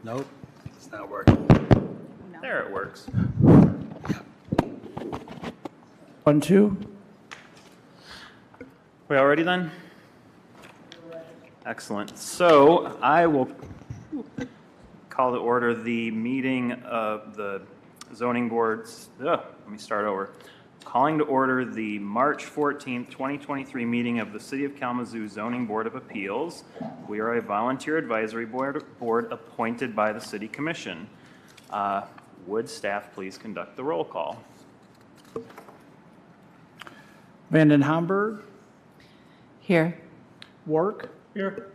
Nope, it's not working. There it works. 1, 2. We all ready then? Excellent. So I will call to order the meeting of the zoning boards. Let me start over. Calling to order the March 14th, 2023 meeting of the City of Kalamazoo Zoning Board of Appeals. We are a volunteer advisory board appointed by the City Commission. Would staff please conduct the roll call? Vanden Hamburg, Here. Wark. Here.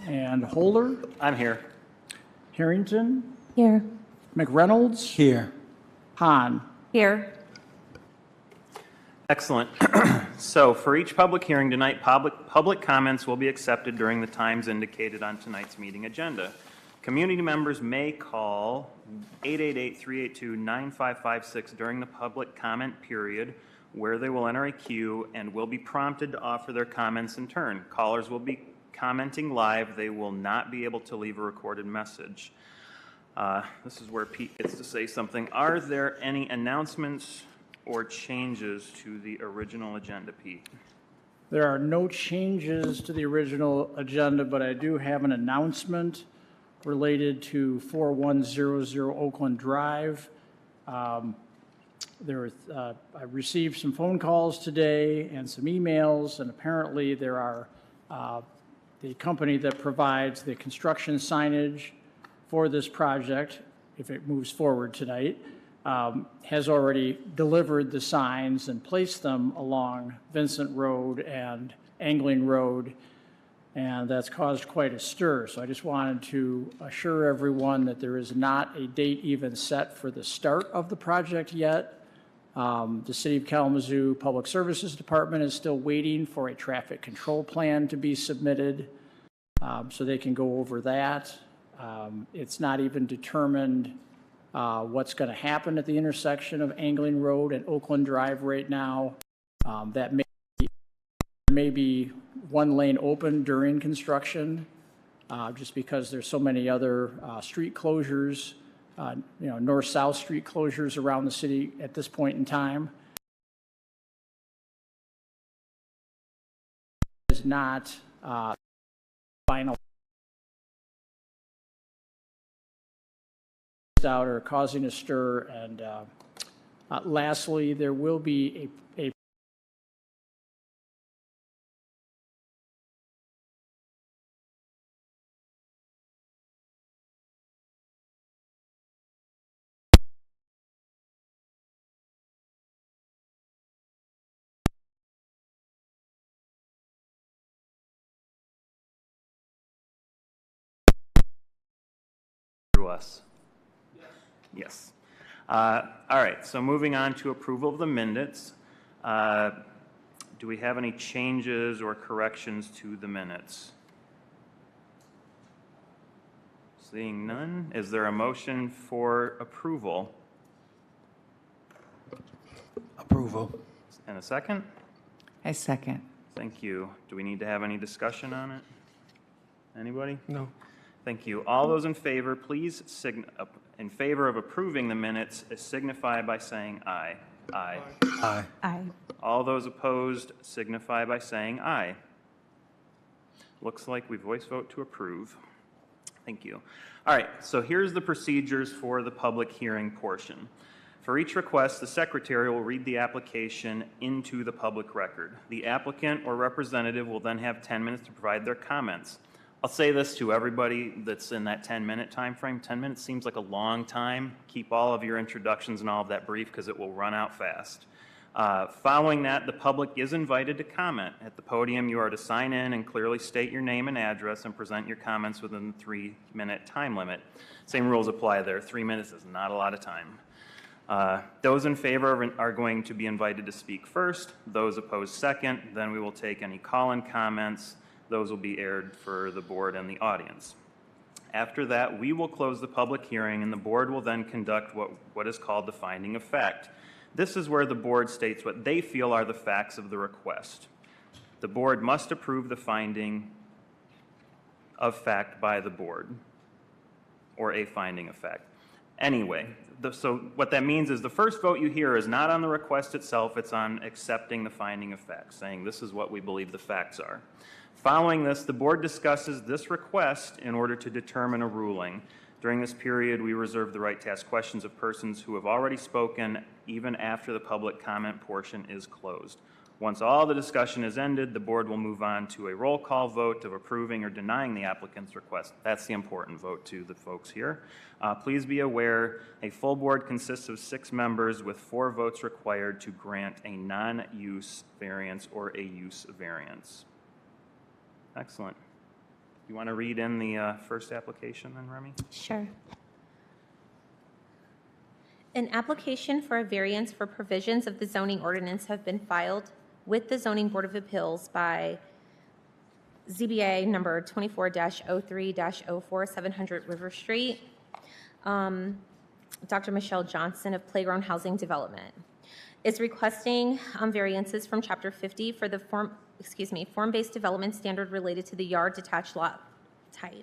And Holder, I'm here. Harrington, Here. McReynolds, Here. Hahn. Here. Excellent. So for each public hearing tonight, public comments will be accepted during the times indicated on tonight's meeting agenda. Community members may call 888-382-9556 during the public comment period, where they will enter a queue and will be prompted to offer their comments in turn. Callers will be commenting live. They will not be able to leave a recorded message. This is where Pete gets to say something. Are there any announcements or changes to the original agenda, Pete? There are no changes to the original agenda, but I do have an announcement related to 4100 Oakland Drive. I received some phone calls today and some emails, and apparently there are the company that provides the construction signage for this project, if it moves forward tonight, has already delivered the signs and placed them along Vincent Road and Angling Road, and that's caused quite a stir. So I just wanted to assure everyone that there is not a date even set for the start of the project yet. The City of Kalamazoo Public Services Department is still waiting for a traffic control plan to be submitted, so they can go over that. It's not even determined what's going to happen at the intersection of Angling Road and Oakland Drive right now. That may be one lane open during construction, just because there's so many other street closures, north-south street closures around the city at this point in time. Is not final out or causing a stir. And lastly, there will be a Through us? Yes. All right, so moving on to approval of the minutes. Do we have any changes or corrections to the minutes? Seeing none, is there a motion for approval? Approval. And a second? I second. Thank you. Do we need to have any discussion on it? Anybody? No. Thank you. All those in favor, please in favor of approving the minutes, signify by saying aye. Aye. Aye. Aye. All those opposed signify by saying aye. Looks like we voice vote to approve. Thank you. All right, so here's the procedures for the public hearing portion. For each request, the secretary will read the application into the public record. The applicant or representative will then have 10 minutes to provide their comments. I'll say this to everybody that's in that 10-minute time frame. 10 minutes seems like a long time. Keep all of your introductions and all of that brief because it will run out fast. Following that, the public is invited to comment. At the podium, you are to sign in and clearly state your name and address and present your comments within the 3-minute time limit. Same rules apply there. 3 minutes is not a lot of time. Those in favor are going to be invited to speak first. Those opposed second. Then we will take any call-in comments. Those will be aired for the board and the audience. After that, we will close the public hearing and the board will then conduct what is called the finding of fact. This is where the board states what they feel are the facts of the request. The board must approve the finding of fact by the board. or a finding of fact. Anyway, so what that means is the first vote you hear is not on the request itself, it's on accepting the finding of fact, saying this is what we believe the facts are. Following this, the board discusses this request in order to determine a ruling. During this period, we reserve the right to ask questions of persons who have already spoken, even after the public comment portion is closed. Once all the discussion is ended, the board will move on to a roll call vote of approving or denying the applicant's request. That's the important vote to the folks here. Please be aware, a full board consists of 6 members with 4 votes required to grant a non-use variance or a use variance. Excellent. You want to read in the first application then, Remy? Sure. An application for a variance for provisions of the zoning ordinance have been filed with the Zoning Board of Appeals by ZBA number 24-03-04, 700 River Street, Dr. Michelle Johnson of Playground Housing Development. Is requesting variances from Chapter 50 for the form-based development standard related to the yard detached lot type.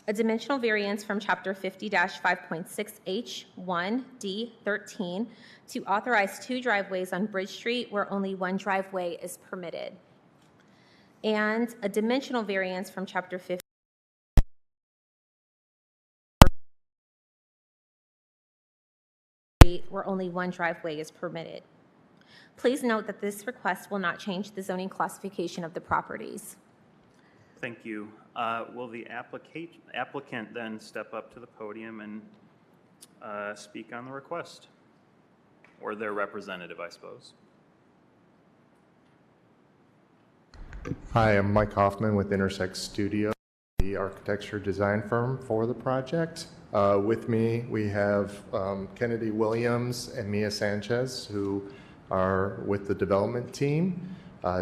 A dimensional variance from Chapter 50-5.6H1D13 to authorize 2 driveways on Bridge Street where only 1 driveway is permitted. And a dimensional variance from Chapter 50 where only 1 driveway is permitted. Please note that this request will not change the zoning classification of the properties. Thank you. Will the applicant then step up to the podium and speak on the request? Or their representative, I suppose. Hi, I'm Mike Hoffman with Intersect Studio, the architecture design firm for the project. With me, we have Kennedy Williams and Mia Sanchez, who are with the development team.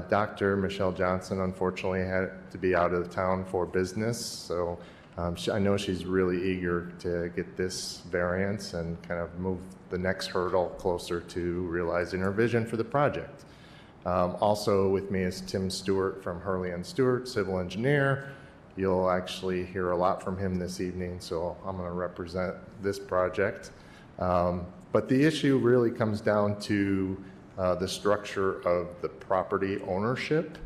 Dr. Michelle Johnson, unfortunately, had to be out of town for business, so I know she's really eager to get this variance and kind of move the next hurdle closer to realizing her vision for the project. Also with me is Tim Stewart from Hurley & Stewart, civil engineer. You'll actually hear a lot from him this evening, so I'm going to represent this project. But the issue really comes down to the structure of the property ownership.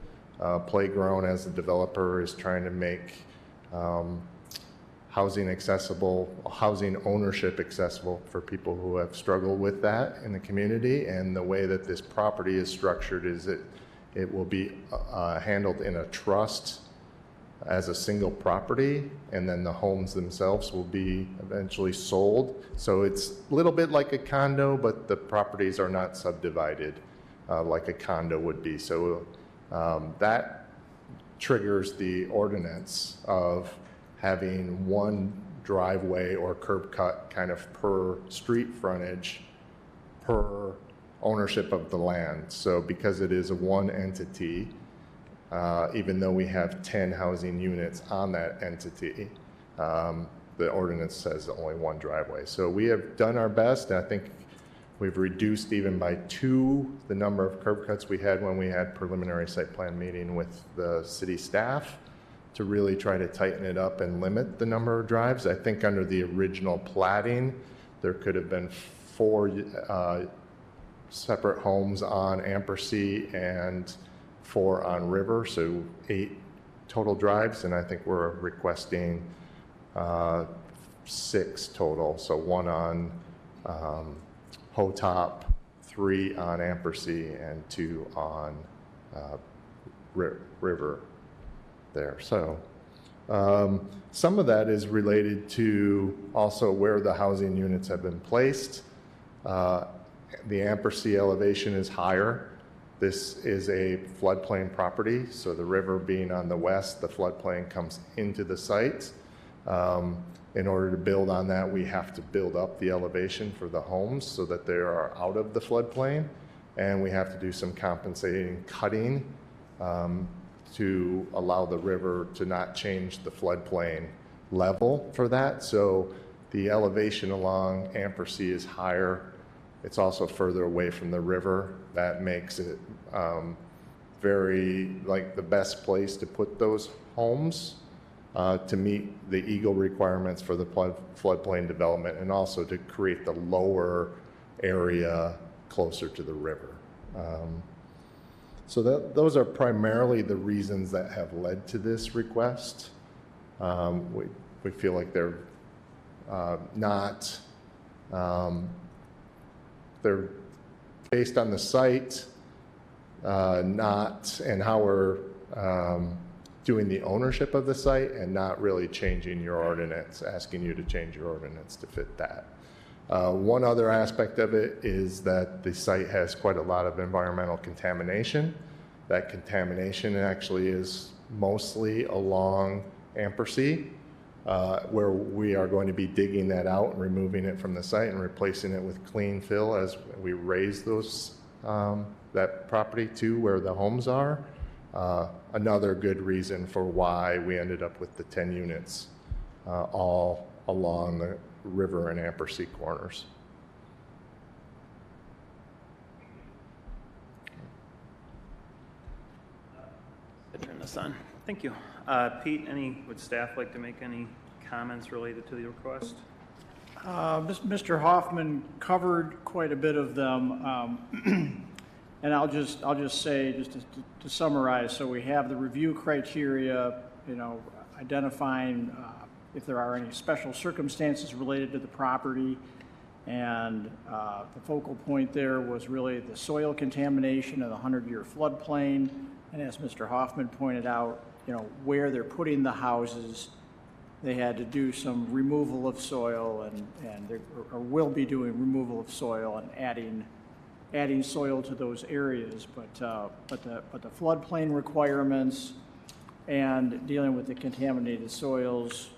Playground, as a developer, is trying to make housing ownership accessible for people who have struggled with that in the community. And the way that this property is structured is it will be handled in a trust as a single property, and then the homes themselves will be eventually sold. So it's a little bit like a condo, but the properties are not subdivided like a condo would be. So that triggers the ordinance of having 1 driveway or curb cut kind of per street frontage per ownership of the land. So because it is a 1 entity, even though we have 10 housing units on that entity, the ordinance says only 1 driveway. So we have done our best. I think we've reduced even by 2 the number of curb cuts we had when we had preliminary site plan meeting with the city staff to really try to tighten it up and limit the number of drives. I think under the original platting, there could have been 4 separate homes on Ampersea and 4 on River, so 8 total drives, and I think we're requesting 6 total, so 1 on Hotop, 3 on Ampersea, and 2 on River there. So some of that is related to also where the housing units have been placed. The Ampersea elevation is higher. This is a floodplain property, so the river being on the west, the floodplain comes into the site. In order to build on that, we have to build up the elevation for the homes so that they are out of the floodplain, and we have to do some compensating cutting to allow the river to not change the floodplain level for that. So the elevation along Ampersea is higher. It's also further away from the river. That makes it very like the best place to put those homes. to meet the Eagle requirements for the floodplain development and also to create the lower area closer to the river. So those are primarily the reasons that have led to this request. We feel like they're not, they're based on the site, not, and how we're doing the ownership of the site and not really changing your ordinance, asking you to change your ordinance to fit that. One other aspect of it is that the site has quite a lot of environmental contamination. That contamination actually is mostly along Ampersee, where we are going to be digging that out and removing it from the site and replacing it with clean fill as we raise those that property to where the homes are. Another good reason for why we ended up with the 10 units all along the river and Ampersee corners. I'll turn this on. Thank you. Pete, would staff like to make any comments related to the request? Mr. Hoffman covered quite a bit of them. And I'll just say, just to summarize, so we have the review criteria, identifying if there are any special circumstances related to the property. And the focal point there was really the soil contamination of the 100-year floodplain. And as Mr. Hoffman pointed out, where they're putting the houses, they had to do some removal of soil and they will be doing removal of soil and adding soil to those areas. But the floodplain requirements and dealing with the contaminated soils,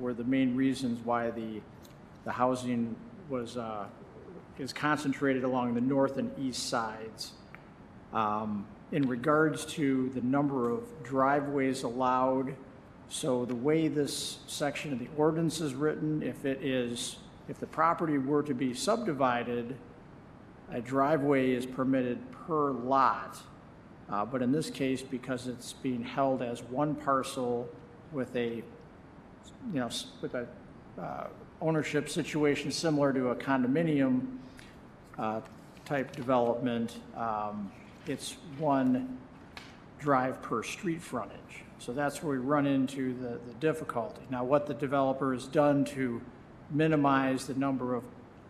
were the main reasons why the housing is concentrated along the north and east sides. In regards to the number of driveways allowed, so the way this section of the ordinance is written, if the property were to be subdivided, a driveway is permitted per lot. But in this case, because it's being held as one parcel with a ownership situation similar to a condominium type development, it's one drive per street frontage. So that's where we run into the difficulty. Now, what the developer has done to minimize the number of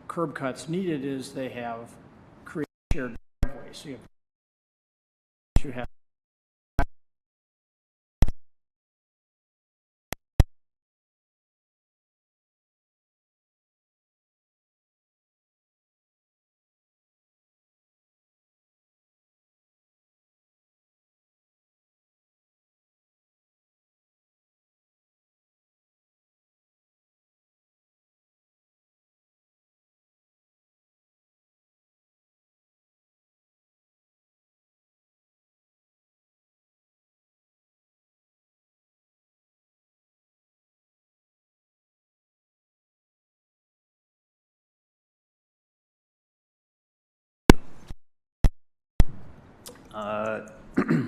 curb cuts needed is they have created shared driveways. So you have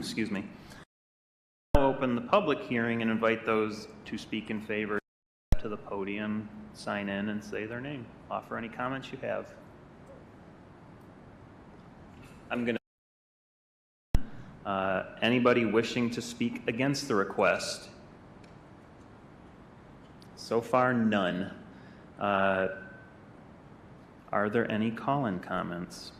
excuse me. I'll open the public hearing and invite those to speak in favor to the podium, sign in and say their name. Offer any comments you have. I'm going to anybody wishing to speak against the request? So far, none. Are there any call-in comments?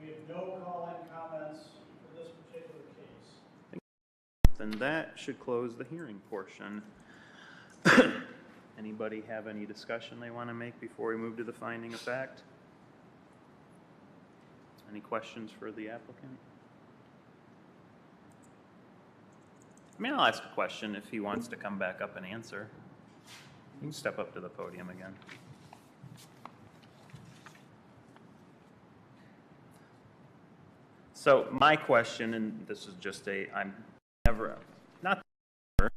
we have no call-in comments for this particular case. Then that should close the hearing portion. Anybody have any discussion they want to make before we move to the finding of fact? Any questions for the applicant? I mean, I'll ask a question if he wants to come back up and answer. You can step up to the podium again. So my question, and this is just I'm never, not always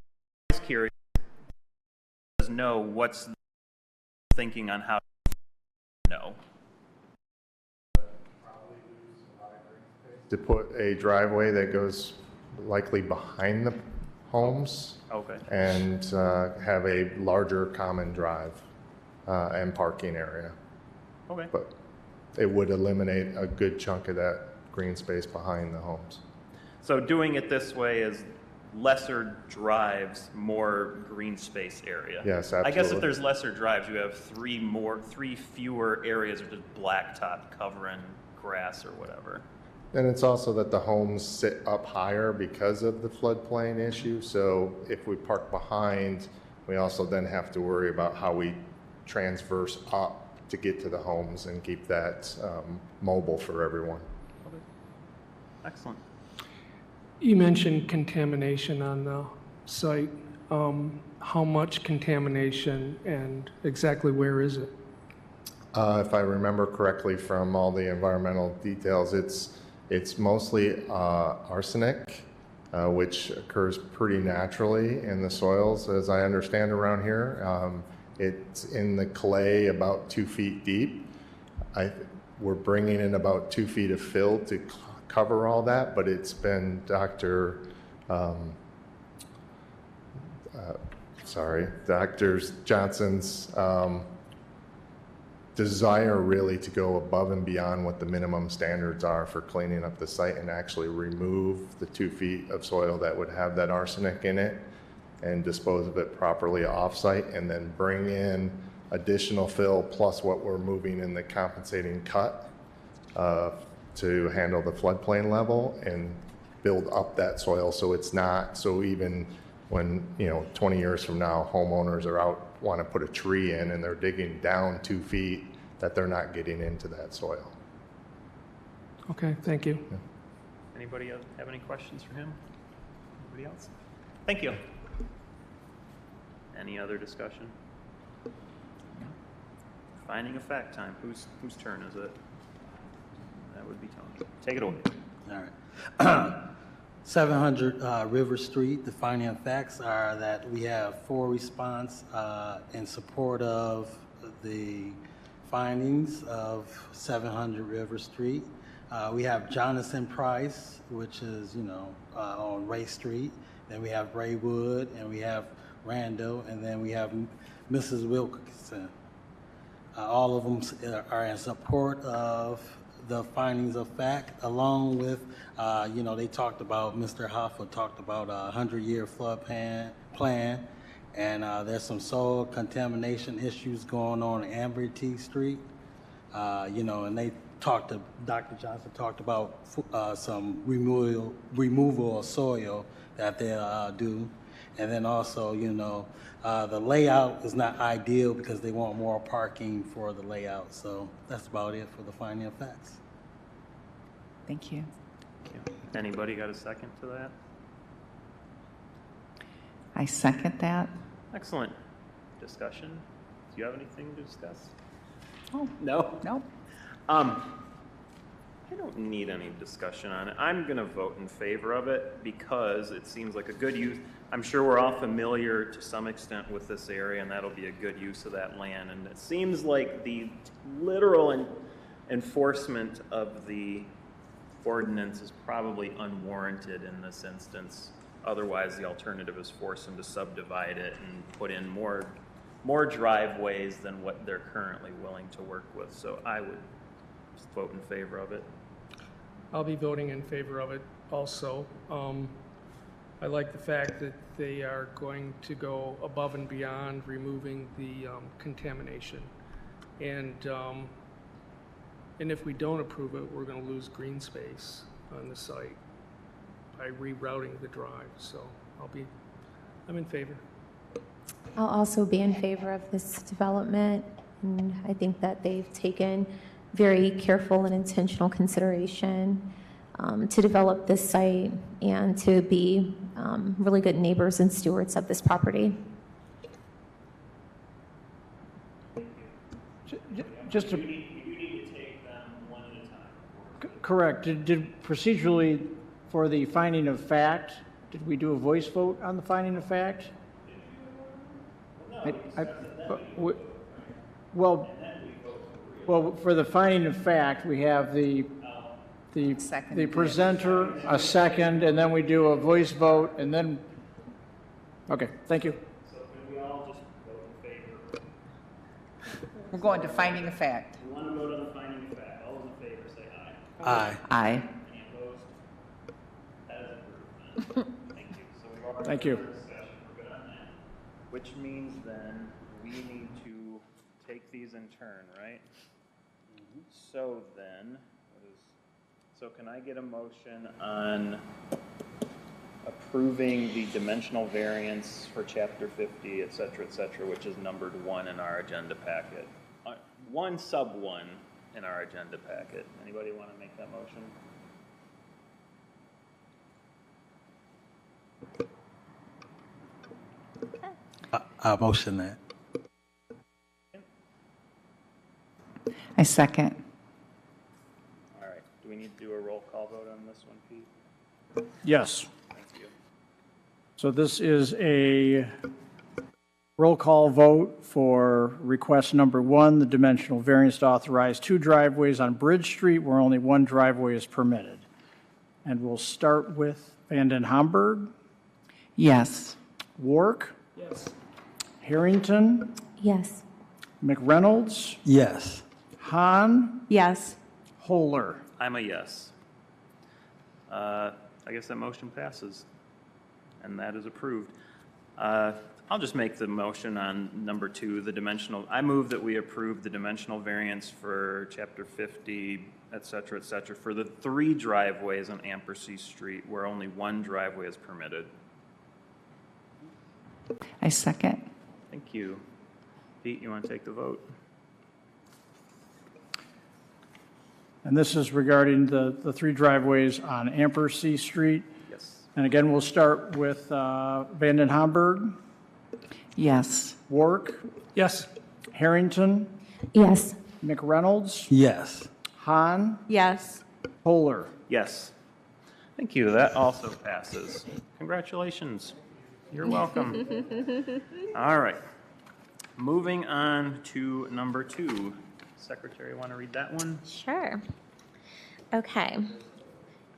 curious, does know what's the thinking on how to know. To put a driveway that goes likely behind the homes Okay. and have a larger common drive and parking area. Okay. But it would eliminate a good chunk of that green space behind the homes. So doing it this way is lesser drives, more green space area. Yes, I guess if absolutely. there's lesser drives, you have three fewer areas of just blacktop covering grass or whatever. And it's also that the homes sit up higher because of the floodplain issue. So if we park behind, we also then have to worry about how we transverse up to get to the homes and keep that mobile for everyone. Okay. Excellent. You mentioned contamination on the site. How much contamination and exactly where is it? If I remember correctly from all the environmental details, it's mostly arsenic, which occurs pretty naturally in the soils, as I understand around here. It's in the clay about 2 feet deep. We're bringing in about 2 feet of fill to cover all that, but it's been Dr. Johnson's desire really to go above and beyond what the minimum standards are for cleaning up the site and actually remove the 2 feet of soil that would have that arsenic in it and dispose of it properly off-site, and then bring in additional fill plus what we're moving in the compensating cut to handle the floodplain level and build up that soil so it's not, so even when, 20 years from now, homeowners are out, want to put a tree in and they're digging down 2 feet, that they're not getting into that soil. Okay, thank you. Anybody else have any questions for him? Anybody else? Thank you. Any other discussion? Finding of fact time. Whose turn is it? That would be Tony. Take it away. All right. 700 River Street, the finding of facts are that we have 4 response in support of the findings of 700 River Street. We have Jonathan Price, which is, on Ray Street. Then we have Ray Wood, and we have Randall, and then we have Mrs. Wilkinson. All of them are in support of the findings of fact, along with, they talked about, Mr. Hoffa talked about a 100-year flood plan, and there's some soil contamination issues going on Amity Street, and they talked to, Dr. Johnson talked about some removal of soil that they'll do. And then also, the layout is not ideal because they want more parking for the layout. So that's about it for the finding of facts. Thank you. Thank you. Anybody got a second to that? I second that. Excellent. Discussion? Do you have anything to discuss? Oh, No? no. I don't need any discussion on it. I'm going to vote in favor of it because it seems like a good use. I'm sure we're all familiar to some extent with this area, and that'll be a good use of that land. And it seems like the literal enforcement of the ordinance is probably unwarranted in this instance. Otherwise, the alternative is force them to subdivide it and put in more driveways than what they're currently willing to work with. So I would just vote in favor of it. I'll be voting in favor of it also. I like the fact that they are going to go above and beyond removing the contamination. And if we don't approve it, we're going to lose green space on the site by rerouting the drive. So I'm in favor. I'll also be in favor of this development, and I think that they've taken very careful and intentional consideration to develop this site and to be really good neighbors and stewards of this property. Just to, You need to take them one at a time. Correct. Did procedurally, for the finding of fact, did we do a voice vote on the finding of fact? Well, for the finding of fact, we have the Second. presenter, a second, and then we do a voice vote, and then, okay, thank you. So can we all just vote in favor? We're going to finding of fact. We want to vote on the finding of fact. All those in favor say aye. Aye. Aye. Any opposed? That is approved. Thank you. So we've already Thank you. had a discussion. We're good on that. Which means then we need to take these in turn, right? So then, so can I get a motion on approving the dimensional variance for chapter 50, et cetera, which is numbered 1 in our agenda packet? 1 sub 1 in our agenda packet. Anybody want to make that motion? I'll motion that. I second. All right. Do we need to do a roll call vote on this one, Pete? Yes. Thank you. So this is a roll call vote for request number 1, the dimensional variance to authorize 2 driveways on Bridge Street where only 1 driveway is permitted. And we'll start with Vanden Hamburg, Yes. Wark. Yes. Harrington, Yes. McReynolds, Yes. Hahn, Yes. Holer. I'm a yes. I guess that motion passes, and that is approved. I'll just make the motion on number 2, the dimensional. I move that we approve the dimensional variance for chapter 50, et cetera, for the 3 driveways on Ampersea Street where only 1 driveway is permitted. I second. Thank you. Pete, you want to take the vote? And this is regarding the 3 driveways on Ampersea Street. Yes. And again, we'll start with Vanden Hamburg, Yes. Wark. Yes. Harrington, Yes. McReynolds, Yes. Hahn, Yes. Holer. Yes. Thank you. That also passes. Congratulations. You're welcome. All right. Moving on to number 2. Secretary, want to read that one? Sure. Okay.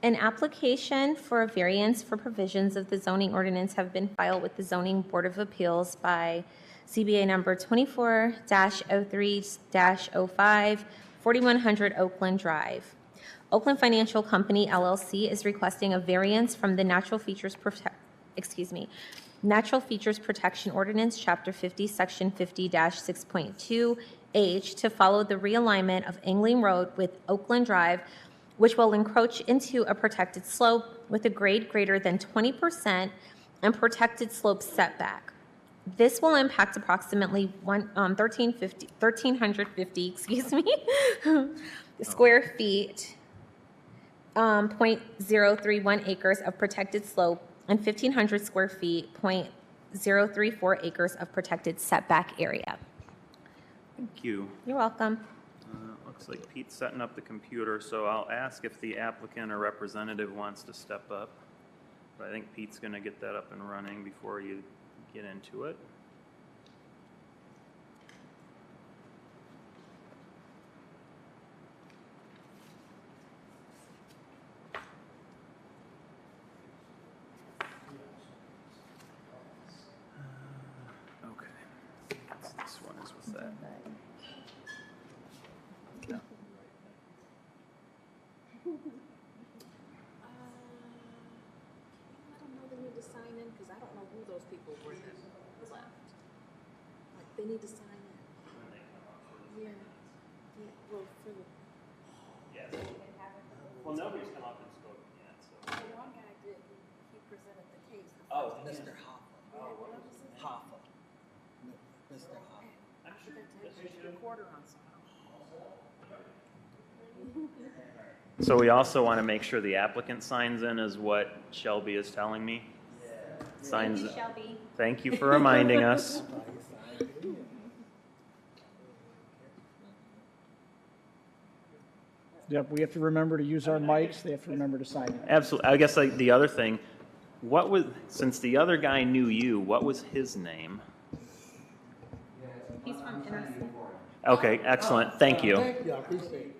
An application for a variance for provisions of the zoning ordinance have been filed with the Zoning Board of Appeals by CBA number 24-03-05, 4100 Oakland Drive. Oakland Financial Company LLC is requesting a variance from the Natural Features Protection Ordinance, Chapter 50, Section 50-6.2H to follow the realignment of Angling Road with Oakland Drive, which will encroach into a protected slope with a grade greater than 20% and protected slope setback. This will impact approximately 1,350 square feet, 0.031 acres of protected slope, and 1,500 square feet, 0.034 acres of protected setback area. Thank you. You're welcome. Looks like Pete's setting up the computer, so I'll ask if the applicant or representative wants to step up. But I think Pete's going to get that up and running before you get into it. Okay. This one is with that. No. I don't know, they need to sign in, because I don't know who those people were that left. Like, they need to sign in. Yeah, yeah, well, for the, Yes. Well, nobody's come up and spoken yet, so. the one guy did, he presented the case. Oh, Mr. Hoffa. Hoffa. Mr. Hoffa. I'm sure Recorder on somehow. So we also want to make sure the applicant signs in is what Shelby is telling me? Signs. Shelby. Thank you for reminding us. Yep, we have to remember to use our mics, they have to remember to sign in. Absolutely. I guess like the other thing, what was, since the other guy knew you, what was his name? He's from Intercity. Okay, excellent. Thank you. Thank you, I appreciate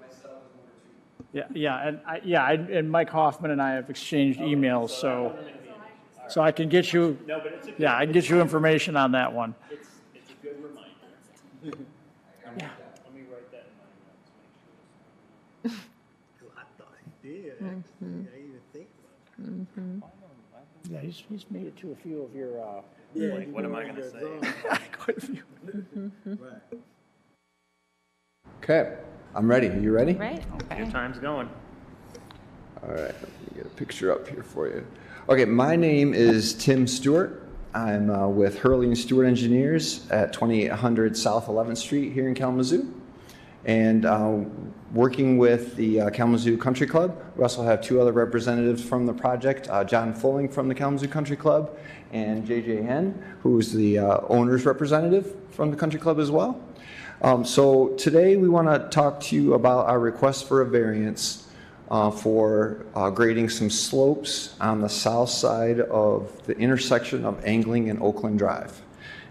it. And Mike Hoffman and I have exchanged emails, so I can get you, I can get you information on that one. It's a good reminder. Yeah. Let me write that in my notes. I thought he did. I didn't even think about Yeah, he's made it to a few of your, it. Like, what am I gonna say? quite a few. Right. Okay, I'm ready. Are you ready? Right? Your time's going. All right, let me get a picture up here for you. Okay, my name is Tim Stewart. I'm with Hurley and Stewart Engineers at 2800 South 11th Street here in Kalamazoo. And working with the Kalamazoo Country Club. We also have two other representatives from the project, John Fulling from the Kalamazoo Country Club and JJ Henn, who's the owner's representative from the Country Club as well. So today we want to talk to you about our request for a variance for grading some slopes on the south side of the intersection of Angling and Oakland Drive.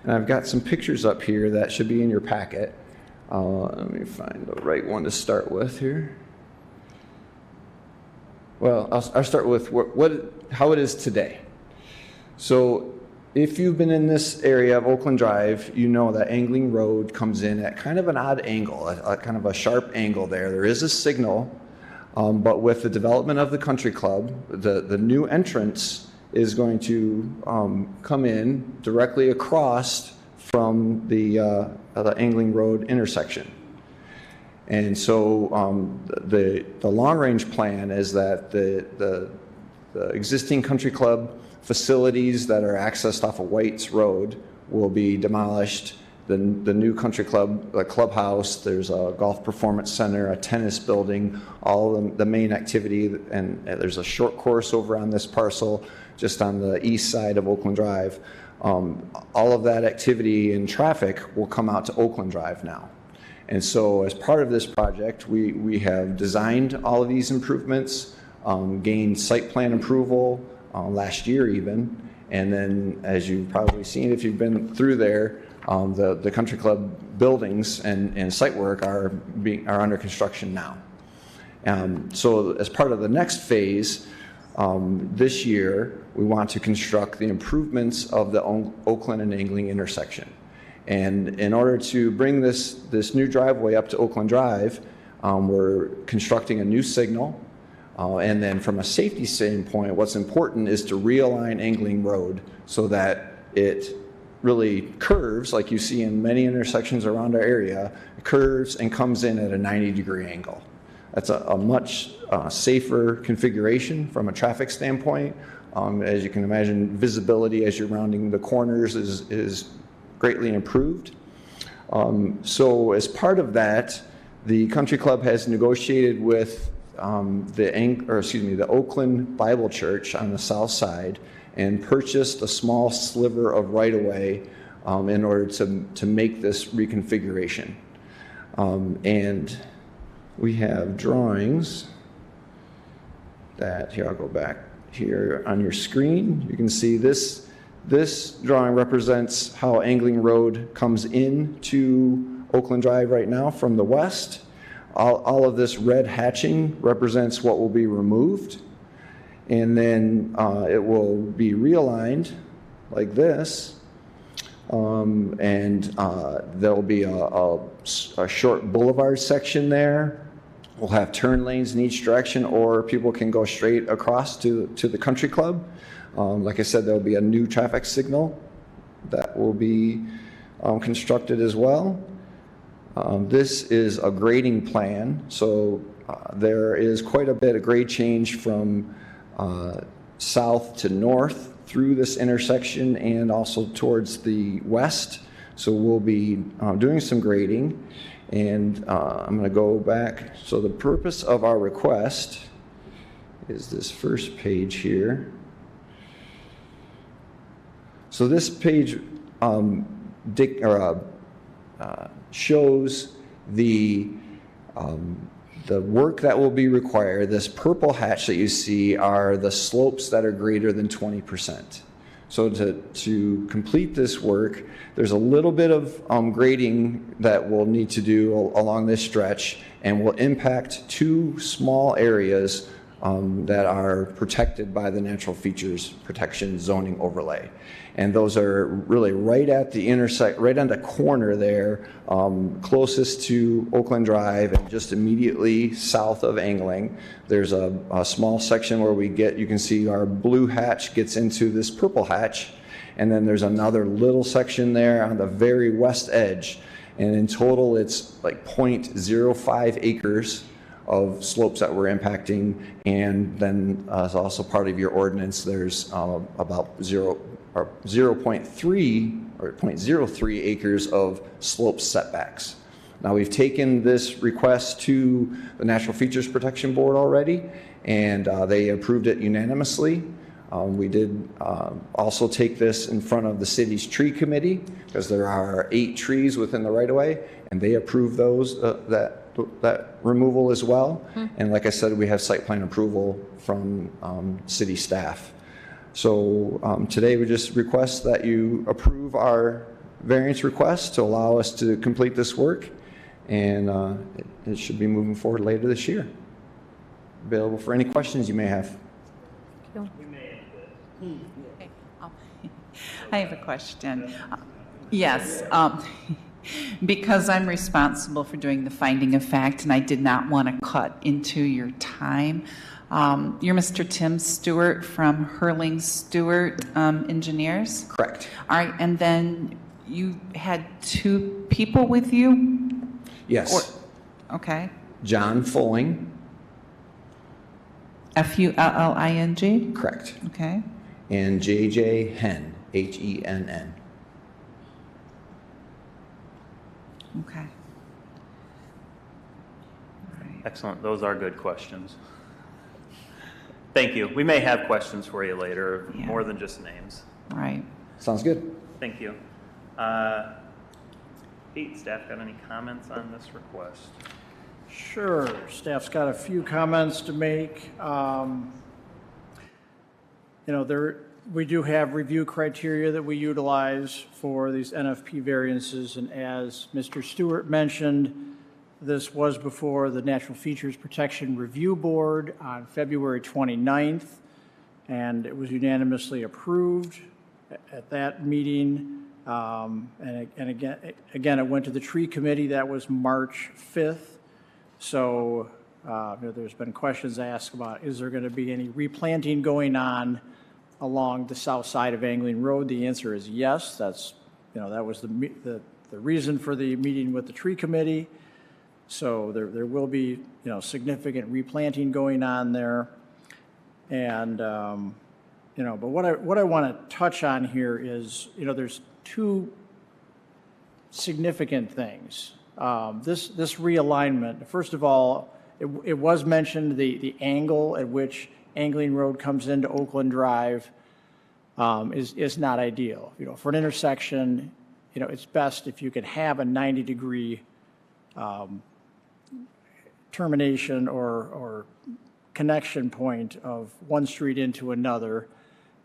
And I've got some pictures up here that should be in your packet. Let me find the right one to start with here. Well, I'll start with how it is today. So if you've been in this area of Oakland Drive, you know that Angling Road comes in at kind of an odd angle, a kind of a sharp angle there. There is a signal, but with the development of the Country Club, the new entrance is going to come in directly across from the Angling Road intersection. And so the long-range plan is that the existing Country Club facilities that are accessed off of White's Road will be demolished. The new Country Club, the clubhouse, there's a golf performance center, a tennis building, all the main activity, and there's a short course over on this parcel just on the east side of Oakland Drive. All of that activity and traffic will come out to Oakland Drive now. And so as part of this project, we have designed all of these improvements, gained site plan approval last year even, and then as you've probably seen if you've been through there, the Country Club buildings and site work are under construction now. So as part of the next phase, this year, we want to construct the improvements of the Oakland and Angling intersection. And in order to bring this new driveway up to Oakland Drive, we're constructing a new signal. And then from a safety standpoint, what's important is to realign Angling Road so that it really curves, like you see in many intersections around our area, it curves and comes in at a 90-degree angle. That's a much safer configuration from a traffic standpoint. As you can imagine, visibility as you're rounding the corners is greatly improved. So as part of that, the Country Club has negotiated with the Oakland Bible Church on the south side and purchased a small sliver of right-of-way in order to make this reconfiguration. And we have drawings that, here I'll go back here on your screen. You can see this drawing represents how Angling Road comes into Oakland Drive right now from the west. All of this red hatching represents what will be removed. And then it will be realigned like this. And there'll be a short boulevard section there. We'll have turn lanes in each direction, or people can go straight across to the Country Club. Like I said, there'll be a new traffic signal that will be constructed as well. This is a grading plan, so there is quite a bit of grade change from south to north through this intersection and also towards the west. So we'll be doing some grading, and I'm going to go back. So the purpose of our request is this first page here. So this page shows the the work that will be required, this purple hatch that you see are the slopes that are greater than 20%. So to complete this work, there's a little bit of grading that we'll need to do along this stretch, and will impact two small areas that are protected by the Natural Features Protection Zoning Overlay. And those are really right at the right on the corner there, closest to Oakland Drive and just immediately south of Angling. There's a small section where you can see our blue hatch gets into this purple hatch. And then there's another little section there on the very west edge. And in total, it's like 0.05 acres of slopes that we're impacting. And then as also part of your ordinance, there's about 0.3 or 0.03 acres of slope setbacks. Now, we've taken this request to the Natural Features Protection Board already, and they approved it unanimously. We did also take this in front of the city's tree committee, because there are 8 trees within the right-of-way, and they approved those, that removal as well. And like I said, we have site plan approval from city staff. So today we just request that you approve our variance request to allow us to complete this work, and it should be moving forward later this year. Available for any questions you may have. I have a question. Yes, because I'm responsible for doing the finding of fact, and I did not want to cut into your time. You're Mr. Tim Stewart from Hurling Stewart Engineers? Correct. All right, and then you had 2 people with you? Yes. Okay. John Fulling. Fulling? Correct. Okay. And J.J. Henn, Henn. Okay. Excellent. Those are good questions. Thank you. We may have questions for you later, Yeah. more than just names. Right. Sounds good. Thank you. Pete, staff got any comments on this request? Sure, staff's got a few comments to make. We do have review criteria that we utilize for these NFP variances, and as Mr. Stewart mentioned, this was before the Natural Features Protection Review Board on February 29th, and it was unanimously approved at that meeting. And again, it went to the tree committee. That was March 5th. So there's been questions asked about, is there going to be any replanting going on along the south side of Angling Road? The answer is yes. That was the reason for the meeting with the tree committee. So there will be, significant replanting going on there. And, but what I want to touch on here is, there's 2 significant things. This realignment, first of all, it was mentioned the angle at which Angling Road comes into Oakland Drive is not ideal. For an intersection, it's best if you can have a 90-degree termination or connection point of one street into another.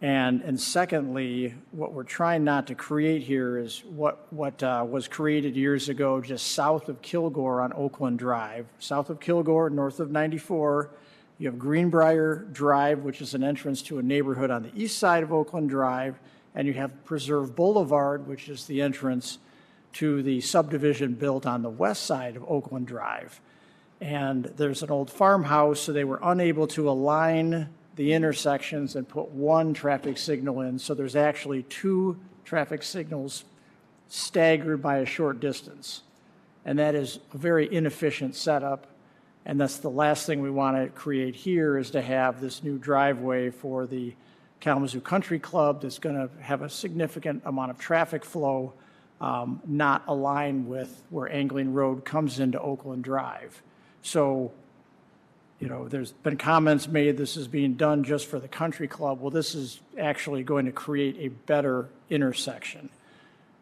And secondly, what we're trying not to create here is what was created years ago just south of Kilgore on Oakland Drive. South of Kilgore, north of 94, you have Greenbrier Drive, which is an entrance to a neighborhood on the east side of Oakland Drive, and you have Preserve Boulevard, which is the entrance to the subdivision built on the west side of Oakland Drive. And there's an old farmhouse, so they were unable to align the intersections and put one traffic signal in. So there's actually 2 traffic signals staggered by a short distance. And that is a very inefficient setup. And that's the last thing we want to create here, is to have this new driveway for the Kalamazoo Country Club that's going to have a significant amount of traffic flow, not aligned with where Angling Road comes into Oakland Drive. So, there's been comments made this is being done just for the country club. Well, this is actually going to create a better intersection.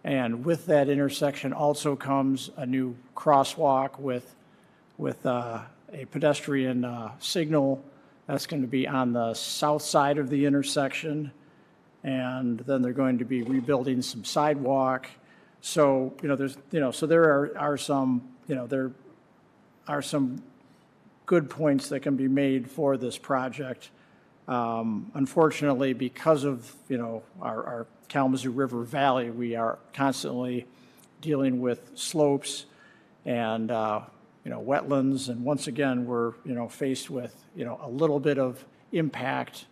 And with that intersection also comes a new crosswalk with a pedestrian signal that's going to be on the south side of the intersection. And then they're going to be rebuilding some sidewalk. So, so there are some, there are some good points that can be made for this project. Unfortunately, because of, our Kalamazoo River Valley, we are constantly dealing with slopes and, wetlands. And once again, we're, faced with, a little bit of impact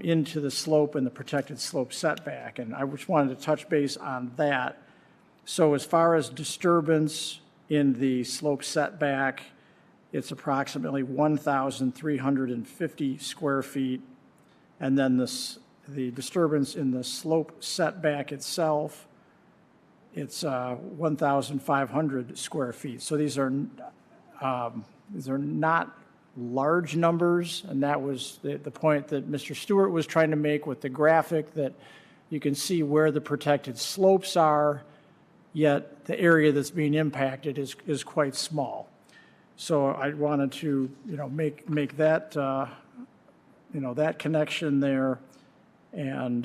into the slope and the protected slope setback. And I just wanted to touch base on that. So as far as disturbance in the slope setback, it's approximately 1,350 square feet. And then the disturbance in the slope setback itself, it's 1,500 square feet. So these are not large numbers, and that was the point that Mr. Stewart was trying to make with the graphic, that you can see where the protected slopes are, yet the area that's being impacted is quite small. So I wanted to, make that, that connection there, and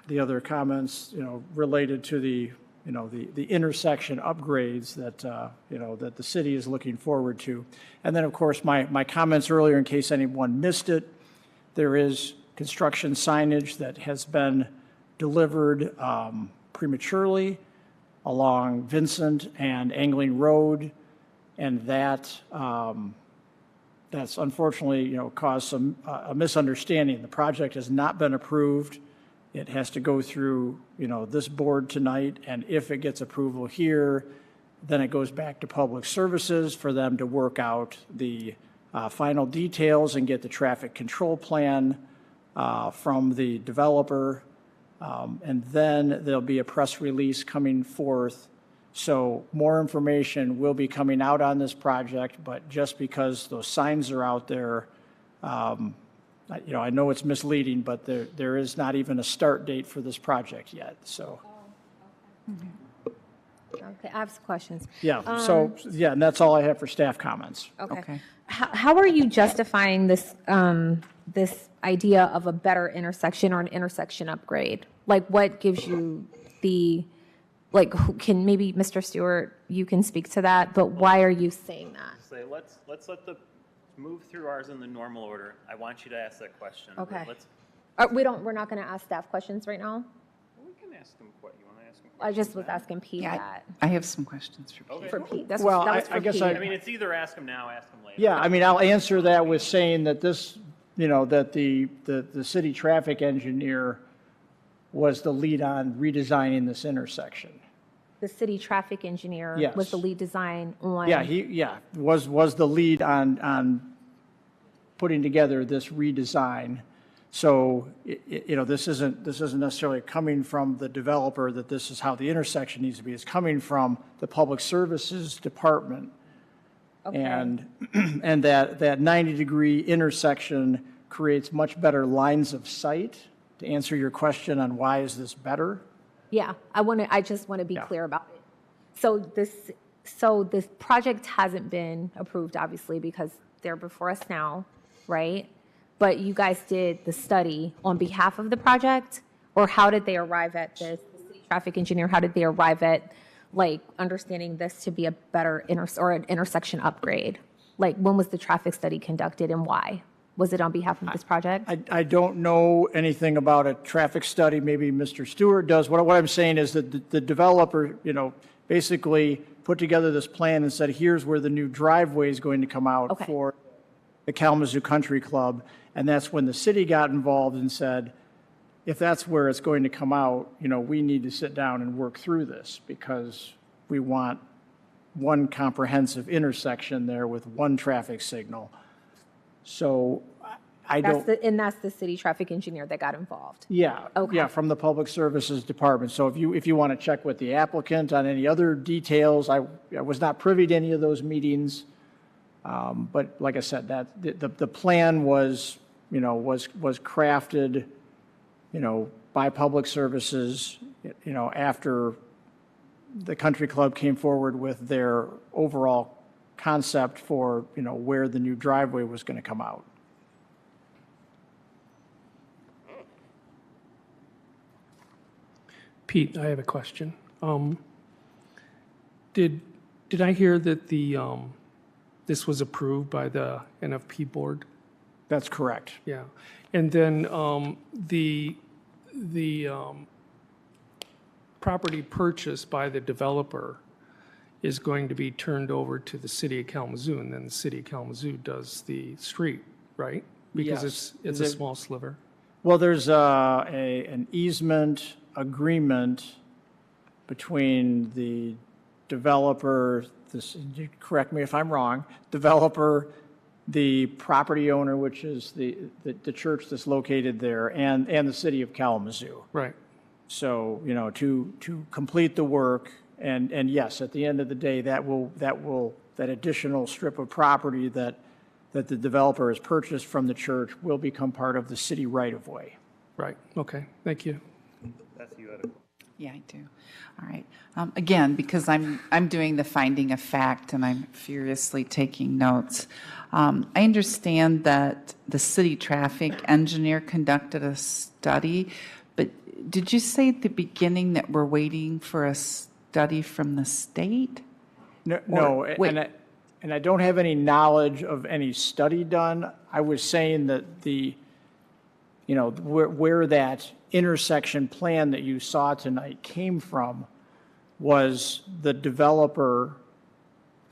the other comments, related to the, the intersection upgrades that, that the city is looking forward to. And then, of course, my comments earlier, in case anyone missed it, there is construction signage that has been delivered prematurely along Vincent and Angling Road, and that's unfortunately, caused a misunderstanding. The project has not been approved. It has to go through, this board tonight, and if it gets approval here, then it goes back to Public Services for them to work out the final details and get the traffic control plan from the developer. And then there'll be a press release coming forth. So more information will be coming out on this project, but just because those signs are out there, I know it's misleading, but there is not even a start date for this project yet, so. Okay, I have some questions. Yeah, and that's all I have for staff comments. Okay. How are you justifying this, this idea of a better intersection or an intersection upgrade? Like, what gives you can maybe, Mr. Stewart, you can speak to that, but why are you saying that? Say, let's move through ours in the normal order. I want you to ask that question. Okay. Let's, We're not going to ask staff questions right now? we can ask them what you want to ask them. I just was asking Pete Yeah, that. I have some questions for Pete. Okay. For Pete. That Well, was for I guess Pete. I mean, it's either ask them now, ask them later. Yeah, I mean, I'll answer that with saying that this, that the city traffic engineer was the lead on redesigning this intersection. The city traffic engineer Yes. was the lead design on. Yeah, was the lead on putting together this redesign. So, this isn't necessarily coming from the developer that this is how the intersection needs to be. It's coming from the Public Services Department. Okay. And that 90-degree intersection creates much better lines of sight. To answer your question on why is this better? Yeah, I just want to be Yeah. clear about it. So this project hasn't been approved, obviously, because they're before us now, right? But you guys did the study on behalf of the project, or how did they arrive at this? The city traffic engineer, how did they arrive at, understanding this to be a better an intersection upgrade? When was the traffic study conducted and why? Was it on behalf of this project? I don't know anything about a traffic study. Maybe Mr. Stewart does. What I'm saying is that the developer, basically put together this plan and said, here's where the new driveway is going to come out Okay. for the Kalamazoo Country Club. And that's when the city got involved and said, if that's where it's going to come out, we need to sit down and work through this because we want one comprehensive intersection there with one traffic signal. So I don't. That's the city traffic engineer that got involved. Yeah, Okay. yeah, from the Public Services Department. So if you want to check with the applicant on any other details, I was not privy to any of those meetings. But like I said, that the plan was, was crafted, by Public Services, after the country club came forward with their overall concept for, where the new driveway was going to come out. Pete, I have a question. Did I hear that this was approved by the NFP board? That's correct. Yeah. And then the property purchased by the developer is going to be turned over to the city of Kalamazoo, and then the city of Kalamazoo does the street, right? Because Yes. it's a small sliver. Well, there's an easement agreement between the developer, you correct me if I'm wrong, developer, the property owner, which is the church that's located there, and the city of Kalamazoo. Right. So, to complete the work, and yes, at the end of the day, that additional strip of property that the developer has purchased from the church will become part of the city right-of-way. Right. Okay. Thank you. That's you had a Yeah, I do. All right. Again, because I'm doing the finding of fact and I'm furiously taking notes. I understand that the city traffic engineer conducted a study, but did you say at the beginning that we're waiting for a study from the state? No, wait. and I don't have any knowledge of any study done. I was saying that where that intersection plan that you saw tonight came from was the developer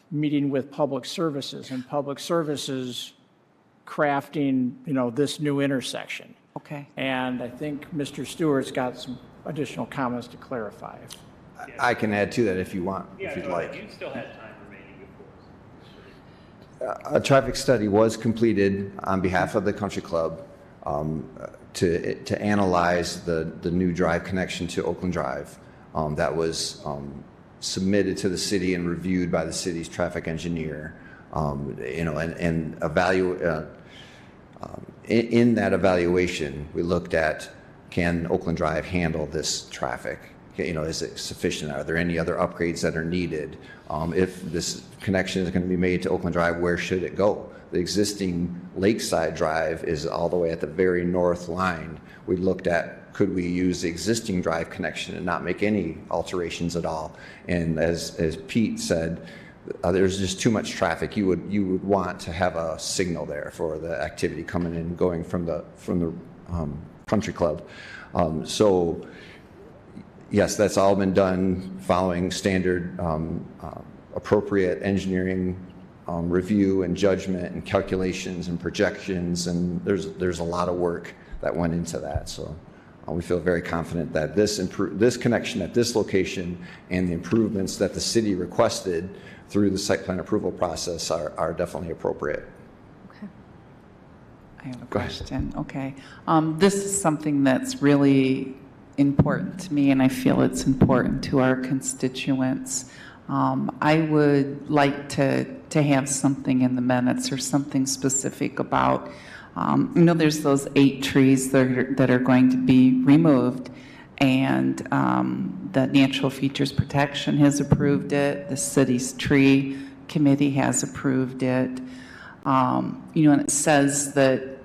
meeting with public services and public services crafting, this new intersection. Okay. And I think Mr. Stewart's got some additional comments to clarify. I can add to that if you want, if you'd like. You still had time remaining before. A traffic study was completed on behalf of the country club to analyze the new drive connection to Oakland Drive. That was submitted to the city and reviewed by the city's traffic engineer. And in that evaluation, we looked at, can Oakland Drive handle this traffic? Is it sufficient? Are there any other upgrades that are needed? If this connection is going to be made to Oakland Drive, where should it go? The existing Lakeside Drive is all the way at the very north line. We looked at, could we use the existing drive connection and not make any alterations at all? And as Pete said, there's just too much traffic. You would want to have a signal there for the activity coming in and going from the country club. So yes, that's all been done following standard appropriate engineering review and judgment and calculations and projections, and there's a lot of work that went into that. So we feel very confident that this connection at this location and the improvements that the city requested through the site plan approval process are definitely appropriate. Okay. I have a question. Okay. This is something that's really important to me, and I feel it's important to our constituents. I would like to have something in the minutes or something specific about, there's those 8 trees that are going to be removed, and the Natural Features Protection has approved it. The city's tree committee has approved it. And it says that,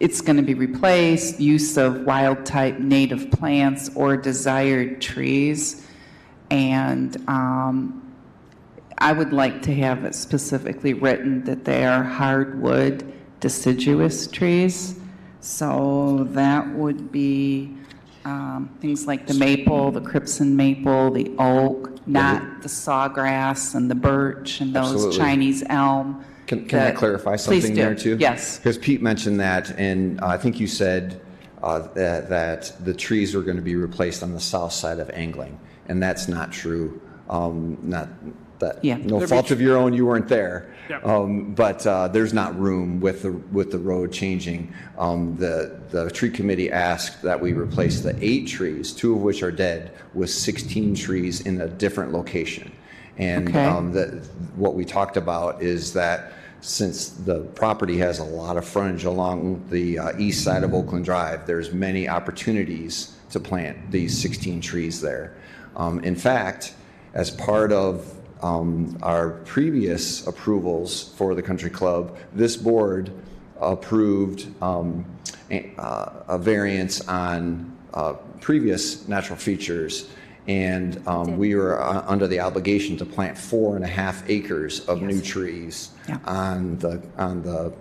it's going to be replaced, use of wild type native plants or desired trees. And I would like to have it specifically written that they are hardwood deciduous trees. So that would be things like the maple, the crimson maple, the oak, not the sawgrass and the birch and those Absolutely. Chinese elm. Can I clarify Please something do. there too? Yes. Because Pete mentioned that, and I think you said that the trees were going to be replaced on the south side of Angling, and that's not true. Not that, Yeah. no fault of your own, you weren't there. Yep. But there's not room with the road changing. The tree committee asked that we replace the 8 trees, 2 of which are dead, with 16 trees in a different location. And Okay. what we talked about is that since the property has a lot of frontage along the east side of Oakland Drive, there's many opportunities to plant these 16 trees there. In fact, as part of our previous approvals for the country club, this board approved a variance on previous natural features, and we were under the obligation to plant 4.5 acres of new trees on the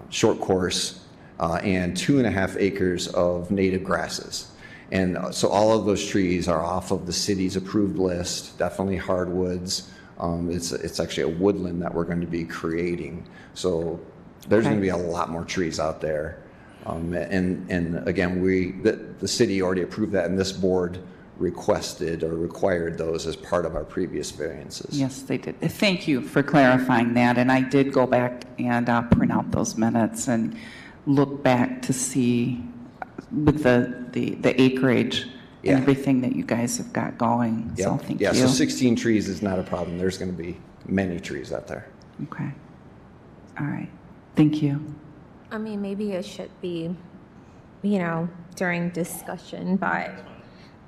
short course and 2.5 acres of native grasses. And so all of those trees are off of the city's approved list, definitely hardwoods. It's actually a woodland that we're going to be creating. So there's going to be a lot more trees out there. And again, the city already approved that, and this board requested or required those as part of our previous variances. Yes, they did. Thank you for clarifying that. And I did go back and print out those minutes and look back to see with the acreage and everything that you guys have got going. So thank you. So 16 trees is not a problem. There's going to be many trees out there. Okay. All right. Thank you. I mean, maybe it should be, during discussion, but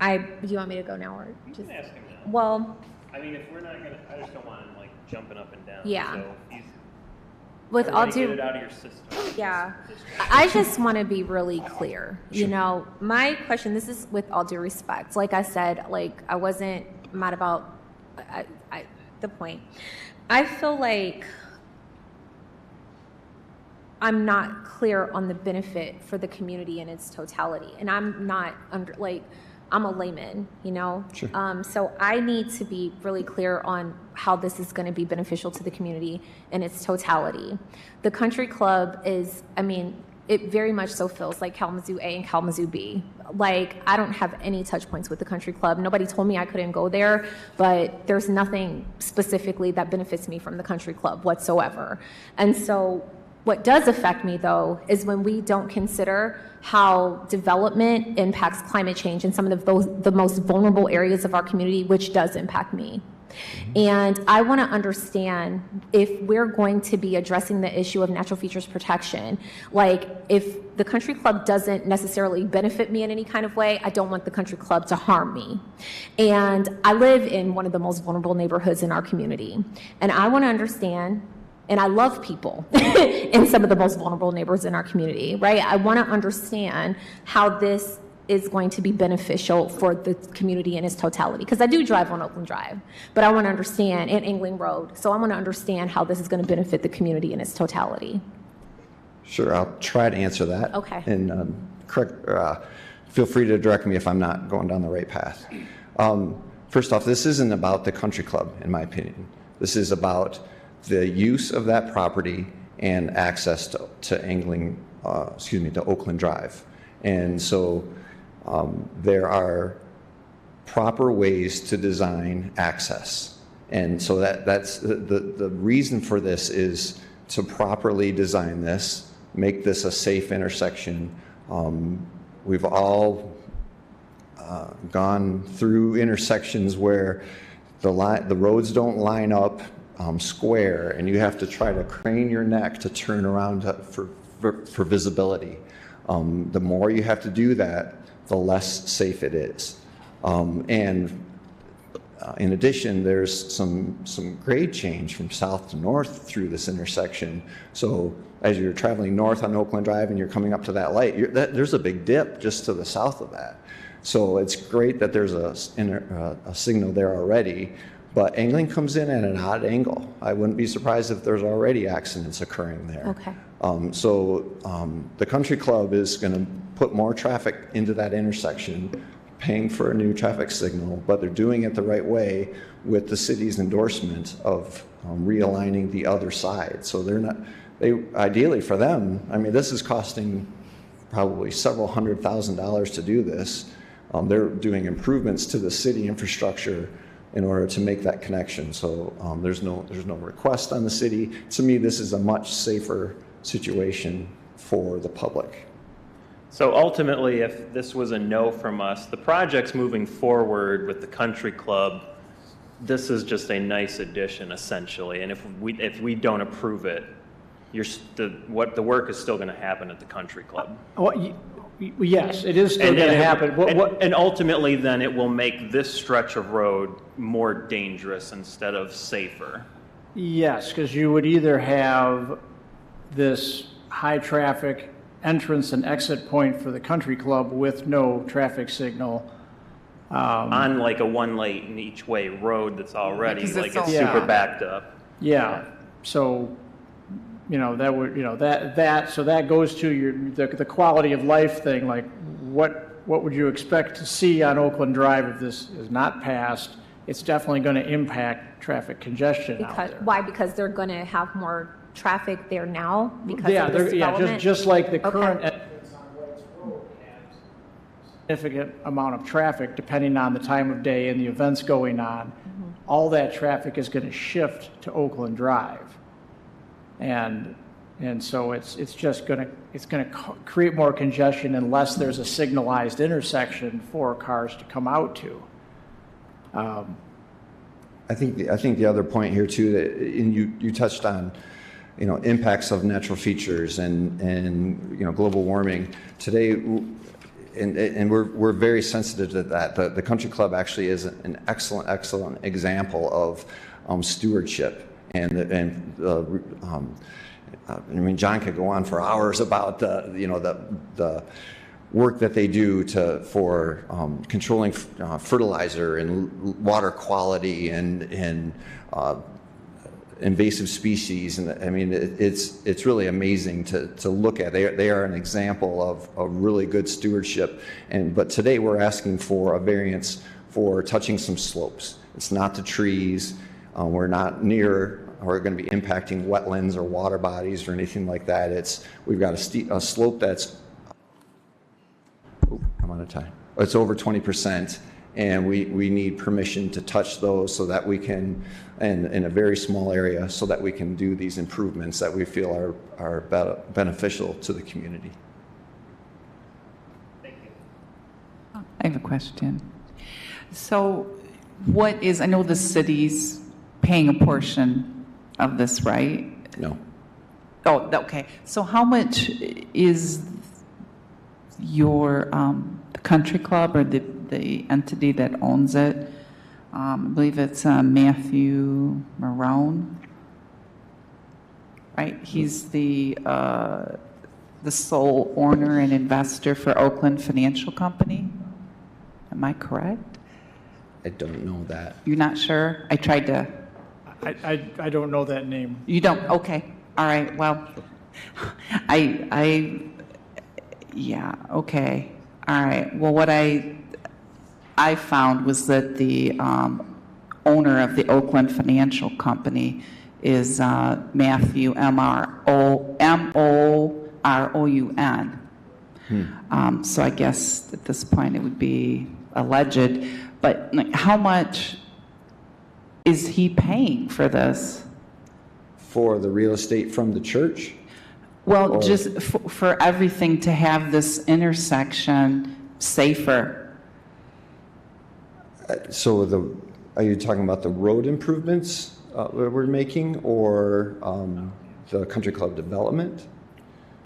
do you want me to go now or just? You can ask him now. Well. I mean, if we're not gonna, I just don't want him like jumping up and down. Yeah. So he's. With all get it out of your system. Yeah, I just want to be really clear. My question, this is with all due respect. Like I said, I wasn't mad about the point. I feel like I'm not clear on the benefit for the community in its totality. And I'm not I'm a layman, Sure. So I need to be really clear on how this is going to be beneficial to the community in its totality. The country club is, it very much so feels like Kalamazoo A and Kalamazoo B. I don't have any touch points with the country club. Nobody told me I couldn't go there, but there's nothing specifically that benefits me from the country club whatsoever. And so what does affect me, though, is when we don't consider how development impacts climate change in some of the most vulnerable areas of our community, which does impact me. And I want to understand if we're going to be addressing the issue of natural features protection, if the country club doesn't necessarily benefit me in any kind of way, I don't want the country club to harm me. And I live in one of the most vulnerable neighborhoods in our community. And I want to understand, and I love people in some of the most vulnerable neighborhoods in our community, right? I want to understand how this is going to be beneficial for the community in its totality. Because I do drive on Oakland Drive, but I want to understand, and Angling Road, so I want to understand how this is going to benefit the community in its totality. Sure, I'll try to answer that. Okay. And feel free to direct me if I'm not going down the right path. First off, this isn't about the country club, in my opinion. This is about the use of that property and access to Oakland Drive. And so there are proper ways to design access. And so that's the reason for this is to properly design this, make this a safe intersection. We've all gone through intersections where the roads don't line up square, and you have to try to crane your neck to turn around for visibility. The more you have to do that, the less safe it is. And in addition, there's some grade change from south to north through this intersection. So as you're traveling north on Oakland Drive and you're coming up to that light, there's a big dip just to the south of that. So it's great that there's a signal there already, but angling comes in at an odd angle. I wouldn't be surprised if there's already accidents occurring there. Okay. The country club is going to put more traffic into that intersection, paying for a new traffic signal, but they're doing it the right way with the city's endorsement of realigning the other side. So ideally for them, this is costing probably several $100,000 to do this. They're doing improvements to the city infrastructure in order to make that connection. So there's no request on the city. To me, this is a much safer situation for the public. So ultimately, if this was a no from us, the project's moving forward with the country club. This is just a nice addition, essentially. And if we don't approve it, the work is still going to happen at the country club. Yes, it is still going to happen. And ultimately, then it will make this stretch of road more dangerous instead of safer. Yes, because you would either have this high-traffic entrance and exit point for the country club with no traffic signal. On like a one-lane each-way road that's already, Because like it's it's all- super Yeah. backed up. Yeah, so, that would, so that goes to the quality of life thing, like, what would you expect to see on Oakland Drive if this is not passed? It's definitely going to impact traffic congestion out Because, there. why? Because they're going to have more traffic there now because Yeah, of this development? just like the Okay. current entrance on White's Road has a significant amount of traffic depending on the time of day and the events going on. All that traffic is going to shift to Oakland Drive. And so it's just going to create more congestion unless there's a signalized intersection for cars to come out to. I think the other point here too, that and you touched on, impacts of natural features and global warming today, and we're very sensitive to that. The country club actually is an excellent example of stewardship, and John could go on for hours about the work that they do for controlling fertilizer and water quality and invasive species, and it's really amazing to look at. They are an example of really good stewardship. But today we're asking for a variance for touching some slopes. It's not the trees. We're not near. Or going to be impacting wetlands or water bodies or anything like that. We've got a slope that's. I'm out of time. It's over 20%, and we need permission to touch those so that we can, and in a very small area, so that we can do these improvements that we feel are beneficial to the community. I have a question. So I know the city's paying a portion of this, right? No. Oh, okay. So how much is your the country club or the entity that owns it? I believe it's Matthew Marone, right? He's the sole owner and investor for Oakland Financial Company. Am I correct? I don't know that. You're not sure? I tried to. I don't know that name. You don't? Okay. All right. Well, yeah. Okay. All right. Well, what I found was that the owner of the Oakland Financial Company is Matthew Moron. So I guess at this point it would be alleged. But how much is he paying for this? For the real estate from the church? Well, just for everything to have this intersection safer. So are you talking about the road improvements that we're making, or the country club development?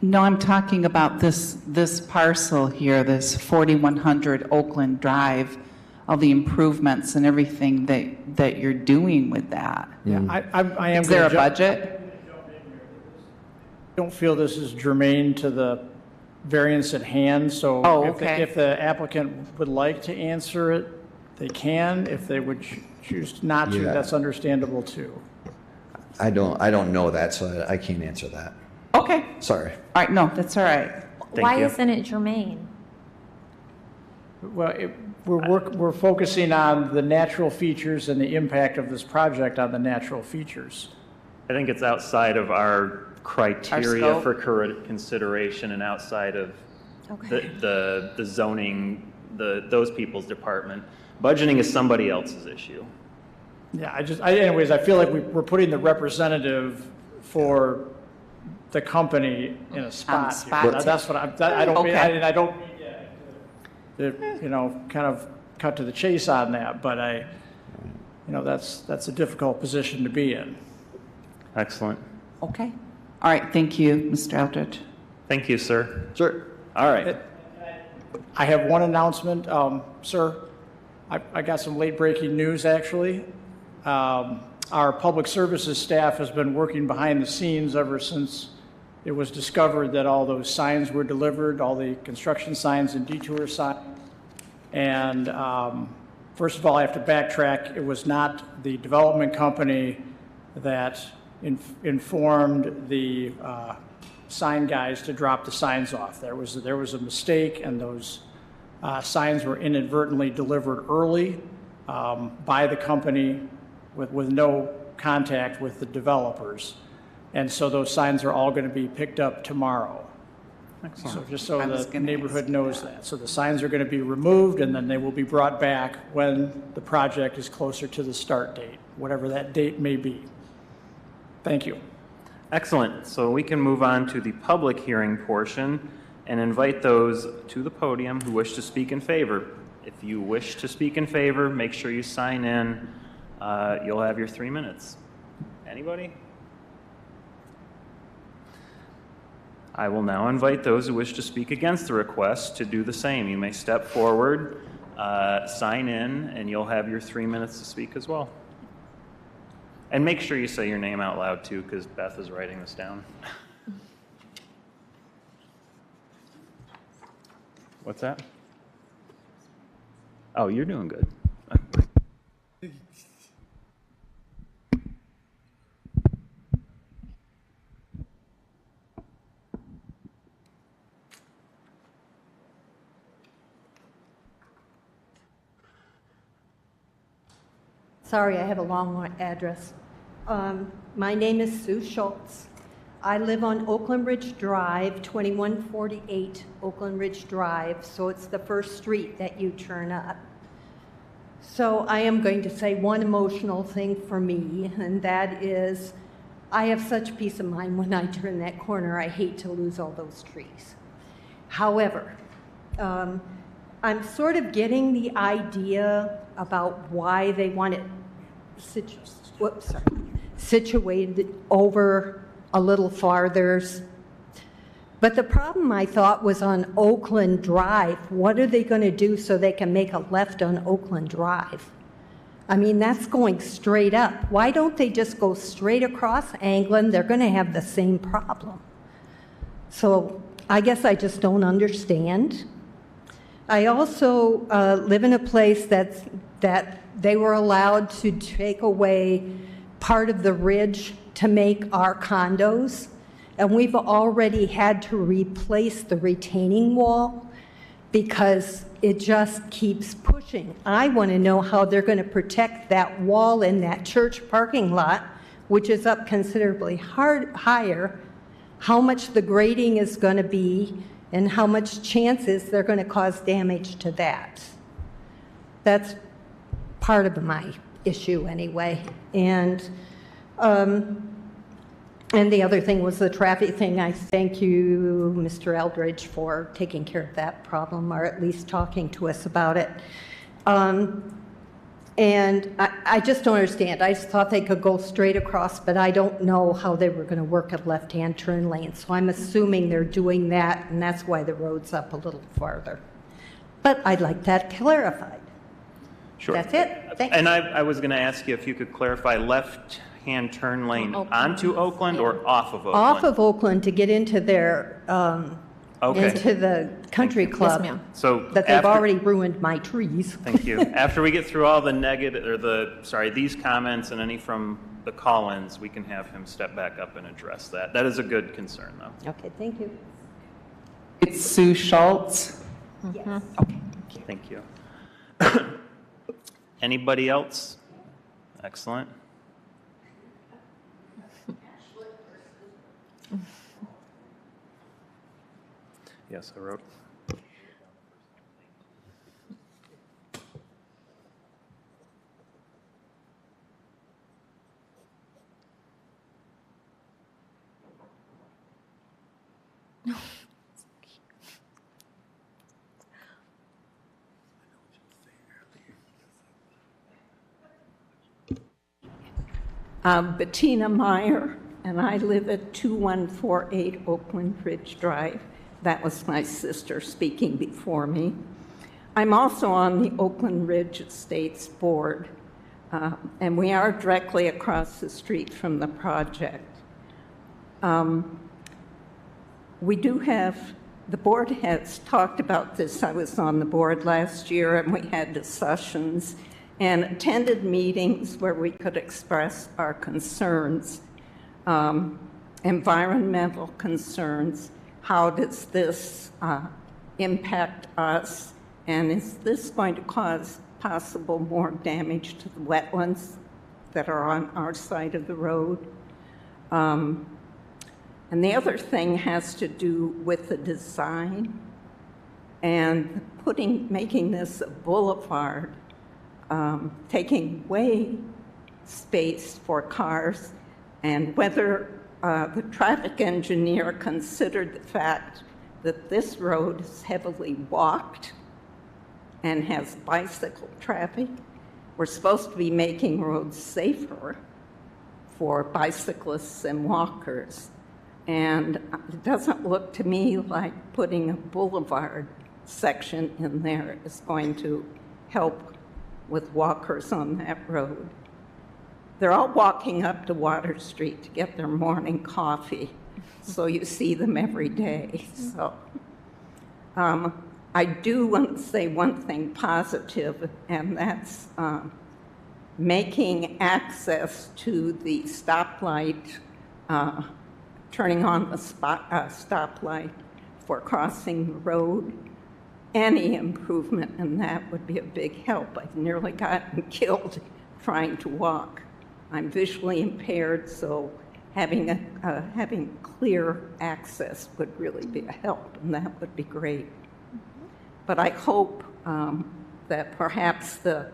No, I'm talking about this parcel here, this 4100 Oakland Drive, all the improvements and everything that you're doing with that. Yeah, I am. Is there a budget? I don't feel this is germane to the variance at hand, so if the applicant would like to answer it, they can. If they would choose not to, that's understandable too. I don't know that, so I can't answer that. Okay. Sorry. All right, no, that's all right. Why isn't it germane? Well, we're focusing on the natural features and the impact of this project on the natural features. I think it's outside of our criteria scope? for current consideration and outside of the zoning, those people's department. Budgeting is somebody else's issue. Yeah, anyways, I feel like we're putting the representative for the company in a spot. spot. Here. That's what I don't mean, I don't mean to, kind of cut to the chase on that, but that's a difficult position to be in. Excellent. Okay. All right, thank you, Mr. Eldridge. Thank you, sir. Sure. All right. I have one announcement, sir. I got some late-breaking news, actually. Our public services staff has been working behind the scenes ever since it was discovered that all those signs were delivered, all the construction signs and detour signs. And first of all, I have to backtrack. It was not the development company that informed the sign guys to drop the signs off. There was a mistake, and those signs were inadvertently delivered early by the company with no contact with the developers. And so those signs are all going to be picked up tomorrow. So just so the neighborhood knows that. So the signs are going to be removed, and then they will be brought back when the project is closer to the start date, whatever that date may be. Thank you. Excellent. So we can move on to the public hearing portion and invite those to the podium who wish to speak in favor. If you wish to speak in favor, make sure you sign in. You'll have your 3 minutes. Anybody? I will now invite those who wish to speak against the request to do the same. You may step forward, sign in, and you'll have your 3 minutes to speak as well. And make sure you say your name out loud too, because Beth is writing this down. What's that? Oh, you're doing good. Sorry, I have a long address. My name is Sue Schultz. I live on Oakland Ridge Drive, 2148 Oakland Ridge Drive, so it's the first street that you turn up. So I am going to say one emotional thing for me, and that is I have such peace of mind when I turn that corner. I hate to lose all those trees. However, I'm sort of getting the idea about why they want it situated over a little farther. But the problem, I thought, was on Oakland Drive. What are they going to do so they can make a left on Oakland Drive? I mean, that's going straight up. Why don't they just go straight across Anglin? They're going to have the same problem. So I guess I just don't understand. I also live in a place that they were allowed to take away part of the ridge to make our condos, and we've already had to replace the retaining wall because it just keeps pushing. I want to know how they're going to protect that wall in that church parking lot, which is up considerably higher, how much the grading is going to be, and how much chances they're going to cause damage to that. That's part of my issue anyway. And the other thing was the traffic thing. I thank you, Mr. Eldridge, for taking care of that problem, or at least talking to us about it. And I just don't understand. I just thought they could go straight across, but I don't know how they were going to work a left-hand turn lane. So I'm assuming they're doing that, and that's why the road's up a little farther. But I'd like that clarified. Sure. That's it. Thanks. And I was going to ask you if you could clarify left-hand turn lane onto Oakland or off of Oakland? Off of Oakland to get into their, Okay. into the country club. ma'am. So That they've after- already ruined my trees. Thank you. After we get through all the negative, or these comments and any from the call-ins, we can have him step back up and address that. That is a good concern, though. Okay, thank you. It's Sue Schultz. Yes. Thank you. Anybody else? Excellent. Yes, I wrote. Bettina Meyer, and I live at 2148 Oakland Ridge Drive. That was my sister speaking before me. I'm also on the Oakland Ridge Estates Board, and we are directly across the street from the project. We do have, the board has talked about this. I was on the board last year, and we had discussions and attended meetings where we could express our concerns, environmental concerns. How does this impact us? And is this going to cause possible more damage to the wetlands that are on our side of the road? And the other thing has to do with the design and making this a boulevard, taking away space for cars, and whether the traffic engineer considered the fact that this road is heavily walked and has bicycle traffic. We're supposed to be making roads safer for bicyclists and walkers. And it doesn't look to me like putting a boulevard section in there is going to help with walkers on that road. They're all walking up to Water Street to get their morning coffee, so you see them every day. So I do want to say one thing positive, and that's making access to the stoplight, turning on the stoplight for crossing the road. Any improvement in that would be a big help. I've nearly gotten killed trying to walk. I'm visually impaired, so having clear access would really be a help, and that would be great. But I hope that perhaps the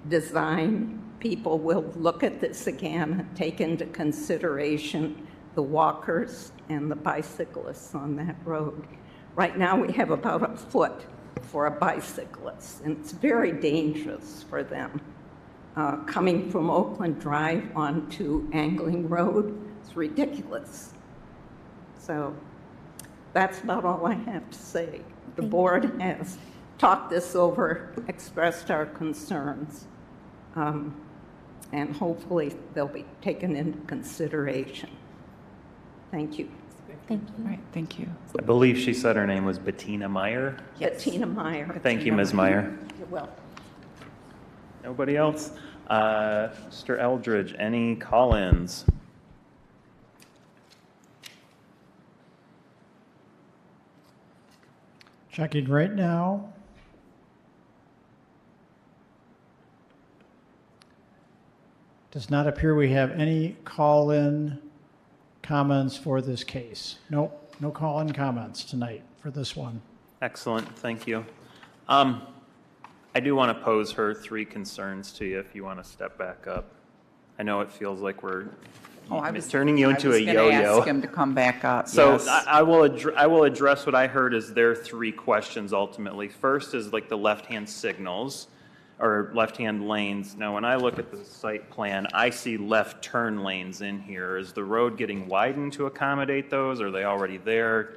design people will look at this again and take into consideration the walkers and the bicyclists on that road. Right now we have about a foot for a bicyclist, and it's very dangerous for them. Coming from Oakland Drive onto Angling Road, it's ridiculous. So that's about all I have to say. The board has talked this over, expressed our concerns, and hopefully they'll be taken into consideration. Thank you. Thank you. All right, thank you. I believe she said her name was Bettina Meyer. Yes. Bettina Meyer. Thank you, Ms. Meyer. You're welcome. Nobody else? Mr. Eldridge, any call-ins? Checking right now. Does not appear we have any call-in comments for this case. Nope, no call-in comments tonight for this one. Excellent, thank you. I do want to pose her 3 concerns to you if you want to step back up. I know it feels like we're turning you into a yo-yo. I was going to ask him to come back up. So yes. I will address what I heard as their 3 questions ultimately. First is like the left-hand signals or left-hand lanes. Now, when I look at the site plan, I see left turn lanes in here. Is the road getting widened to accommodate those? Are they already there?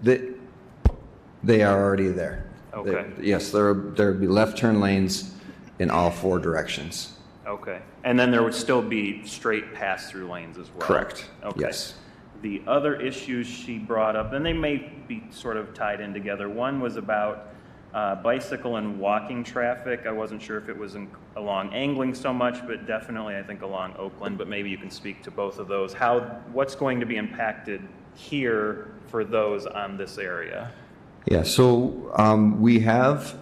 They are already there. Okay. Yes, there would be left turn lanes in all 4 directions. Okay. And then there would still be straight pass-through lanes as well? Correct. Okay. Yes. The other issues she brought up, and they may be sort of tied in together. One was about bicycle and walking traffic. I wasn't sure if it was along Angling so much, but definitely I think along Oakland, but maybe you can speak to both of those. What's going to be impacted here for those on this area? Yeah, so we have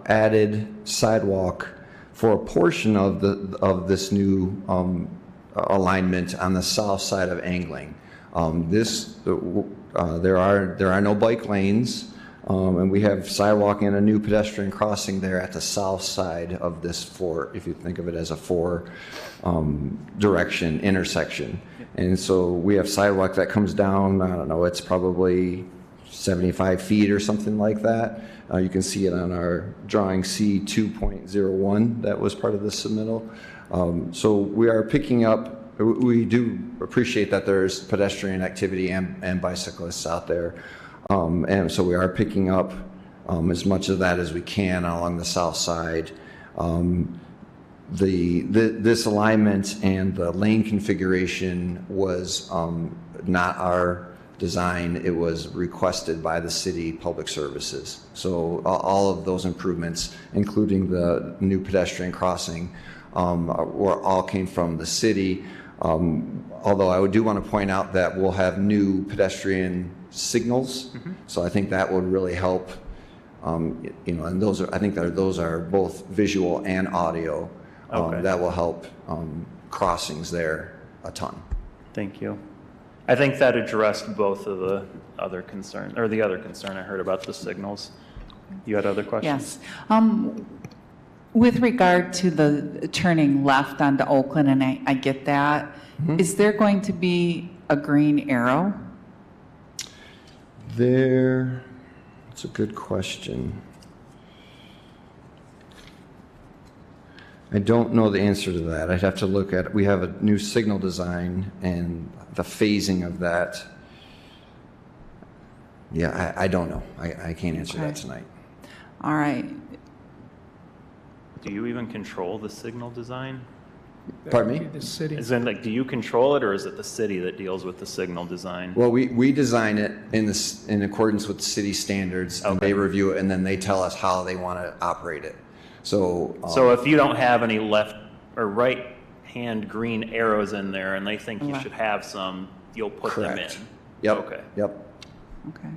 added sidewalk for a portion of this new alignment on the south side of Angling. There are no bike lanes, and we have sidewalk and a new pedestrian crossing there at the south side of this if you think of it as a 4 direction intersection. And so we have sidewalk that comes down, I don't know, it's probably 75 feet or something like that. You can see it on our drawing C 2.01 that was part of the submittal. So we are picking up we do appreciate that there's pedestrian activity and bicyclists out there. And so we are picking up as much of that as we can along the south side. This alignment and the lane configuration was not our design. It was requested by the city public services. So all of those improvements, including the new pedestrian crossing, all came from the city. Although I do want to point out that we'll have new pedestrian signals. So I think that would really help. And those are both visual and audio. Okay. That will help crossings there a ton. Thank you. I think that addressed both of the other concern, or the other concern I heard about the signals. You had other questions? Yes. With regard to the turning left onto Oakland, and I get that, is there going to be a green arrow? That's a good question. I don't know the answer to that. I'd have to look at, we have a new signal design and the phasing of that. Yeah, I don't know. I can't answer that tonight. All right. Do you even control the signal design? Pardon me? The city. Is it like, do you control it, or is it the city that deals with the signal design? Well, we design it in accordance with city standards, and they review it, and then they tell us how they want to operate it. So if you don't have any left or right hand green arrows in there and they think you should have some, you'll put them in? Yep. Okay. Yep. Okay.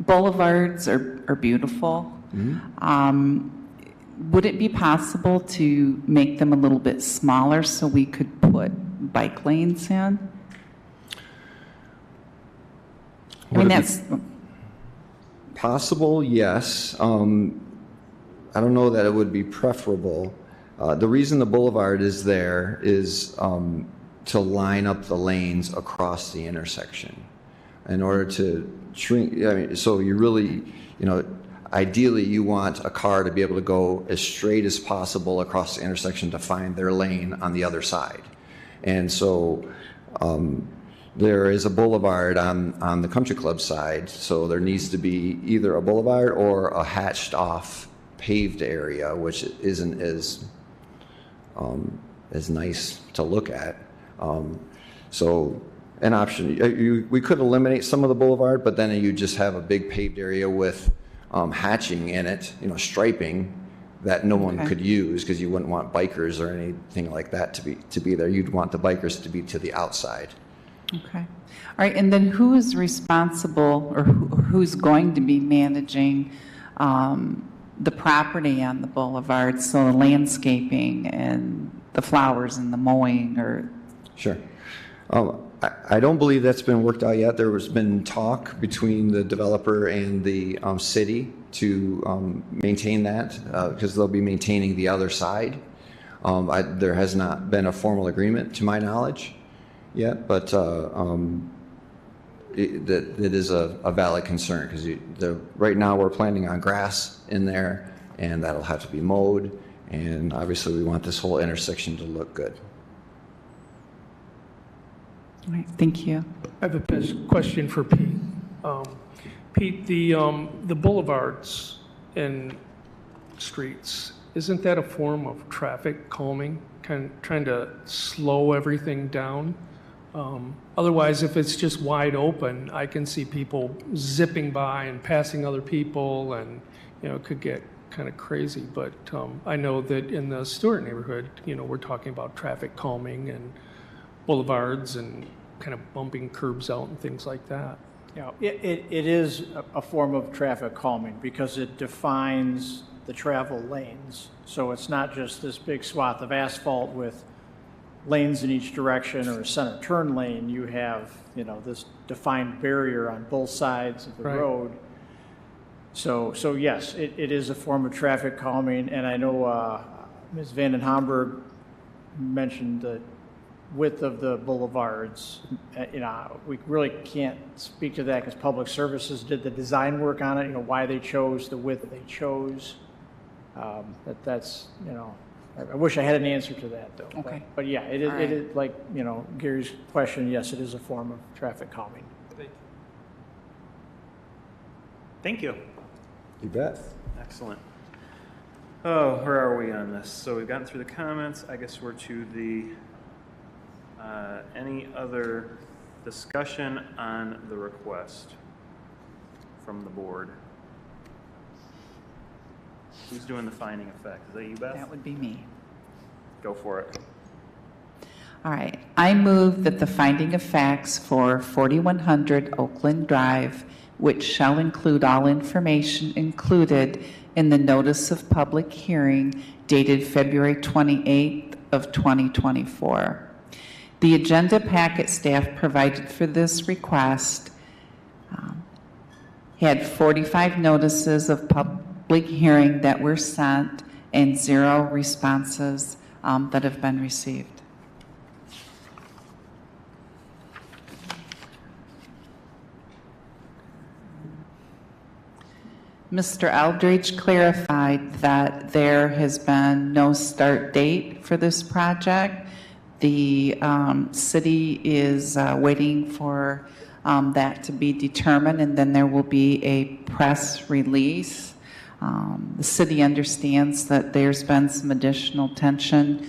Boulevards are beautiful. Would it be possible to make them a little bit smaller so we could put bike lanes in? I mean, that's possible, yes. I don't know that it would be preferable. The reason the boulevard is there is to line up the lanes across the intersection in order to shrink. I mean, so you really, ideally you want a car to be able to go as straight as possible across the intersection to find their lane on the other side. And so there is a boulevard on the country club side, so there needs to be either a boulevard or a hatched off paved area, which isn't as nice to look at. So an option, we could eliminate some of the boulevard, but then you just have a big paved area with hatching in it, striping that no one could use, because you wouldn't want bikers or anything like that to be there. You'd want the bikers to be to the outside. okay. All right, and then who is responsible, or who's going to be managing the property on the boulevard, so the landscaping and the flowers and the mowing, or? Sure. I don't believe that's been worked out yet. There has been talk between the developer and the city to maintain that, because they'll be maintaining the other side. There has not been a formal agreement, to my knowledge, yet, but it is a valid concern, because right now we're planning on grass in there, and that'll have to be mowed, and obviously we want this whole intersection to look good. All right, thank you. I have a question for Pete. Pete, the boulevards and streets, isn't that a form of traffic calming, trying to slow everything down? Otherwise, if it's just wide open, I can see people zipping by and passing other people, and it could get kind of crazy. But I know that in the Stewart neighborhood, we're talking about traffic calming and boulevards and kind of bumping curbs out and things like that. Yeah, it is a form of traffic calming because it defines the travel lanes. So it's not just this big swath of asphalt with lanes in each direction or a center turn lane. You have, this defined barrier on both sides of the road. So yes, it is a form of traffic calming. And I know Ms. Vanden Homburg mentioned the width of the boulevards. We really can't speak to that because Public Services did the design work on it, why they chose the width they chose. That's I wish I had an answer to that, though. Okay. But yeah, it All right. is, like, you know, Gary's question, yes, it is a form of traffic calming. Thank you. You bet. Excellent. Oh, where are we on this? So we've gotten through the comments. I guess we're to the, any other discussion on the request from the board? Who's doing the finding of fact? Is that you, Beth? That would be me. Go for it. All right. I move that the finding of facts for 4100 Oakland Drive, which shall include all information included in the notice of public hearing dated February 28th of 2024. The agenda packet staff provided for this request had 45 notices of public hearing that were sent and 0 responses that have been received. Mr. Eldridge clarified that there has been no start date for this project. The city is waiting for that to be determined, and then there will be a press release. The city understands that there's been some additional tension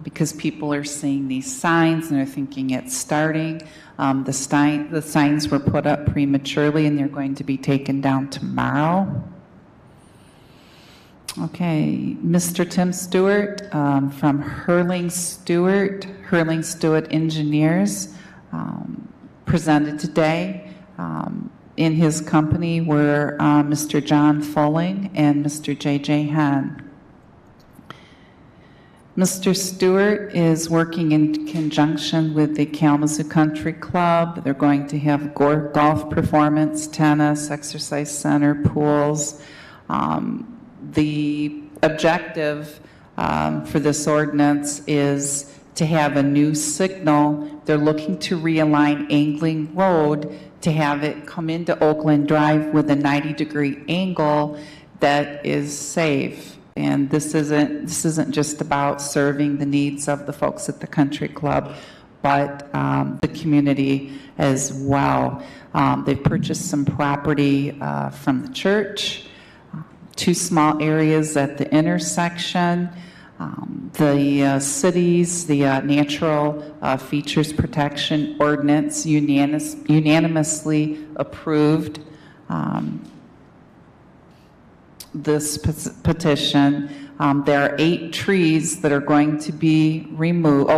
because people are seeing these signs and they're thinking it's starting. The signs were put up prematurely and they're going to be taken down tomorrow. Okay, Mr. Tim Stewart from Hurling Stewart Engineers presented today. In his company were Mr. John Fulling and Mr. J.J. Hahn. Mr. Stewart is working in conjunction with the Kalamazoo Country Club. They're going to have golf performance, tennis, exercise center, pools. The objective for this ordinance is to have a new signal. They're looking to realign Angling Road to have it come into Oakland Drive with a 90-degree angle that is safe. And this isn't just about serving the needs of the folks at the country club, but the community as well. They've purchased some property from the church, 2 small areas at the intersection. The city's, the Natural Features Protection Ordinance unanimously approved this petition. There are 8 trees that are going to be removed.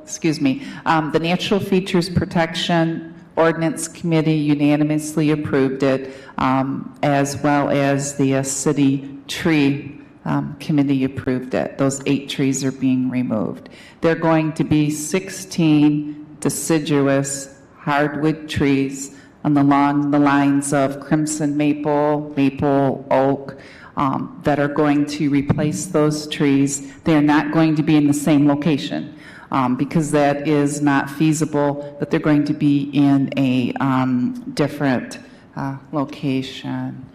The Natural Features Protection Ordinance Committee unanimously approved it, as well as the City Tree Committee approved it. Those 8 trees are being removed. There are going to be 16 deciduous hardwood trees along the lines of crimson maple, maple oak, that are going to replace those trees. They are not going to be in the same location because that is not feasible, but they're going to be in a different location.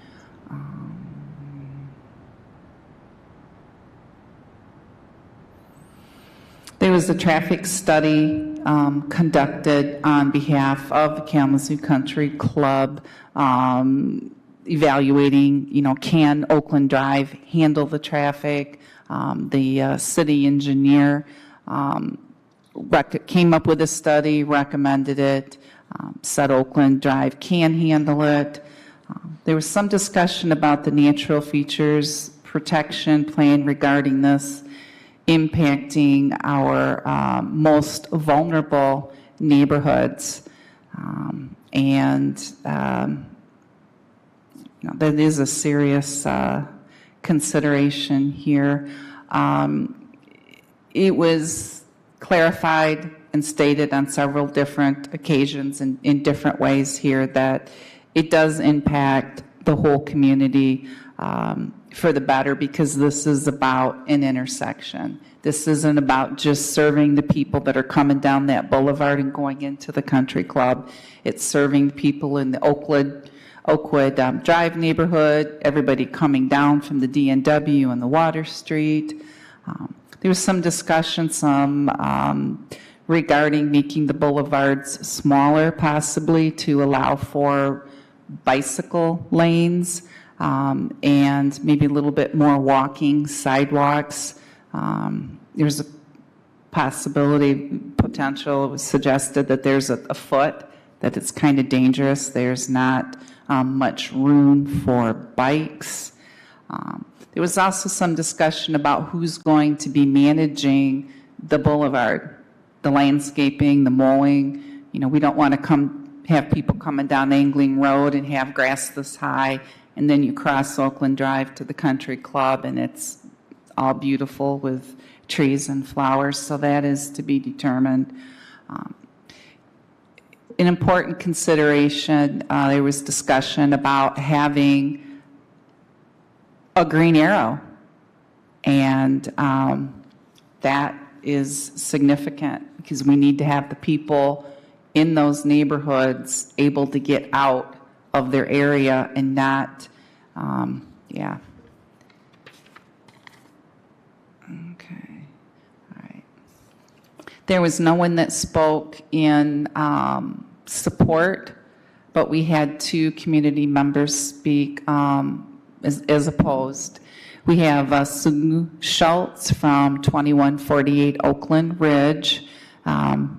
There was a traffic study conducted on behalf of the Kalamazoo Country Club, evaluating, can Oakland Drive handle the traffic? The city engineer came up with a study, recommended it, said Oakland Drive can handle it. There was some discussion about the natural features protection plan regarding this impacting our most vulnerable neighborhoods. That is a serious consideration here. It was clarified and stated on several different occasions and in different ways here that it does impact the whole community for the better, because this is about an intersection. This isn't about just serving the people that are coming down that boulevard and going into the country club. It's serving people in the Oakwood Drive neighborhood, everybody coming down from the DNW and the Water Street. There was some discussion, regarding making the boulevards smaller possibly to allow for bicycle lanes, and maybe a little bit more walking sidewalks. There's a potential, it was suggested that there's a foot, that it's kind of dangerous. There's not much room for bikes. There was also some discussion about who's going to be managing the boulevard, the landscaping, the mowing. You know, we don't want to have people coming down Angling Road and have grass this high, and then you cross Oakland Drive to the country club, and it's all beautiful with trees and flowers, so that is to be determined. An important consideration, there was discussion about having a green arrow, and that is significant because we need to have the people in those neighborhoods able to get out of their area and not, yeah. Okay, all right. There was no one that spoke in support, but we had 2 community members speak as opposed. We have Sue Schultz from 2148 Oakland Ridge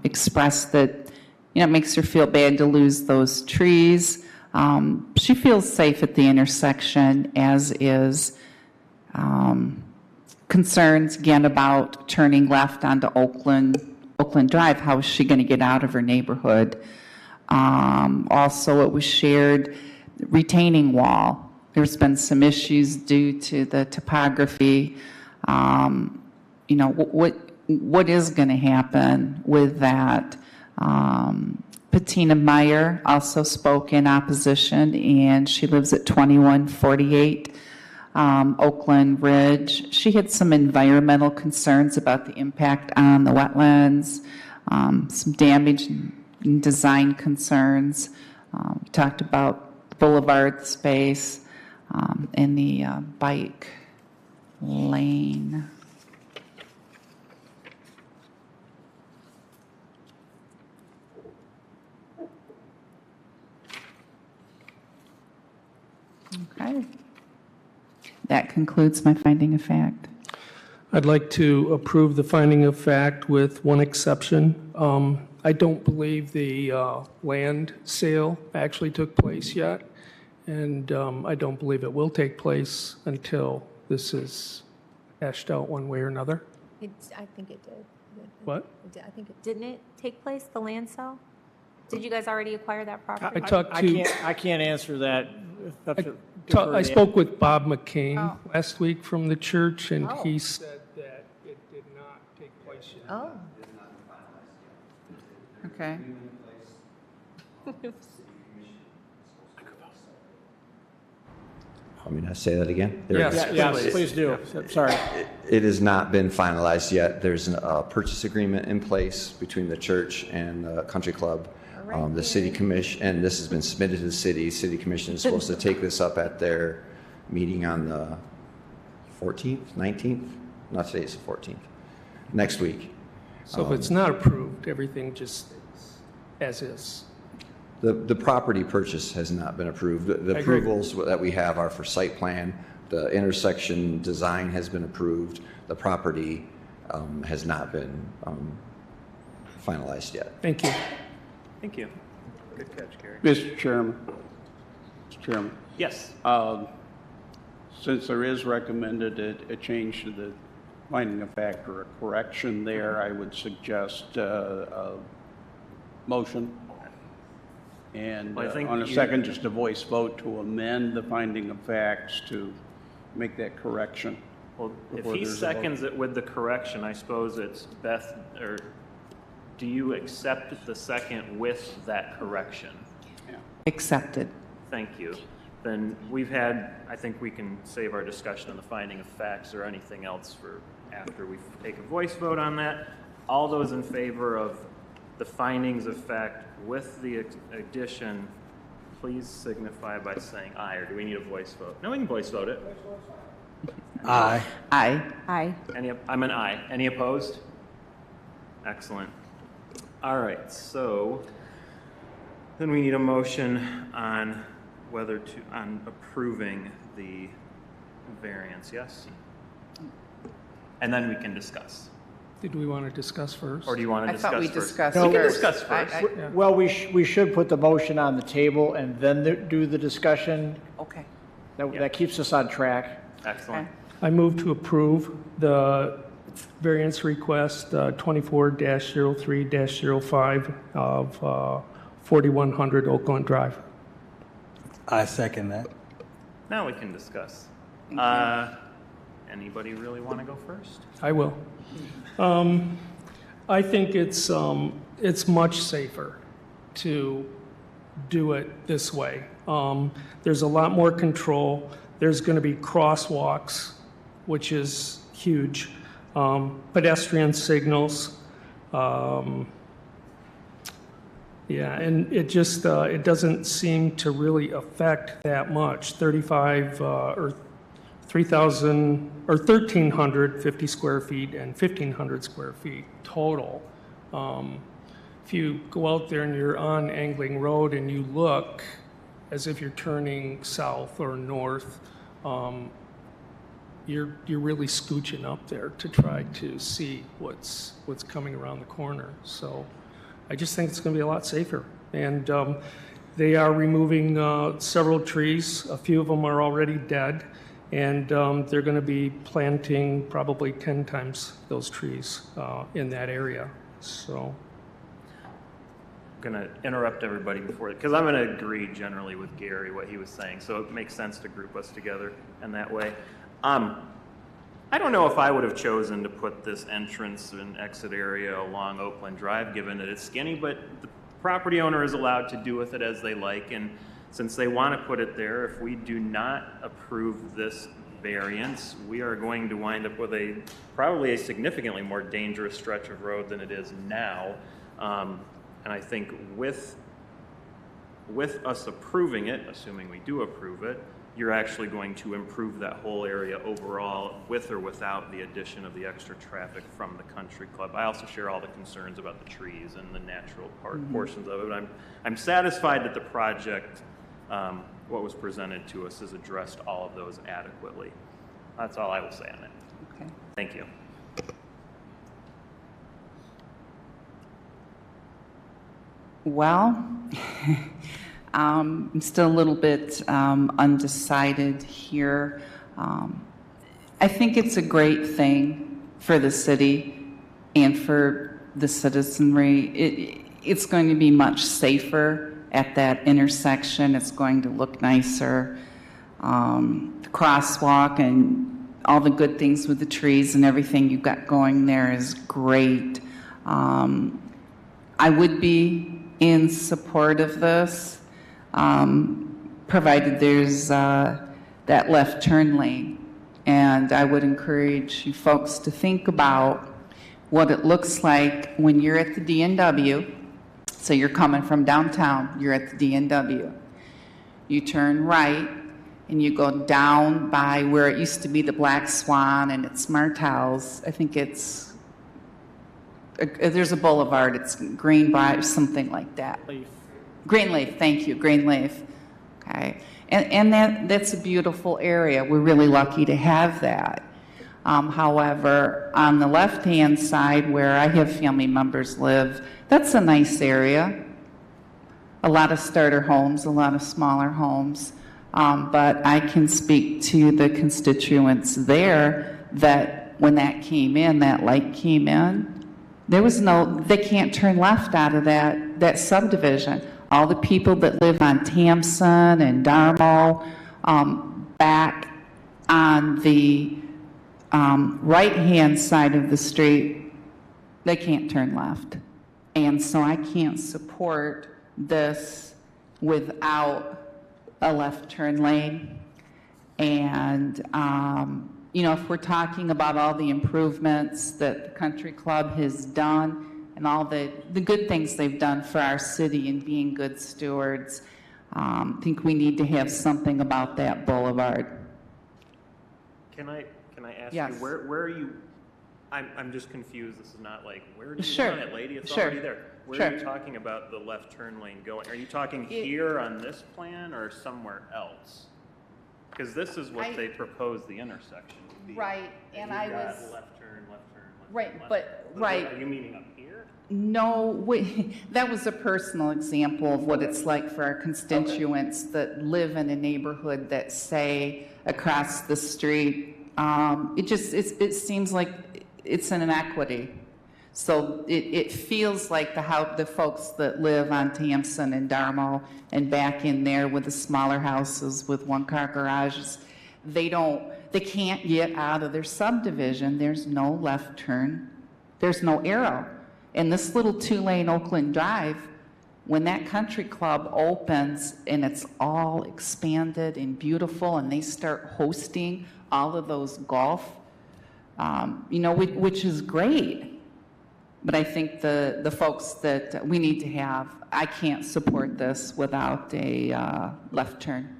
expressed that, you know, it makes her feel bad to lose those trees. She feels safe at the intersection, as is concerns again about turning left onto Oakland Drive. How is she going to get out of her neighborhood? Also, it was shared retaining wall. There's been some issues due to the topography. You know, what is going to happen with that? Patina Meyer also spoke in opposition, and she lives at 2148 Oakland Ridge. She had some environmental concerns about the impact on the wetlands, some damage and design concerns. We talked about boulevard space and the bike lane. Okay. That concludes my finding of fact. I'd like to approve the finding of fact with one exception. I don't believe the land sale actually took place yet, and I don't believe it will take place until this is hashed out one way or another. I think it did. What? I think it didn't it take place, the land sale? Did you guys already acquire that property? I can't answer that. I spoke with Bob McCain last week from the church, and he said that it did not take place yet. Oh. Okay. Want me to say that again? Yes, please do. Sorry. It has not been finalized yet. There's a purchase agreement in place between the church and the country club. The city commission, and this has been submitted to the city. City commission is supposed to take this up at their meeting on the 14th, 19th? Not today, it's the 14th. Next week. So if it's not approved, everything just stays as is. The property purchase has not been approved. The approvals that we have are for site plan. The intersection design has been approved. The property has not been finalized yet. Thank you. Thank you. Good catch, Gary. Mr. Chairman. Mr. Chairman. Yes. Since there is recommended a change to the finding of fact or a correction there, I would suggest a motion. And Well, I think on a second, just a voice vote to amend the finding of facts to make that correction. Well, if before he there's a vote. seconds it with the correction, I suppose it's Beth, or do you accept the second with that correction? Accepted. Thank you. Then we've had, I think we can save our discussion on the finding of facts or anything else for after we take a voice vote on that. All those in favor of the findings of fact with the addition, please signify by saying aye, or do we need a voice vote? No, we can voice vote it. Aye. Aye. Aye. I'm an aye. Any opposed? Excellent. All right, so then we need a motion on on approving the variance, yes? And then we can discuss. Did we want to discuss first? Or do you want to I discuss thought we first? discussed We can first. discuss first. Well, we should put the motion on the table and then do the discussion. Okay. That keeps us on track. Excellent. I move to approve the variance request 24-03-05 of 4100 Oakland Drive. I second that. Now we can discuss. Anybody really want to go first? I will. I think it's much safer to do it this way. There's a lot more control. There's going to be crosswalks, which is huge. Pedestrian signals. Yeah, and it just it doesn't seem to really affect that much. 35 or 3,000 or 1,350 square feet and 1,500 square feet total. If you go out there and you're on Angling Road and you look as if you're turning south or north, you're really scooching up there to try to see what's coming around the corner. So I just think it's going to be a lot safer. And they are removing several trees. A few of them are already dead. And they're going to be planting probably 10 times those trees in that area. So I'm going to interrupt everybody before, because I'm going to agree generally with Gary, what he was saying. So it makes sense to group us together in that way. I don't know if I would have chosen to put this entrance and exit area along Oakland Drive, given that it's skinny, but the property owner is allowed to do with it as they like. And since they want to put it there, if we do not approve this variance, we are going to wind up with probably a significantly more dangerous stretch of road than it is now. And I think with us approving it, assuming we do approve it, you're actually going to improve that whole area overall with or without the addition of the extra traffic from the country club. I also share all the concerns about the trees and the natural portions of it. I'm satisfied that the project, what was presented to us, has addressed all of those adequately. That's all I will say on it. Okay. Thank you. Well, I'm still a little bit undecided here. I think it's a great thing for the city and for the citizenry. It's going to be much safer at that intersection. It's going to look nicer. The crosswalk and all the good things with the trees and everything you've got going there is great. I would be in support of this, provided there's that left turn lane. And I would encourage you folks to think about what it looks like when you're at the D&W. So you're coming from downtown, you're at the D&W. You turn right and you go down by where it used to be the Black Swan and it's Martel's. I think there's a boulevard, it's Greenbrier, something like that. Greenleaf, thank you, Greenleaf. Okay, and that's a beautiful area. We're really lucky to have that. However, on the left-hand side where I have family members live, that's a nice area. A lot of starter homes, a lot of smaller homes. But I can speak to the constituents there that when that came in, that light came in, they can't turn left out of that subdivision. All the people that live on Tamson and Darmo, back on the right-hand side of the street, they can't turn left. And so I can't support this without a left turn lane. And, if we're talking about all the improvements that the country club has done and all the good things they've done for our city and being good stewards, I think we need to have something about that boulevard. Can I can I ask Yes. you, where are you, I'm just confused, this is not like, where do you Sure. want it, lady? It's Sure. already there. Where Sure. are you talking about the left turn lane going? Are you talking here on this plan or somewhere else? Because this is what they proposed the intersection to be. Right, and I you've got was- left turn, left turn, left Right, turn, left but- turn. right. Are you meaning up here? No, that was a personal example of what it's like for our constituents that live in a neighborhood that say across the street. It seems like it's an inequity. So it feels like the folks that live on Tampson and Darmo and back in there with the smaller houses with one-car garages, they can't get out of their subdivision. There's no left turn. There's no arrow. And this little 2-lane Oakland Drive, when that country club opens and it's all expanded and beautiful and they start hosting all of those golf, which is great. But I think the folks that we need to have, I can't support this without a left turn.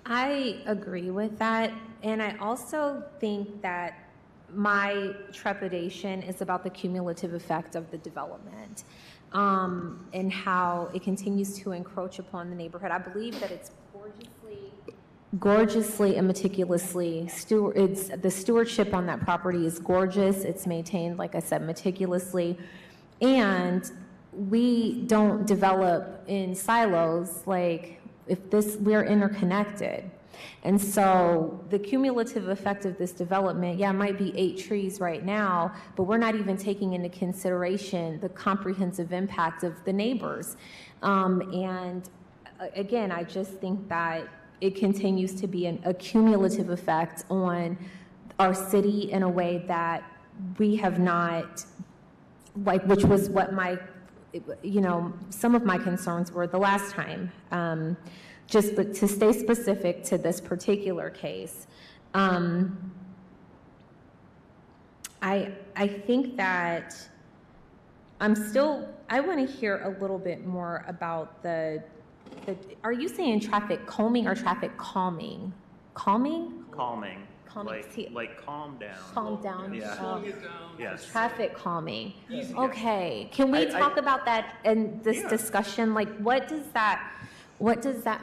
I agree with that, and I also think that my trepidation is about the cumulative effect of the development and how it continues to encroach upon the neighborhood. I believe that it's gorgeously and meticulously the stewardship on that property is gorgeous. It's maintained, like I said, meticulously, and we don't develop in silos. Like we're interconnected. And so the cumulative effect of this development, it might be 8 trees right now, but we're not even taking into consideration the comprehensive impact of the neighbors. And again, I just think that it continues to be a cumulative effect on our city in a way that we have not, which was what some of my concerns were the last time. But to stay specific to this particular case, I think that I want to hear a little bit more about are you saying traffic combing or traffic calming? Calming? Calming. Calming. Like calm down. Calm down. Yeah. Slowing it down. Yes. Traffic calming. Okay. Can we talk about that in this discussion? Like, what does that,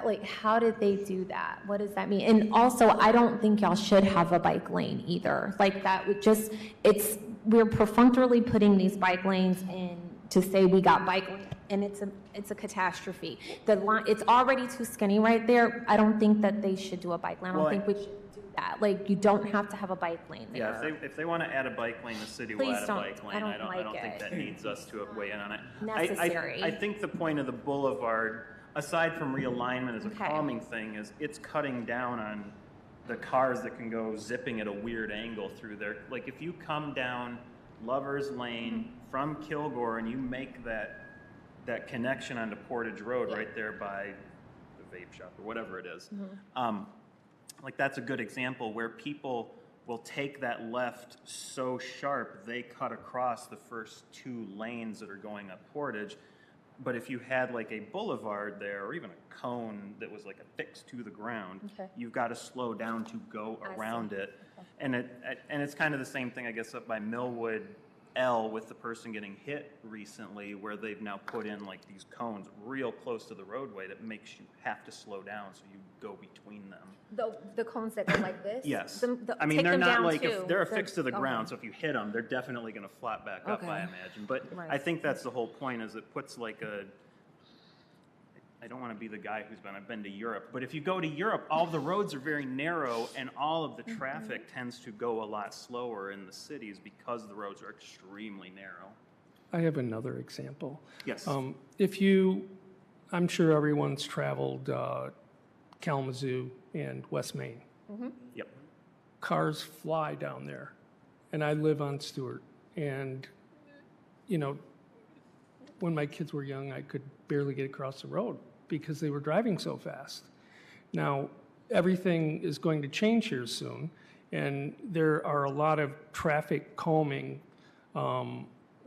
like, how did they do that? What does that mean? And also, I don't think y'all should have a bike lane either. Like, that would we're perfunctorily putting these bike lanes in to say we got bike lanes, and it's a catastrophe. The line, it's already too skinny right there. I don't think that they should do a bike lane. I don't think we should do that. Like, you don't have to have a bike lane there. Yeah, if they want to add a bike lane, the city will Please add a don't. bike lane. I don't I don't like think it. that needs us to weigh in on it. Necessary. I think the point of the boulevard, aside from realignment as a Okay. calming thing, is it's cutting down on the cars that can go zipping at a weird angle through there. Like, if you come down Lover's Lane from Kilgore and you make that connection onto Portage Road right there by the vape shop or whatever it is, like, that's a good example where people will take that left so sharp they cut across the first 2 lanes that are going up Portage. But if you had like a boulevard there, or even a cone that was like affixed to the ground, you've got to slow down to go around it. And it's kind of the same thing, I guess, up by Millwood L with the person getting hit recently, where they've now put in like these cones real close to the roadway that makes you have to slow down, so you go between them. The cones that go like this? Yes. I mean, take they're them not down like, too. they're affixed to the ground, so if you hit them, they're definitely going to flop back up, I imagine. But I think that's the whole point, is it puts like I don't want to be the guy I've been to Europe, but if you go to Europe, all the roads are very narrow and all of the traffic tends to go a lot slower in the cities because the roads are extremely narrow. I have another example. Yes. I'm sure everyone's traveled Kalamazoo and West Main. Yep. Cars fly down there, and I live on Stewart. And, when my kids were young, I could barely get across the road because they were driving so fast. Now, everything is going to change here soon, and there are a lot of traffic calming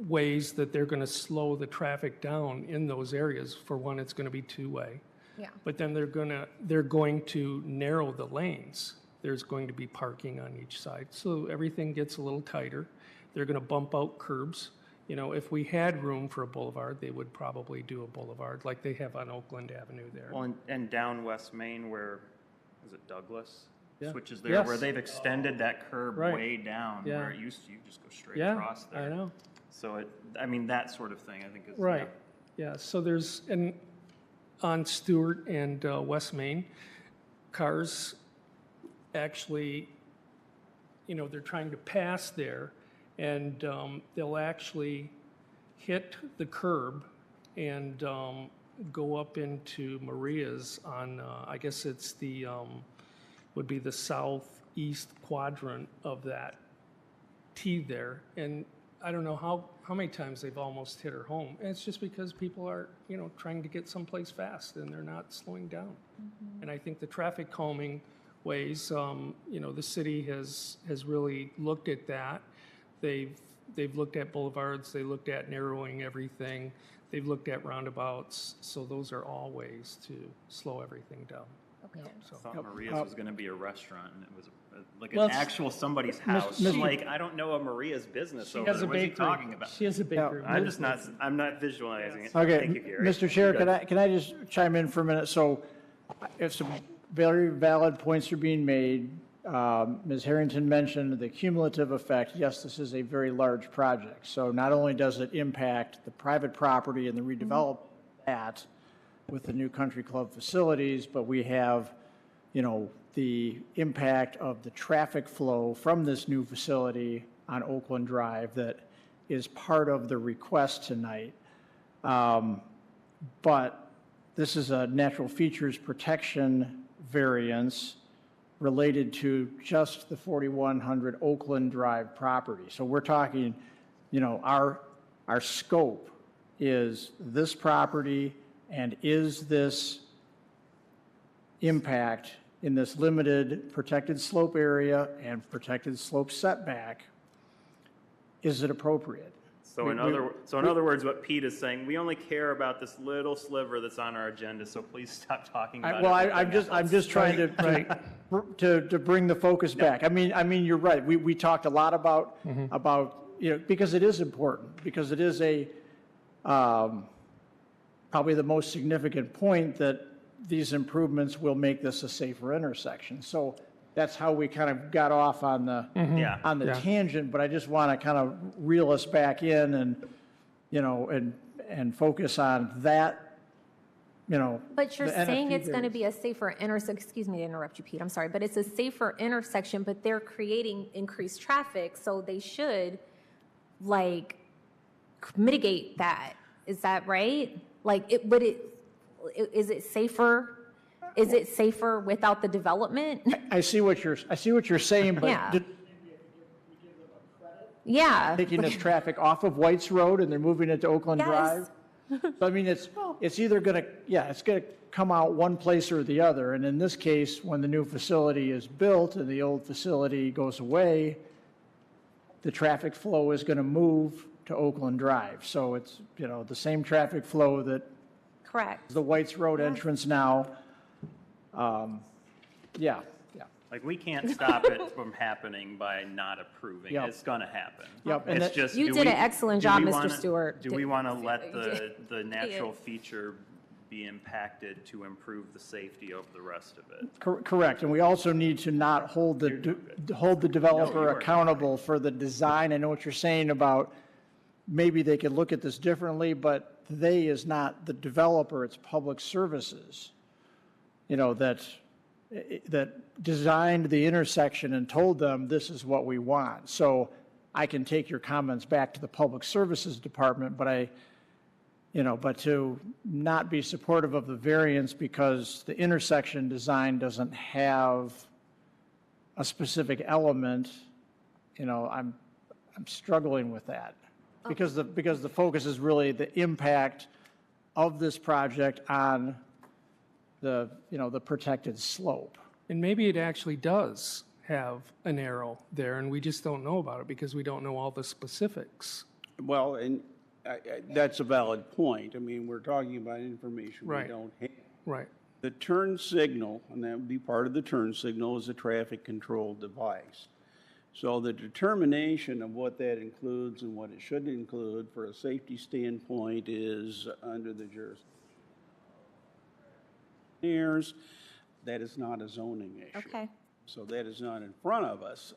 ways that they're going to slow the traffic down in those areas. For one, it's going to be 2-way. Yeah. But then they're going to narrow the lanes there's going to be parking on each side. So everything gets a little tighter. They're going to bump out curbs. You know, if we had room for a boulevard, they would probably do a boulevard like they have on Oakland Avenue there. Well, and down West Main where, is it Douglas? Yeah. Switches there, Yes. where they've extended that curb Right. way down, Yeah. where it used to, you just go straight Yeah, across there. I know. So it, I mean, that sort of thing, I think is. Right, yeah, so there's, and on Stewart and West Main, cars actually, you know, they're trying to pass there, and they'll actually hit the curb and go up into Maria's on, I guess it's the, would be the southeast quadrant of that T there, and I don't know how many times they've almost hit her home. And it's just because people are, you know, trying to get someplace fast and they're not slowing down. And I think the traffic calming ways, you know, the city has really looked at that. They've looked at boulevards, they looked at narrowing everything, they've looked at roundabouts. So those are all ways to slow everything down. Okay. I thought Maria's was gonna be a restaurant, and it was like Well, an actual somebody's house. Mr. I'm like, I don't know a Maria's business She over has there. a What's he bakery. talking about? She has a bakery. I'm not visualizing it. Okay, Thank you, Gary. Mr. Chair, You're good. can I just chime in for a minute? So if some very valid points are being made, Ms. Harrington mentioned the cumulative effect. Yes, this is a very large project. So not only does it impact the private property and the redevelopment that with the new country club facilities, but we have, you know, the impact of the traffic flow from this new facility on Oakland Drive that is part of the request tonight. But this is a natural features protection variance related to just the 4100 Oakland Drive property. So we're talking, you know, our scope is this property, and is this impact in this limited protected slope area and protected slope setback, is it appropriate? So in other words, what Pete is saying, we only care about this little sliver that's on our agenda, so please stop talking about Well, everything I'm else. just trying to bring the focus back. I mean, you're right. We talked a lot about, you know, because it is important, because it is a, probably the most significant point that these improvements will make this a safer intersection. So that's how we kind of got off on the, tangent, but I just want to kind of reel us back in and, you know, and focus on that, you know. But you're the saying NFP it's going to variance. be a safer intersection, excuse me to interrupt you, Pete, I'm sorry, but it's a safer intersection, but they're creating increased traffic, so they should, like, mitigate that. Is that right? Like, is it safer? Is it safer without the development? I see what you're saying, but Yeah. Yeah. taking this traffic off of White's Road and they're moving it to Oakland Yes. Drive. So I mean, it's either going to, it's going to come out one place or the other. And in this case, when the new facility is built and the old facility goes away, the traffic flow is going to move to Oakland Drive. So it's, you know, the same traffic flow that Correct. the White's Road entrance now. Yeah. Like, we can't stop it from happening by not approving. Yep. It's gonna happen. Yep, and It's just, You do did we- an excellent do job, we Mr. wanna- Stewart. Do we wanna let the natural feature be impacted to improve the safety of the rest of it? Correct, and we also need to not hold the developer No, you are accountable for the design. I know what you're saying about maybe they could look at this differently, but they is not the developer, it's Public Services, you know, that designed the intersection and told them this is what we want. So I can take your comments back to the Public Services Department, but but to not be supportive of the variance because the intersection design doesn't have a specific element, you know, I'm struggling with that. Because the focus is really the impact of this project on the, you know, the protected slope. And maybe it actually does have an arrow there, and we just don't know about it because we don't know all the specifics. Well, and that's a valid point. I mean, we're talking about information we Right. don't have. Right. The turn signal, and that would be part of the turn signal, is a traffic control device. So the determination of what that includes and what it should include for a safety standpoint is under the jurisdiction. That is not a zoning issue. Okay. So that is not in front of us.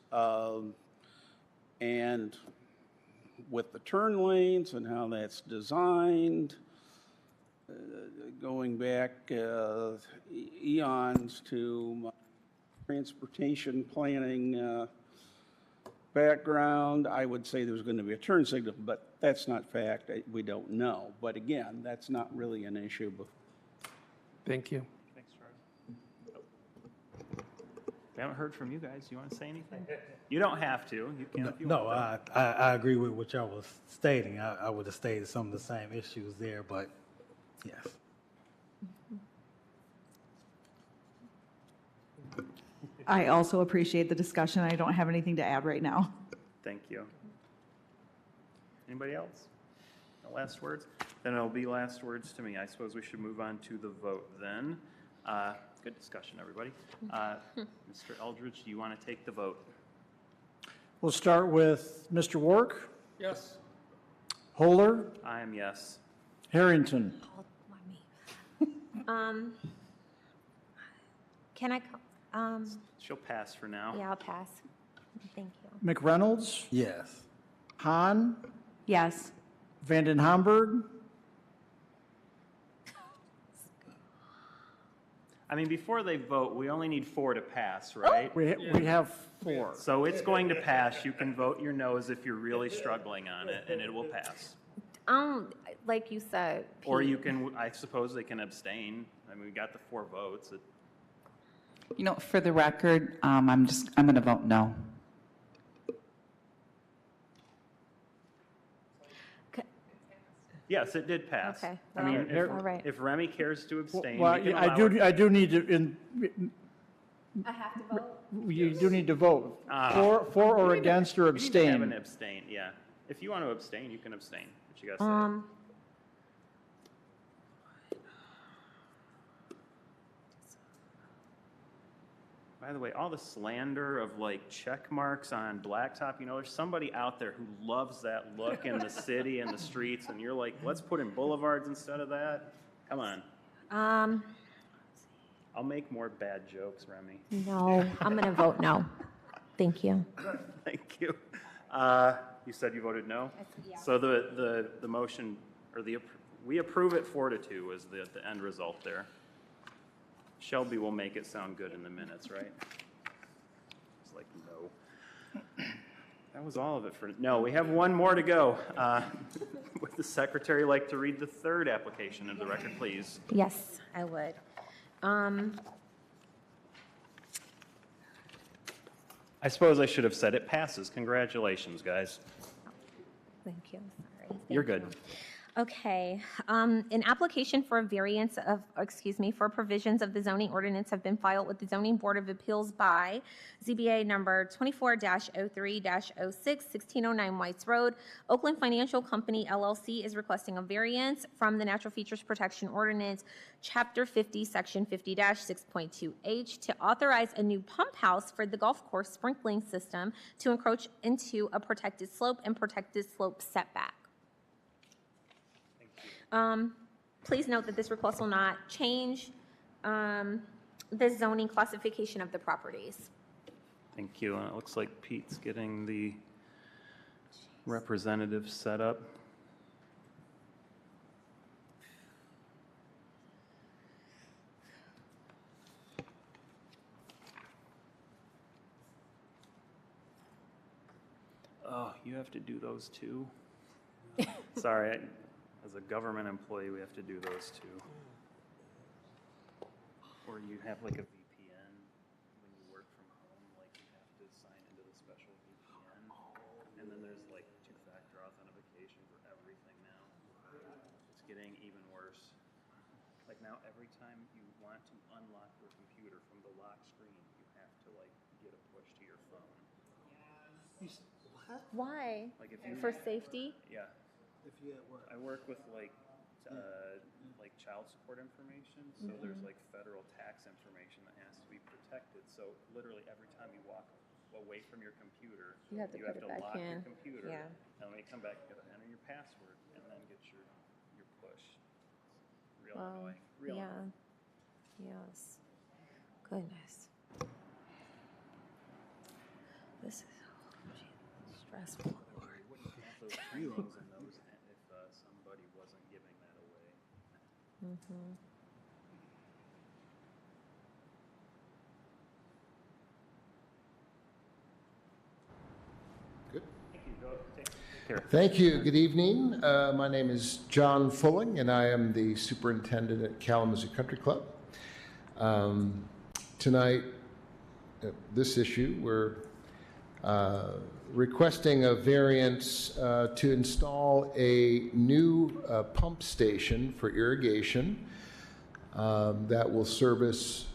And with the turn lanes and how that's designed, going back eons to my transportation planning background, I would say there's going to be a turn signal, but that's not fact. We don't know. But again, that's not really an issue. Thank you. Thanks, Charlie. We haven't heard from you guys. You want to say anything? You don't have to. You can if you No, want. I agree with what y'all was stating. I would have stated some of the same issues there, but yes. I also appreciate the discussion. I don't have anything to add right now. Thank you. Anybody else? No last words? Then it'll be last words to me. I suppose we should move on to the vote then. Good discussion, everybody. Mr. Eldridge, do you want to take the vote? We'll start with Mr. Wark, Yes. Holder, I am yes. Harrington. Can I, She'll pass for now. yeah, I'll pass. Thank you. McReynolds, Yes. Hahn, Yes. Vanden Hamburg, I mean, before they vote, we only need 4 to pass, right? we have 4. So it's going to pass. You can vote your no's if you're really struggling on it, and it will pass. Like you said. Or Pete, you can, I suppose they can abstain. I mean, we got the 4 votes. You know, for the record, I'm going to vote no. Yes, it did pass. Okay, I mean, well, all right. if Remy cares to abstain, Well, we can allow her. I do need to, I have to vote? you do need to vote. For or against or You need to have an abstain. abstain, yeah. If you want to abstain, you can abstain. What you got to say? By the way, all the slander of like check marks on blacktop, you know, there's somebody out there who loves that look in the city and the streets, and you're like, let's put in boulevards instead of that. Come on. I'll make more bad jokes, Remy. No, I'm going to vote no. Thank you. Thank you. You said you voted no? Yeah. So the motion, or we approve it 4-2 is the end result there. Shelby will make it sound good in the minutes, right? It's like, no. That was all of it for, no, we have one more to go. Would the secretary like to read the 3rd application into the record, please? Yes, I would. I suppose I should have said it passes. Congratulations, guys. Thank you. Sorry. You're Thank good. you. Okay, an application for a variance of, for provisions of the zoning ordinance have been filed with the Zoning Board of Appeals by ZBA number 24-03-06, 1609 Whites Road. Oakland Financial Company LLC is requesting a variance from the Natural Features Protection Ordinance, Chapter 50, Section 50-6.2H, to authorize a new pump house for the golf course sprinkling system to encroach into a protected slope and protected slope setback. Please note that this request will not change the zoning classification of the properties. Thank you. And it looks like Pete's getting the representative set up. Oh, you have to do those too? Sorry, as a government employee, we have to do those too. Or you have like a VPN when you work from home, like you have to sign into the special VPN. And then there's like 2-factor authentication for everything now. It's getting even worse. Like now every time you want to unlock your computer from the lock screen, you have to like get a push to your phone. Why? Like if you, For safety? yeah. If you at work. I work with like child support information, so there's like federal tax information that has to be protected. So literally every time you walk away from your computer, You have to put it back lock your in. computer, Yeah. and when you come back, you gotta enter your password and then get your push. It's real annoying. Real annoying. Yes. Goodness. This is stressful. You wouldn't have those feelings in those if somebody wasn't giving that away. Mm-hmm. Good. Thank you. Go take care. Thank you. Good evening. My name is John Fulling, and I am the superintendent at Kalamazoo Country Club. Tonight, this issue, we're requesting a variance to install a new pump station for irrigation that will service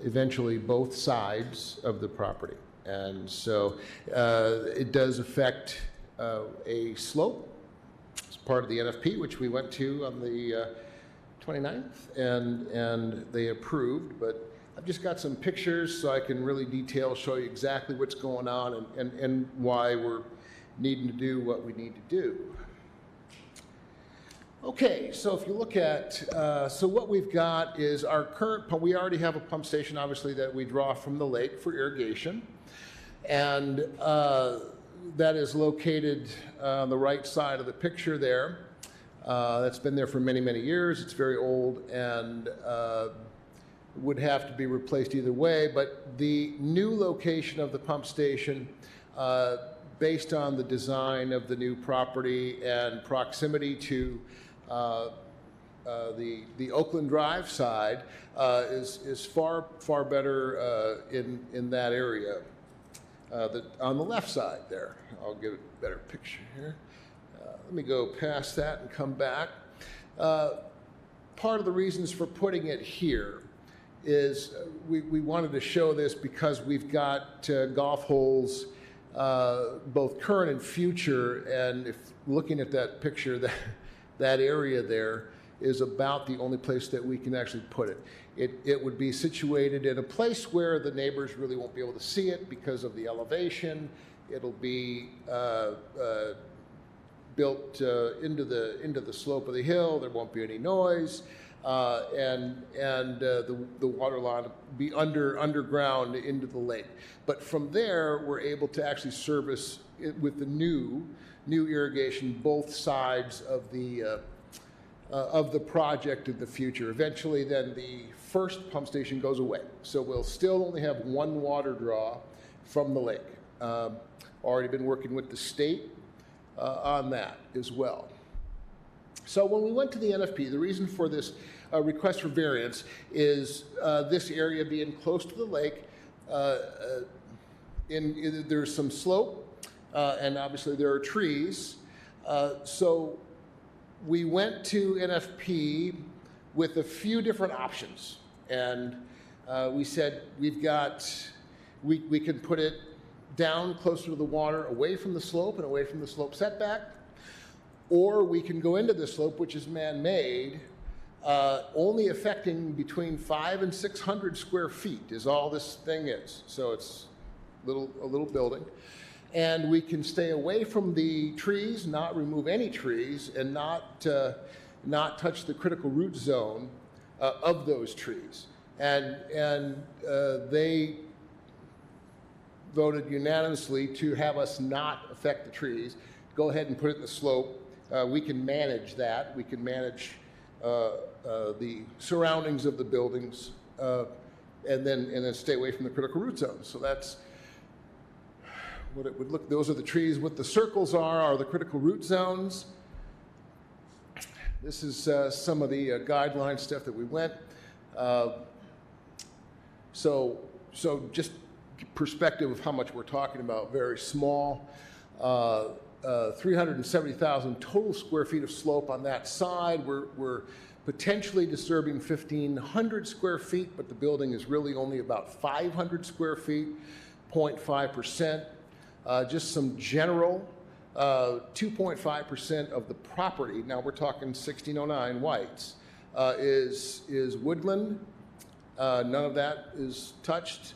eventually both sides of the property. And so it does affect a slope. It's part of the NFP, which we went to on the 29th, and they approved. But I've just got some pictures so I can really show you exactly what's going on and why we're needing to do what we need to do. Okay, so if you look at, so what we've got is our current pump. We already have a pump station, obviously, that we draw from the lake for irrigation. And that is located on the right side of the picture there. That's been there for many, many years. It's very old and would have to be replaced either way. But the new location of the pump station, based on the design of the new property and proximity to the Oakland Drive side, is far, far better in that area. On the left side there. I'll get a better picture here. Let me go past that and come back. Part of the reasons for putting it here is we wanted to show this because we've got golf holes, both current and future, and if looking at that picture, that area there is about the only place that we can actually put it. It would be situated in a place where the neighbors really won't be able to see it because of the elevation. It'll be built into the slope of the hill. There won't be any noise, and the water line will be underground into the lake. But from there, we're able to actually service it with the new irrigation both sides of the project in the future. Eventually, then the first pump station goes away. So we'll still only have one water draw from the lake. Already been working with the state on that as well. So when we went to the NFP, the reason for this request for variance is this area being close to the lake. There's some slope, and obviously there are trees. So we went to NFP with a few different options, and we said we can put it down closer to the water, away from the slope and away from the slope setback, or we can go into the slope, which is man-made, only affecting between 500 and 600 square feet is all this thing is. So it's a little building. And we can stay away from the trees, not remove any trees, and not touch the critical root zone of those trees. And they voted unanimously to have us not affect the trees. Go ahead and put it in the slope. We can manage that. We can manage the surroundings of the buildings, and then stay away from the critical root zone. So that's what it would look. Those are the trees. What the circles are the critical root zones. This is some of the guideline stuff that we went. So just perspective of how much we're talking about. Very small. 370,000 total square feet of slope on that side. We're potentially disturbing 1,500 square feet, but the building is really only about 500 square feet, 0.5%. Just some general 2.5% of the property, now we're talking 1609 Whites, is woodland. None of that is touched.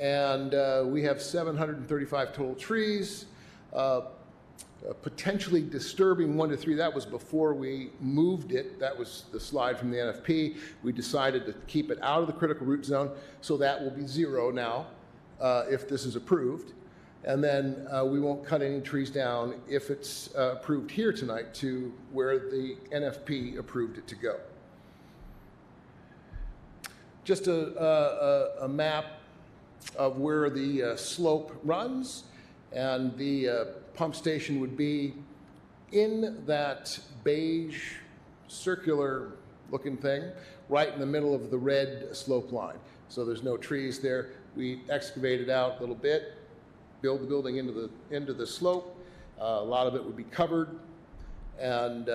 And we have 735 total trees. Potentially disturbing 1 to 3, that was before we moved it. That was the slide from the NFP. We decided to keep it out of the critical root zone, so that will be 0 now if this is approved. And then we won't cut any trees down if it's approved here tonight to where the NFP approved it to go. Just a map of where the slope runs, and the pump station would be in that beige circular looking thing right in the middle of the red slope line. So there's no trees there. We excavated out a little bit, build the building into the slope. A lot of it would be covered, and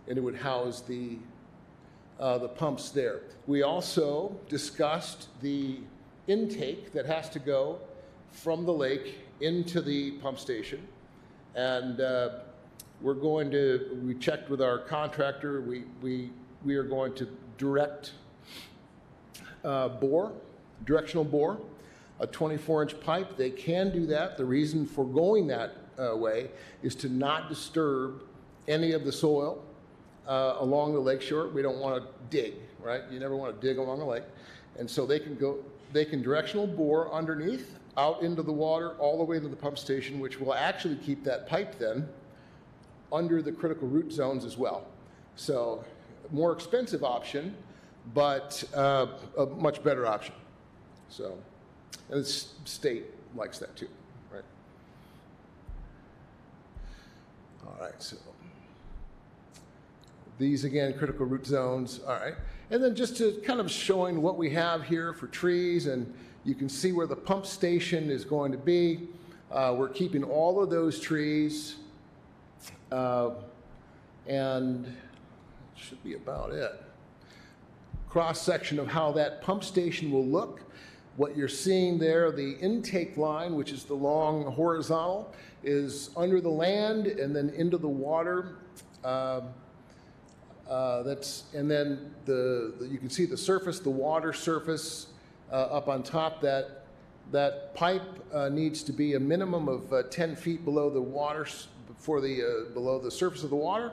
it would house the pumps there. We also discussed the intake that has to go from the lake into the pump station, and we checked with our contractor. We are going to directional bore, a 24-inch pipe. They can do that. The reason for going that way is to not disturb any of the soil along the lakeshore. We don't want to dig, right? You never want to dig along a lake. And so they can directional bore underneath, out into the water, all the way to the pump station, which will actually keep that pipe then under the critical root zones as well. So more expensive option, but a much better option. So, and the state likes that too, right? All right, so these again, critical root zones, all right. And then just to kind of showing what we have here for trees, and you can see where the pump station is going to be. We're keeping all of those trees, and that should be about it. Cross section of how that pump station will look. What you're seeing there, the intake line, which is the long horizontal, is under the land and then into the water. And then you can see the surface, the water surface up on top. That pipe needs to be a minimum of 10 feet below the water, below the surface of the water,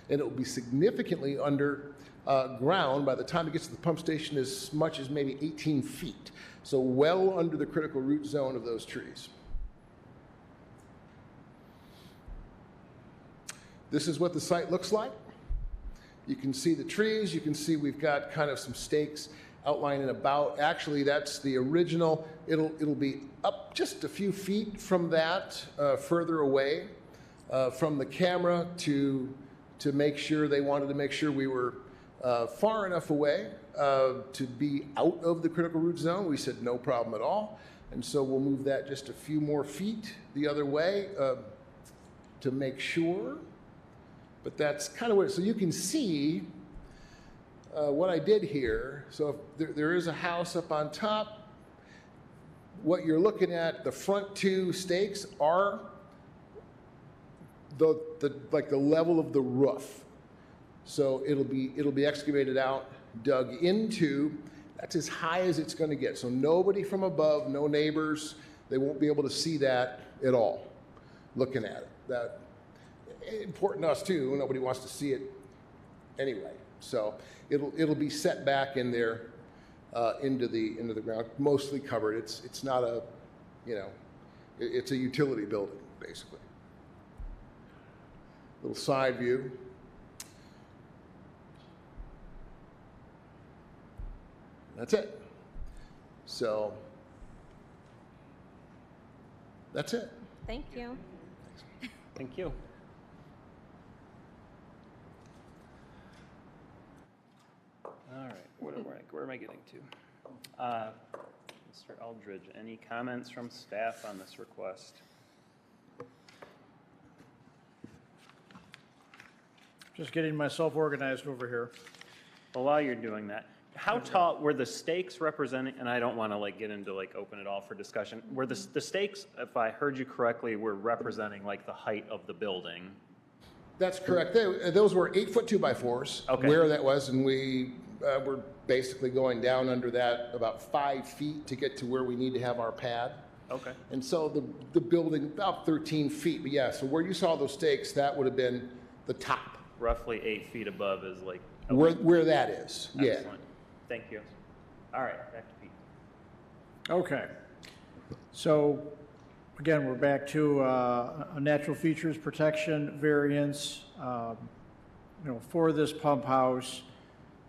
and it will be significantly under ground by the time it gets to the pump station, as much as maybe 18 feet. So well under the critical root zone of those trees. This is what the site looks like. You can see the trees. You can see we've got kind of some stakes outlining about. Actually, that's the original. It'll be up just a few feet from that, further away from the camera to make sure they wanted to make sure we were far enough away to be out of the critical root zone. We said no problem at all. And so we'll move that just a few more feet the other way to make sure. But that's kind of what, so you can see what I did here. So if there is a house up on top. What you're looking at, the front two stakes are like the level of the roof. So it'll be excavated out, dug into. That's as high as it's going to get. So nobody from above, no neighbors, they won't be able to see that at all. Looking at it, that important to us too. Nobody wants to see it anyway. So it'll be set back in there into the ground, mostly covered. It's not a, it's a utility building basically. Little side view. That's it. So that's it. Thank you. Thank you. All right, where am I getting to? Mr. Eldridge, any comments from staff on this request? Just getting myself organized over here. Well, while you're doing that, How tall were the stakes representing, and I don't want to like get into like open it all for discussion, were the stakes, if I heard you correctly, were representing like the height of the building? That's correct. Those were 8-foot 2x4s, Okay. where that was, and we were basically going down under that about 5 feet to get to where we need to have our pad. Okay. And so the building, about 13 feet, but yeah, so where you saw those stakes, that would have been the top. Roughly 8 feet above is like. Where that is, yeah. Excellent. Thank you. All right, back to Pete. Okay. So, again, we're back to a natural features protection variance. For this pump house,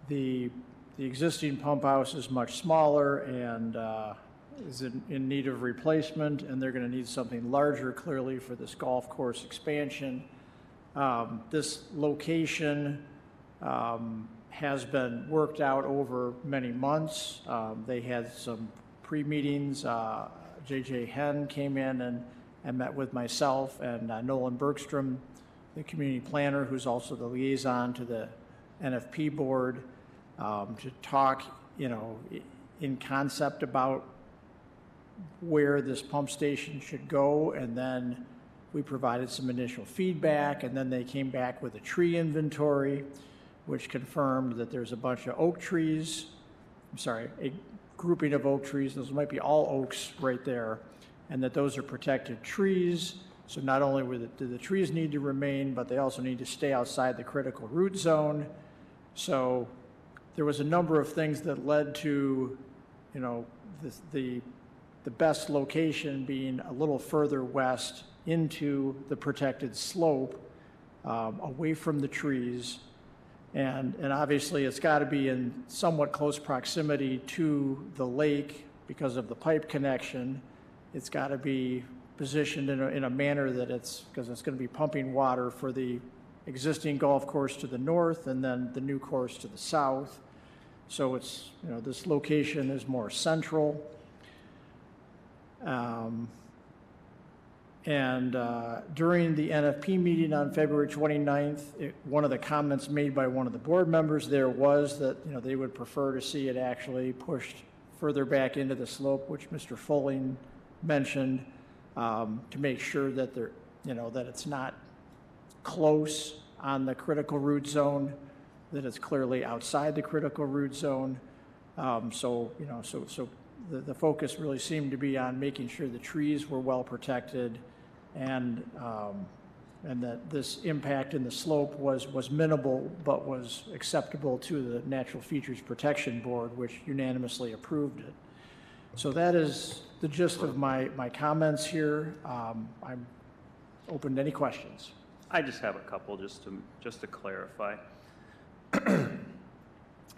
the existing pump house is much smaller and is in need of replacement, and they're going to need something larger, clearly, for this golf course expansion. This location has been worked out over many months. They had some pre-meetings. J.J. Henn came in and met with myself and Nolan Bergstrom, the community planner, who's also the liaison to the NFP board, to talk, in concept about where this pump station should go. And then we provided some initial feedback, and then they came back with a tree inventory, which confirmed that there's a bunch of oak trees, a grouping of oak trees, those might be all oaks right there, and that those are protected trees. So not only do the trees need to remain, but they also need to stay outside the critical root zone. So there was a number of things that led to, the best location being a little further west into the protected slope, away from the trees. And obviously, it's got to be in somewhat close proximity to the lake because of the pipe connection. It's got to be positioned in a manner that because it's going to be pumping water for the existing golf course to the north and then the new course to the south. So it's, this location is more central. During the NFP meeting on February 29th, one of the comments made by one of the board members there was that, they would prefer to see it actually pushed further back into the slope, which Mr. Folling mentioned, to make sure that that it's not close on the critical root zone, that it's clearly outside the critical root zone. So the focus really seemed to be on making sure the trees were well protected, and that this impact in the slope was minimal, but was acceptable to the Natural Features Protection Board, which unanimously approved it. So that is the gist of my comments here. I'm open to any questions. I just have a couple just to clarify.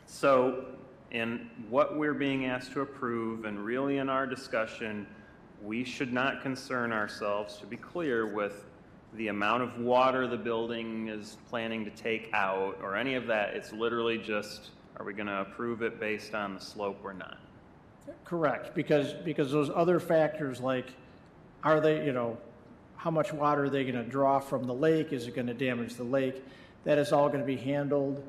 So in what we're being asked to approve, and really in our discussion, we should not concern ourselves, to be clear, with the amount of water the building is planning to take out or any of that. It's literally just, are we going to approve it based on the slope or not? Correct, because those other factors, like, are they, how much water are they going to draw from the lake? Is it going to damage the lake? That is all going to be handled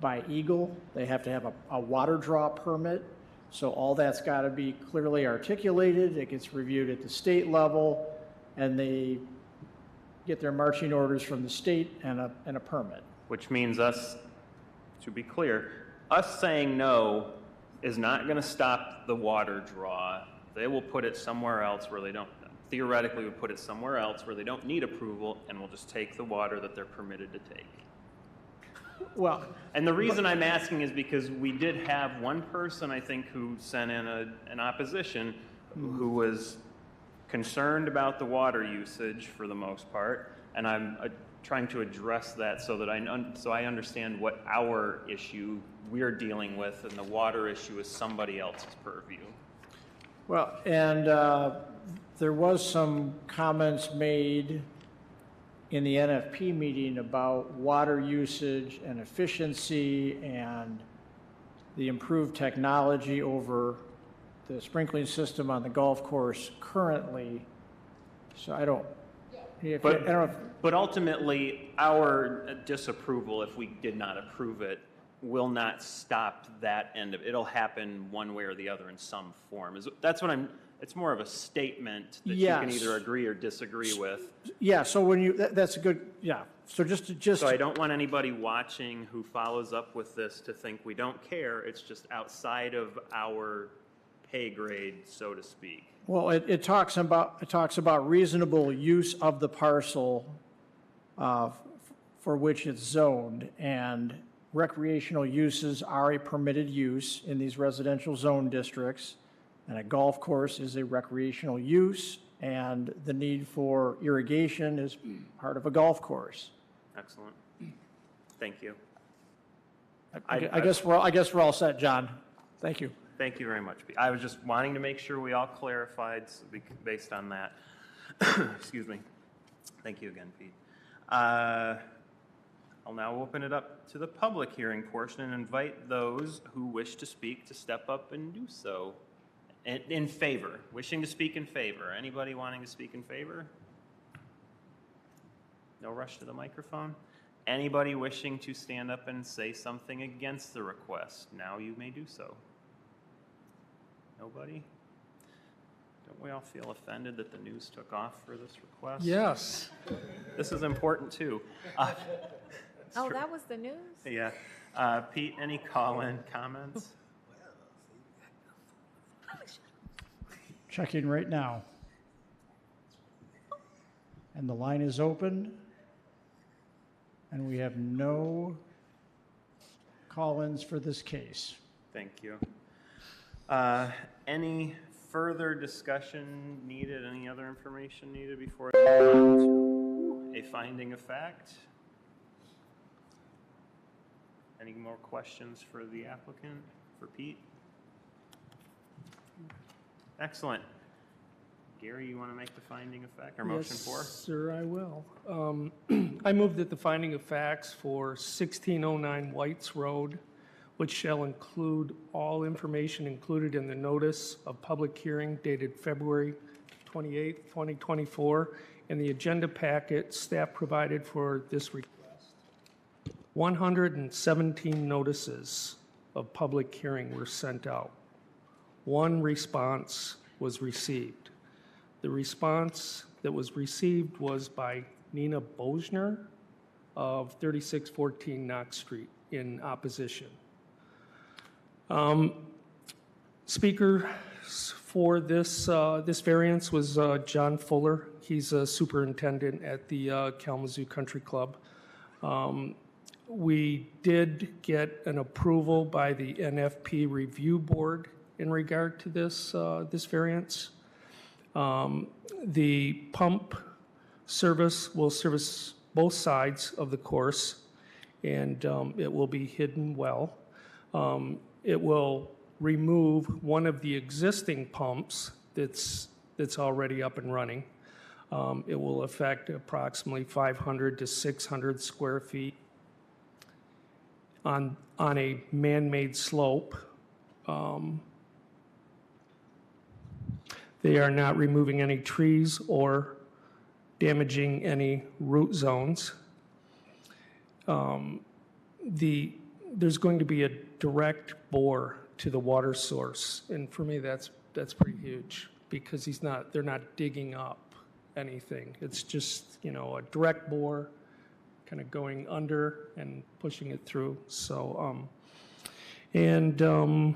by Eagle. They have to have a water draw permit. So all that's got to be clearly articulated. It gets reviewed at the state level, and they get their marching orders from the state and a permit. Which means us, to be clear, us saying no is not going to stop the water draw. They will put it somewhere else where they don't, theoretically would put it somewhere else where they don't need approval, and will just take the water that they're permitted to take. Well, and the reason I'm asking is because we did have one person, I think, who sent in an opposition, who was concerned about the water usage for the most part, and I'm trying to address that so that I understand what our issue we're dealing with, and the water issue is somebody else's purview. Well, and there was some comments made in the NFP meeting about water usage and efficiency and the improved technology over the sprinkling system on the golf course currently. So I don't. But ultimately, our disapproval, if we did not approve it, will not stop that end of it. It'll happen one way or the other in some form. That's what it's more of a statement that you can Yes. either agree or disagree with. Yeah, so when you, that's a good, yeah. So So I don't want anybody watching who follows up with this to think we don't care. It's just outside of our pay grade, so to speak. well, it talks about reasonable use of the parcel for which it's zoned, and recreational uses are a permitted use in these residential zone districts, and a golf course is a recreational use, and the need for irrigation is part of a golf course. Excellent. Thank you. I guess we're all set, John. Thank you. Thank you very much. I was just wanting to make sure we all clarified based on that. Excuse me. Thank you again, Pete. I'll now open it up to the public hearing portion and invite those who wish to speak to step up and do so. In favor, wishing to speak in favor. Anybody wanting to speak in favor? No rush to the microphone. Anybody wishing to stand up and say something against the request? Now you may do so. Nobody? Don't we all feel offended that the news took off for this request? Yes. This is important too. Oh, that was the news? Yeah. Pete, any call-in comments? Checking right now. And the line is open. And we have no call-ins for this case. Thank you. Any further discussion needed? Any other information needed before we move on to a finding of fact? Any more questions for the applicant, for Pete? Excellent. Gary, you want to make the finding of fact or motion for? Yes, sir, I will. I move that the finding of facts for 1609 Whites Road, which shall include all information included in the notice of public hearing dated February 28, 2024, and the agenda packet staff provided for this request. 117 notices of public hearing were sent out. One response was received. The response that was received was by Nina Bosner of 3614 Knox Street in opposition. Speaker for this variance was John Fuller. He's a superintendent at the Kalamazoo Country Club. We did get an approval by the NFP Review Board in regard to this variance. The pump service will service both sides of the course, and it will be hidden well. It will remove one of the existing pumps that's already up and running. It will affect approximately 500 to 600 square feet on a man-made slope. They are not removing any trees or damaging any root zones. There's going to be a direct bore to the water source, and for me that's pretty huge because they're not digging up anything. It's just, a direct bore kind of going under and pushing it through. So no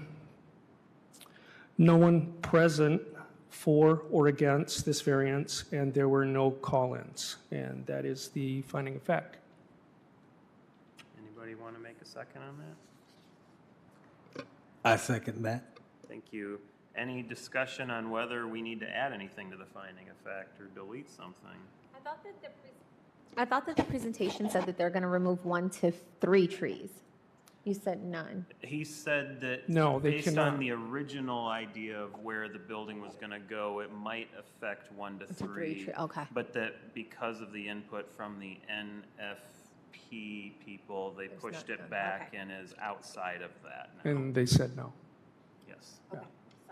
one present for or against this variance, and there were no call-ins, and that is the finding of fact. Anybody want to make a second on that? I second that. Thank you. Any discussion on whether we need to add anything to the finding of fact or delete something? I thought that the presentation said that they're going to remove 1 to 3 trees. You said none. He said that No, they based cannot. on the original idea of where the building was going to go, it might affect 1 to 3. Okay. But that because of the input from the NFP people, they pushed it back and is outside of that now. And they said no. Yes.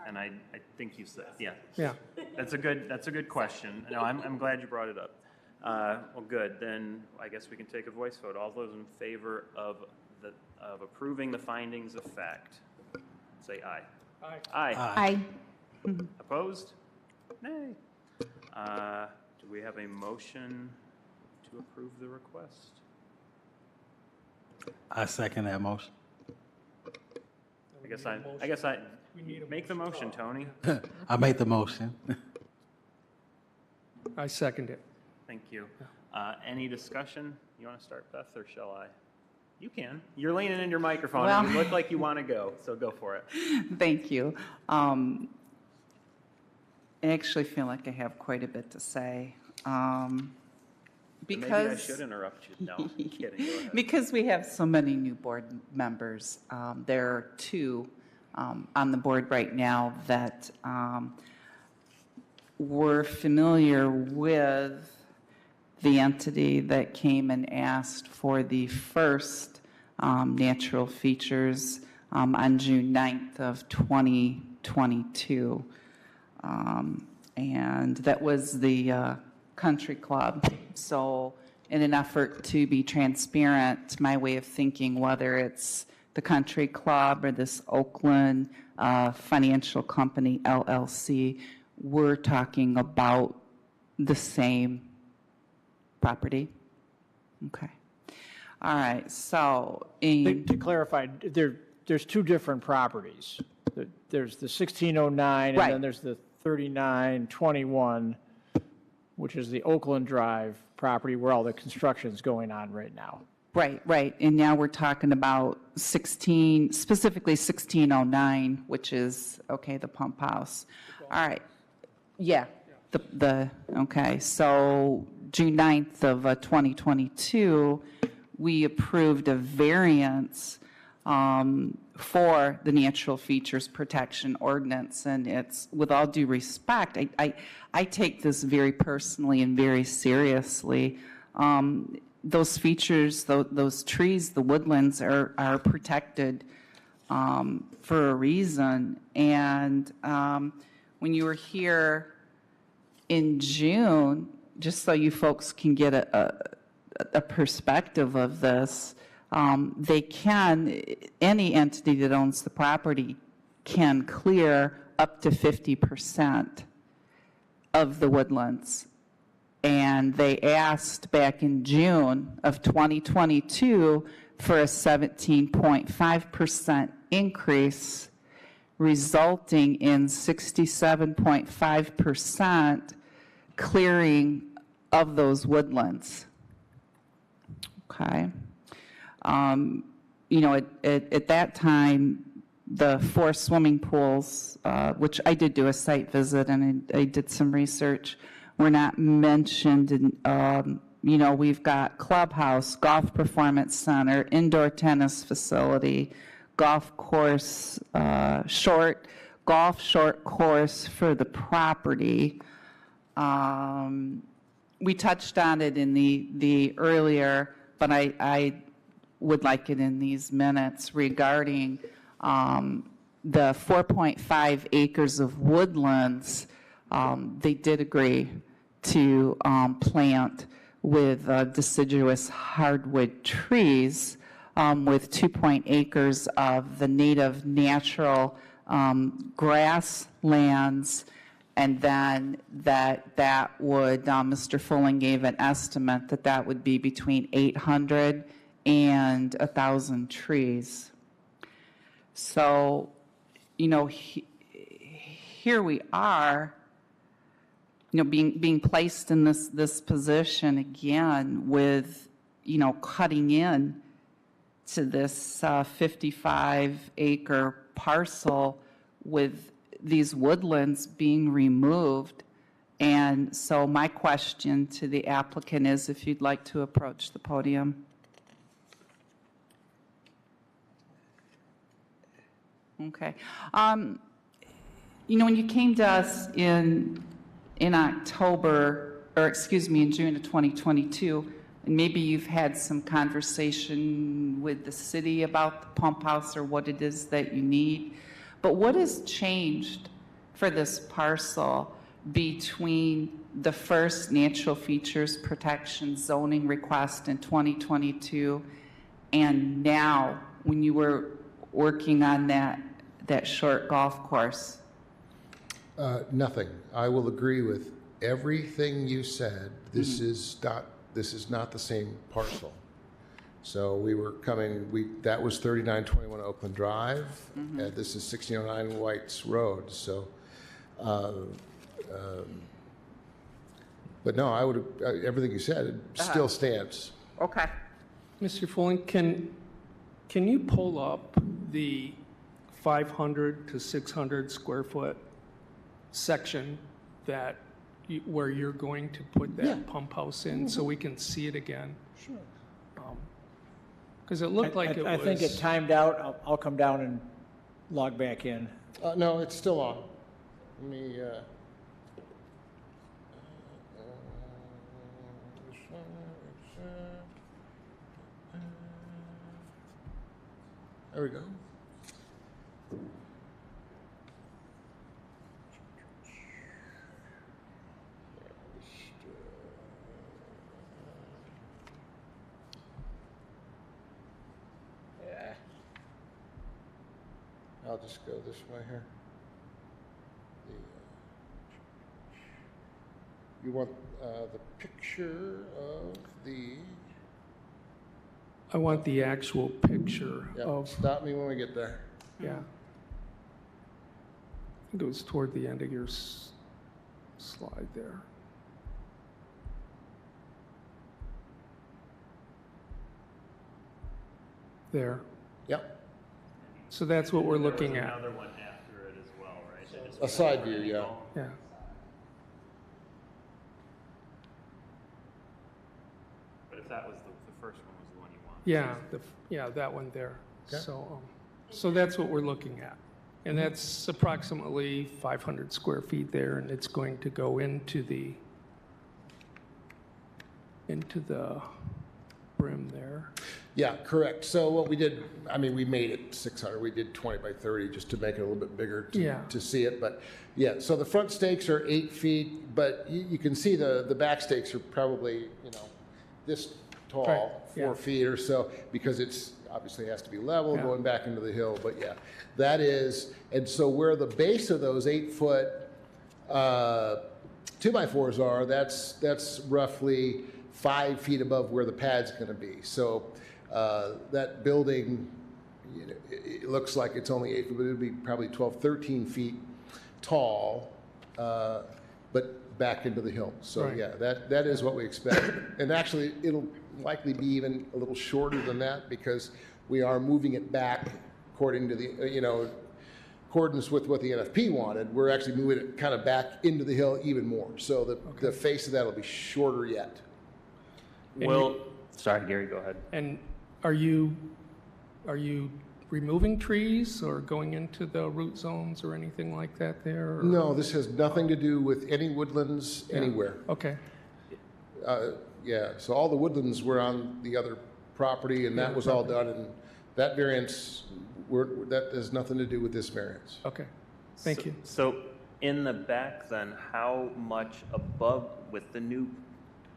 And I think you said, yeah. Yeah. That's a good question. No, I'm glad you brought it up. Well, good. Then I guess we can take a voice vote. All those in favor of of approving the findings of fact, say aye. Aye. Aye. Aye. Opposed? Nay. Do we have a motion to approve the request? I second that motion. I guess I We need a make the motion, Tony. I made the motion. I second it. Thank you. Any discussion? You want to start, Beth, or shall I? You can. You're leaning in your microphone and you Well- look like you want to go, so go for it. Thank you. I actually feel like I have quite a bit to say. Maybe I Because should interrupt you. No, I'm kidding. Go ahead. Because we have so many new board members, there are two on the board right now that were familiar with the entity that came and asked for the first natural features on June 9th of 2022. And that was the country club. So in an effort to be transparent, my way of thinking, whether it's the country club or this Oakland Financial Company LLC, we're talking about the same property. Okay. All right. So To clarify, there's two different properties. There's the 1609, and Right. then there's the 3921, which is the Oakland Drive property where all the construction's going on right now. Right. And now we're talking about specifically 1609, which is, okay, the pump house. All right. Yeah. Okay. So June 9th of 2022, we approved a variance for the natural features protection ordinance. And it's, with all due respect, I take this very personally and very seriously. Those features, those trees, the woodlands are protected for a reason. And when you were here in June, just so you folks can get a perspective of this, any entity that owns the property can clear up to 50% of the woodlands. And they asked back in June of 2022 for a 17.5% increase, resulting in 67.5% clearing of those woodlands. Okay. At that time, the 4 swimming pools, which I did do a site visit and I did some research, were not mentioned. We've got clubhouse, golf performance center, indoor tennis facility, golf course, short course for the property. We touched on it in the earlier, but I would like it in these minutes regarding the 4.5 acres of woodlands. They did agree to plant with deciduous hardwood trees with 2.8 acres of the native natural grasslands, and then that would, Mr. Fulling gave an estimate that would be between 800 and 1,000 trees. So, here we are, being placed in this position again with, cutting in to this 55-acre parcel with these woodlands being removed. And so my question to the applicant is if you'd like to approach the podium. Okay. When you came to us in October, or excuse me, in June of 2022, and maybe you've had some conversation with the city about the pump house or what it is that you need, but what has changed for this parcel between the first natural features protection zoning request in 2022 and now when you were working on that short golf course? Nothing. I will agree with everything you said. This is not the same parcel. So we were coming, that was 3921 Oakland Drive, and this is 1609 White's Road. So, but no, I would, everything you said still stands. Okay. Mr. Foley, can you pull up the 500 to 600 square foot section where you're going to put that pump house in, so we can see it again? Sure. Because it looked like it was... I think it timed out. I'll come down and log back in. No, it's still on. Let me, there we go. I'll just go this way here. You want the picture of the... I want the actual picture of... Stop me when we get there. Yeah. I think it was toward the end of your slide there. There. Yep. So that's what we're looking There was at. another one after it as well, right? That just A side view, yeah. Yeah. But if that was the first one was the one you wanted. Yeah, that one there. Okay. So that's what we're looing at. And that's approximately 500 square feet there, and it's going to go into the rim there. Yeah, correct. So what we did, I mean, we made it 600. We did 20 by 30 just to make it a little bit bigger to see it. But yeah, so the front stakes are 8 feet, but you can see the back stakes are probably, this tall, Right, 4 feet or so, because it's obviously has to be level going back into the hill. But yeah, that is, and so where the base of those 8-foot 2x4s are, that's roughly 5 feet above where the pad's going to be. So that building, it looks like it's only 8 feet, but it'll be probably 12, 13 feet tall, but back into the hill. So Right. yeah, that is what we expect. And actually, it'll likely be even a little shorter than that because we are moving it back according to the, accordance with what the NFP wanted. We're actually moving it kind of back into the hill even more. So the face of that will be shorter yet. Sorry, Gary, go ahead. And are you removing trees or going into the root zones or anything like that there? Or? No, this has nothing to do with any woodlands anywhere. Okay. Yeah, so all the woodlands were on the other property, and that was all done, and that variance, that has nothing to do with this variance. Okay, thank you. So in the back then, how much above, with the new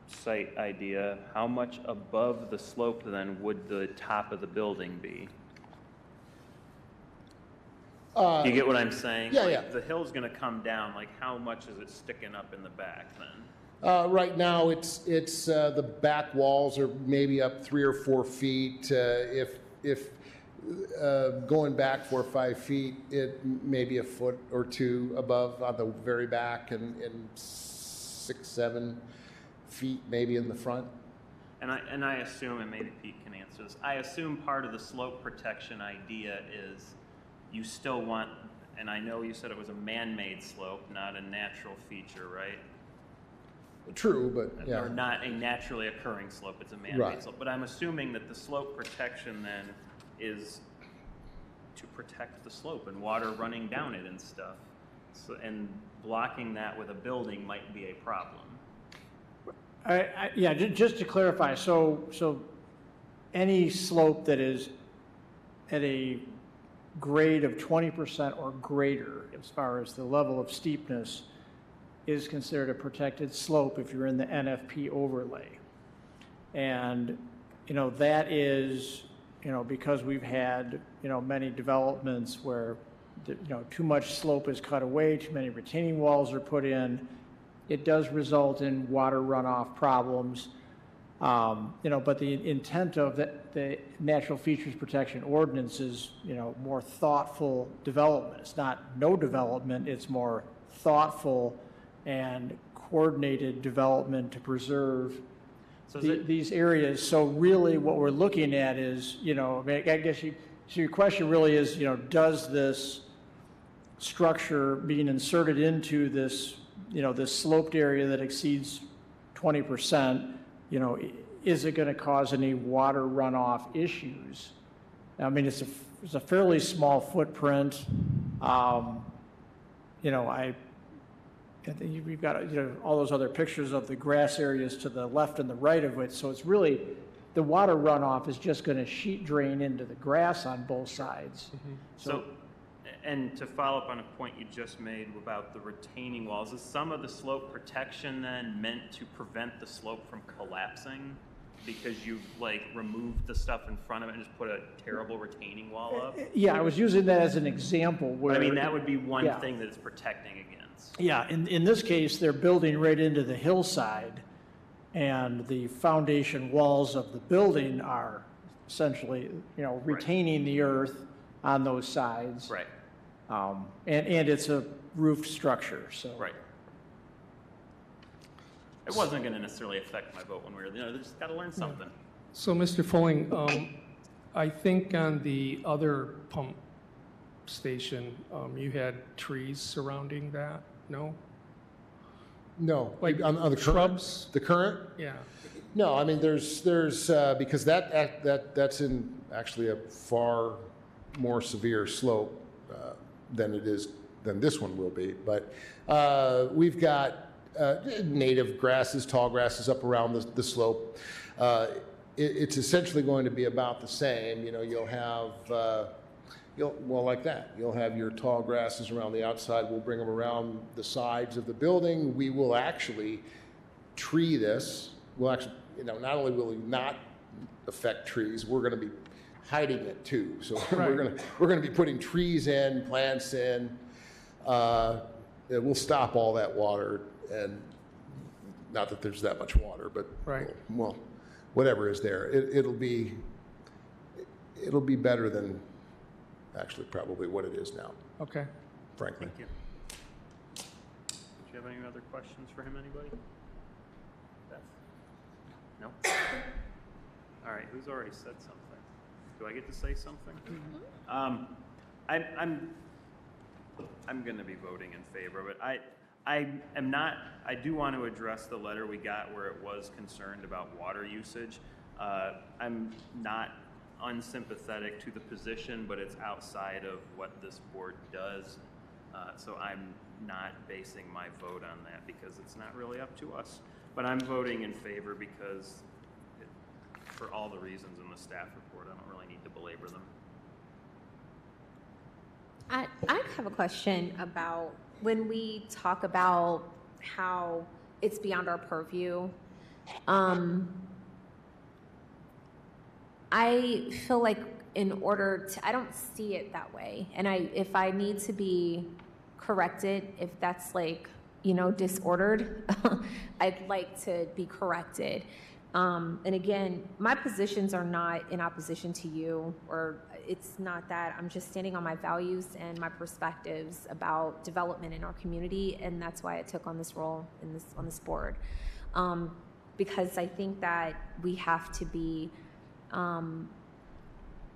site idea, how much above the slope then would the top of the building be? You get what I'm saying? Yeah, Like, yeah. The hill's gonna come down, like how much is it sticking up in the back then? Right now, it's the back walls are maybe up 3 or 4 feet. If going back 4 or 5 feet, it may be a foot or two above on the very back, and 6, 7 feet maybe in the front. And I assume, and maybe Pete can answer this, I assume part of the slope protection idea is you still want, and I know you said it was a man-made slope, not a natural feature, right? True, but yeah. Or not a naturally occurring slope, it's a man-made Right. slope. But I'm assuming that the slope protection then is to protect the slope and water running down it and stuff. So, and blocking that with a building might be a problem. Yeah, just to clarify, so any slope that is at a grade of 20% or greater, as far as the level of steepness, is considered a protected slope if you're in the NFP overlay. And, that is because we've had, many developments where, too much slope is cut away, too many retaining walls are put in, it does result in water runoff problems. But the intent of the Natural Features Protection Ordinance is, more thoughtful development. It's not no development, it's more thoughtful and coordinated development to preserve these areas. So really what we're looking at is, I guess so your question really is, does this structure being inserted into this, this sloped area that exceeds 20%, is it going to cause any water runoff issues? I mean, it's a fairly small footprint. I think we've got, all those other pictures of the grass areas to the left and the right of it. So it's really, the water runoff is just going to sheet drain into the grass on both sides. So, and to follow up on a point you just made about the retaining walls, is some of the slope protection then meant to prevent the slope from collapsing? Because you've removed the stuff in front of it and just put a terrible retaining wall up? Yeah, I was using that as an example where... I mean, that would be one thing that it's protecting against. Yeah, in this case, they're building right into the hillside, and the foundation walls of the building are essentially, retaining the earth on those sides. Right. And it's a roofed structure, so. Right. It wasn't going to necessarily affect my vote when we were, they just got to learn something. So, Mr. Fulling, I think on the other pump station, you had trees surrounding that, no? No. Like on the shrubs? The current? Yeah. No, I mean, there's because that's in actually a far more severe slope than this one will be. But we've got native grasses, tall grasses up around the slope. It's essentially going to be about the same. You'll have, like that. You'll have your tall grasses around the outside. We'll bring them around the sides of the building. We will actually tree this. We'll actually, not only will we not affect trees, we're going to be hiding it too. So Right. we're going to be putting trees in, plants in. We'll stop all that water, and not that there's that much water, but Right. well, whatever is there, it'll be better than actually probably what it is now, Okay. frankly. Thank you. Did you have any other questions for him, anybody? Beth? No? All right, who's already said something? Do I get to say something? I'm going to be voting in favor of it. I do want to address the letter we got where it was concerned about water usage. I'm not unsympathetic to the position, but it's outside of what this board does. So I'm not basing my vote on that because it's not really up to us. But I'm voting in favor because for all the reasons in the staff report, I don't really need to belabor them. I have a question about when we talk about how it's beyond our purview. I feel like I don't see it that way. And if I need to be corrected, if that's disordered, I'd like to be corrected. And again, my positions are not in opposition to you, or it's not that. I'm just standing on my values and my perspectives about development in our community, and that's why I took on this role on this board. Because I think that we have to be,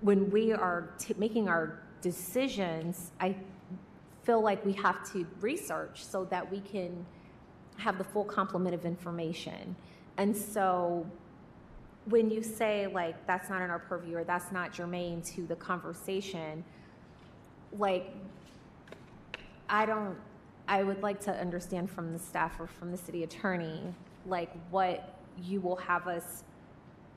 when we are making our decisions, I feel like we have to research so that we can have the full complement of information. And so when you say that's not in our purview or that's not germane to the conversation, I would like to understand from the staff or from the city attorney, what you will have us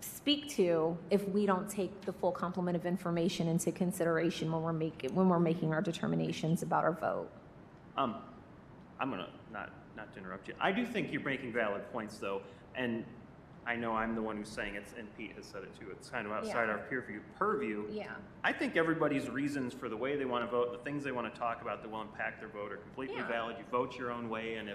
speak to if we don't take the full complement of information into consideration when we're making our determinations about our vote. I'm gonna not to interrupt you. I do think you're making valid points though, and I know I'm the one who's saying it's, and Pete has said it too, it's kind of outside our purview. Yeah. I think everybody's reasons for the way they want to vote, the things they want to talk about that will impact their vote are completely valid. You vote your own way, and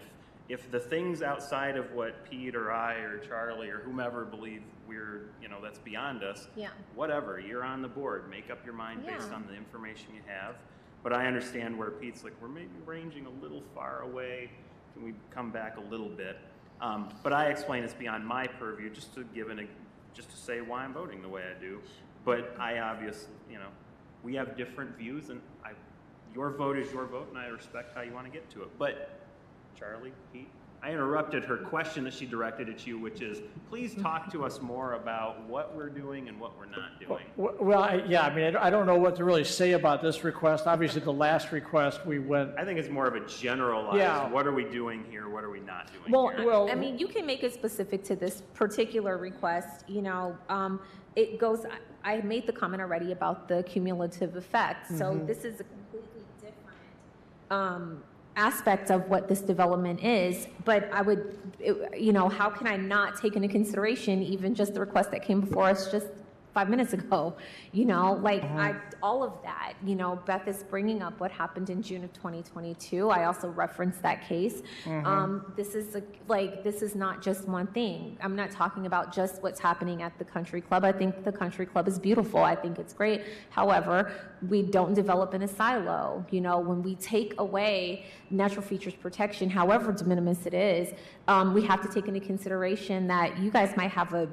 if the things outside of what Pete or I or Charlie or whomever believe we're, that's beyond us, whatever, you're on the board. Make up your mind based on the information you have. But I understand where Pete's like, we're maybe ranging a little far away. Can we come back a little bit? But I explain it's beyond my purview, just to say why I'm voting the way I do. But I obviously, we have different views, and your vote is your vote, and I respect how you want to get to it. But Charlie, Pete, I interrupted her question that she directed at you, which is, please talk to us more about what we're doing and what we're not doing. Well, I don't know what to really say about this request. Obviously, the last request we went. I think it's more of a generalized, what are we doing here, what are we not doing here? Well, I mean, you can make it specific to this particular request, it goes, I made the comment already about the cumulative effect. So this is a completely different aspect of what this development is, but I would, how can I not take into consideration even just the request that came before us just 5 minutes ago, all of that, Beth is bringing up what happened in June of 2022. I also referenced that case. This is not just one thing. I'm not talking about just what's happening at the country club. I think the country club is beautiful. I think it's great. However, we don't develop in a silo. When we take away natural features protection, however de minimis it is, we have to take into consideration that you guys might have a,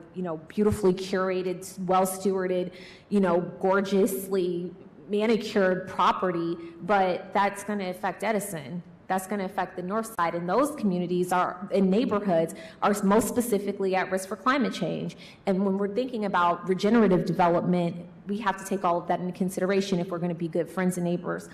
beautifully curated, well-stewarded, gorgeously manicured property, but that's going to affect Edison. That's going to affect the north side, and those communities in neighborhoods are most specifically at risk for climate change. And when we're thinking about regenerative development, we have to take all of that into consideration if we're going to be good friends and neighbors.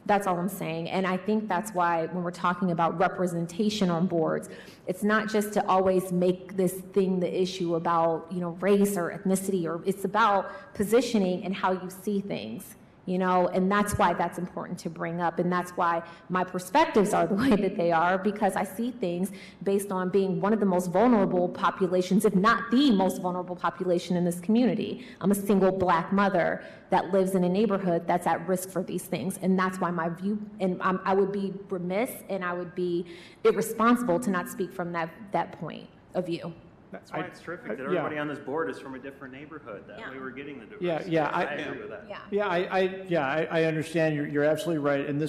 That's all I'm saying. And I think that's why when we're talking about representation on boards, it's not just to always make this thing the issue about, race or ethnicity, or it's about positioning and how you see things. And that's why that's important to bring up. And that's why my perspectives are the way that they are, because I see things based on being one of the most vulnerable populations, if not the most vulnerable population in this community. I'm a single Black mother that lives in a neighborhood that's at risk for these things. And that's why my view, and I would be remiss and I would be irresponsible to not speak from that point of view. That's why it's terrific that everybody on this board is from a different neighborhood. That way we're getting the diversity. I agree with that. I understand. You're absolutely right. And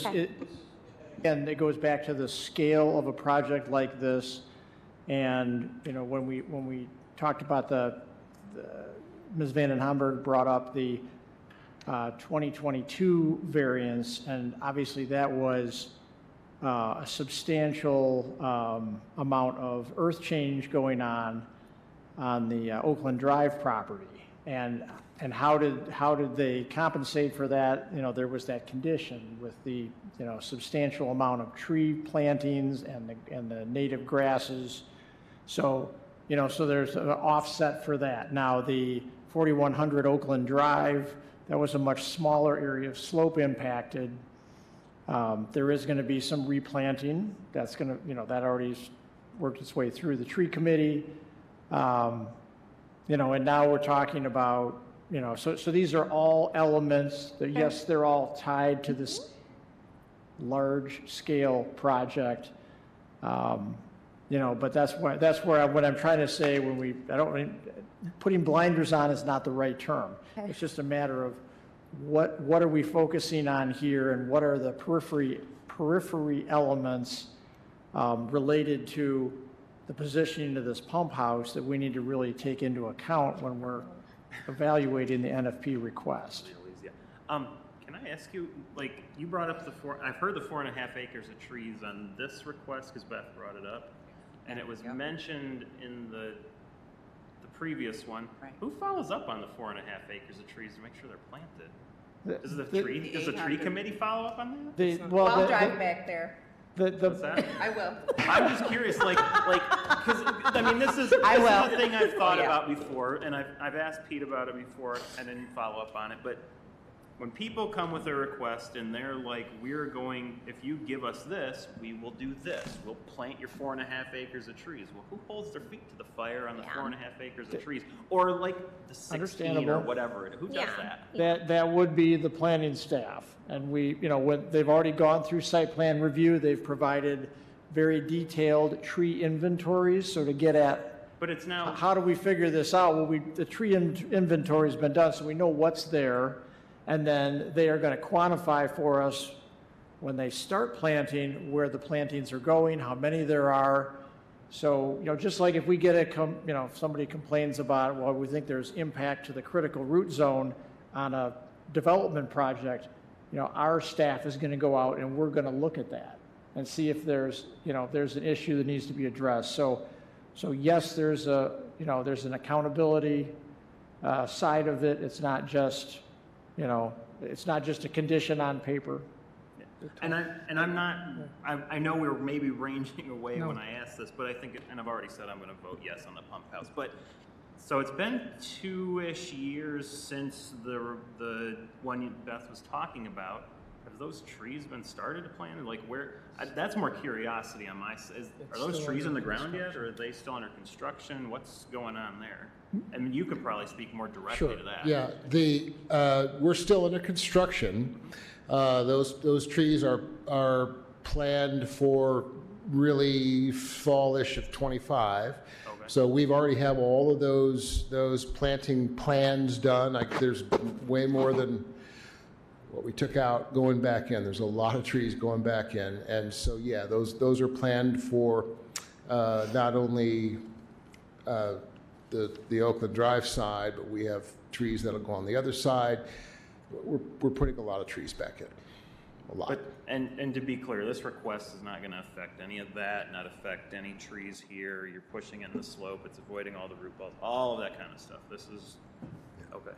and it goes back to the scale of a project like this. And when we talked about the Ms. Van den Homburg brought up the 2022 variance, and obviously that was a substantial amount of earth change going on the Oakland Drive property, and how did they compensate for that? There was that condition with the substantial amount of tree plantings and the native grasses. So so there's an offset for that. Now the 4100 Oakland Drive, that was a much smaller area of slope impacted. There is going to be some replanting. That's going to, that already worked its way through the tree committee. And now we're talking about, so these are all elements that, yes, they're all tied to this large scale project. But that's where what I'm trying to say putting blinders on is not the right term. Okay. It's just a matter of what are we focusing on here, and what are the periphery elements related to the positioning of this pump house that we need to really take into account when we're evaluating the NFP request. Can I ask you, you brought up I've heard the 4.5 acres of trees on this request because Beth brought it up, and it was mentioned in the previous one. Right. Who follows up on the 4.5 acres of trees to make sure they're planted? Does the tree committee follow up on that? I'll drive back there. What's that? I will. I'm just curious, because this is a thing I've thought about before, and I've asked Pete about it before. I didn't follow up on it, but when people come with a request and they're like, if you give us this, we will do this. We'll plant your 4.5 acres of trees. Well, who holds their feet to the fire on the 4.5 acres of trees? Or like the 16 or Understandable. whatever. Who does that? That would be the planning staff. And when they've already gone through site plan review, they've provided very detailed tree inventories. So to get at, but it's now, how do we figure this out? Well, the tree inventory's been done, so we know what's there. And then they are going to quantify for us when they start planting, where the plantings are going, how many there are. So, just like if we get if somebody complains about, well, we think there's impact to the critical root zone on a development project, our staff is going to go out and we're going to look at that and see if there's an issue that needs to be addressed. So yes, there's an accountability side of it. It's not just, it's not just a condition on paper. And I'm not, I know we're maybe ranging away when I ask this, but I think, and I've already said I'm going to vote yes on the pump house. But, so it's been 2-ish years since the one Beth was talking about. Have those trees been started to plant? Like that's more curiosity on my side. Are those trees in the ground yet, or are they still under construction? What's going on there? I mean, you could probably speak more directly to that. Yeah, we're still under construction. Those trees are planned for really fallish of 25. Okay. So we've already have all of those planting plans done. There's way more than what we took out going back in. There's a lot of trees going back in, and so yeah, those are planned for not only the Oakland Drive side, but we have trees that'll go on the other side. We're putting a lot of trees back in, a lot. But, and to be clear, this request is not going to affect any of that, not affect any trees here. You're pushing in the slope. It's avoiding all the root balls, all of that kind of stuff. This is, okay.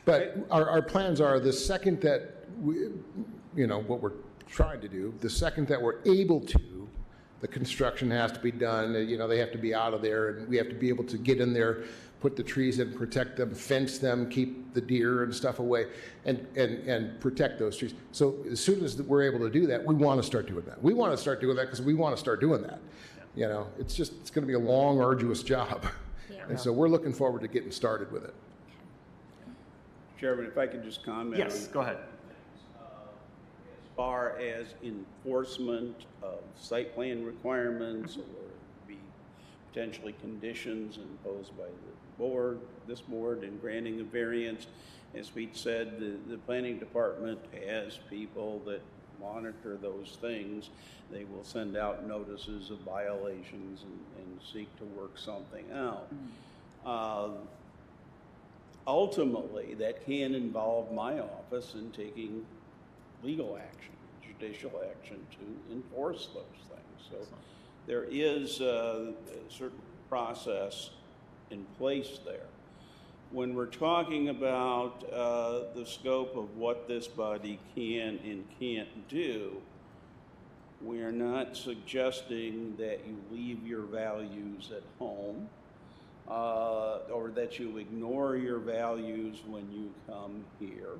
But our plans are the second that what we're trying to do, the second that we're able to, the construction has to be done. They have to be out of there, and we have to be able to get in there, put the trees in, protect them, fence them, keep the deer and stuff away, and protect those trees. So as soon as we're able to do that, we want to start doing that. We want to start doing that because we want to start doing that. Yeah. It's going to be a long, arduous job. Yeah. And so we're looking forward to getting started with it. Chairman, if I could just comment. Yes, go ahead. As far as enforcement of site plan requirements or be potentially conditions imposed by this board in granting a variance, as Pete said, the planning department has people that monitor those things. They will send out notices of violations and seek to work something out. Ultimately, that can involve my office in taking legal action, judicial action to enforce those things. So there is a certain process in place there. When we're talking about the scope of what this body can and can't do, we are not suggesting that you leave your values at home. Or that you ignore your values when you come here.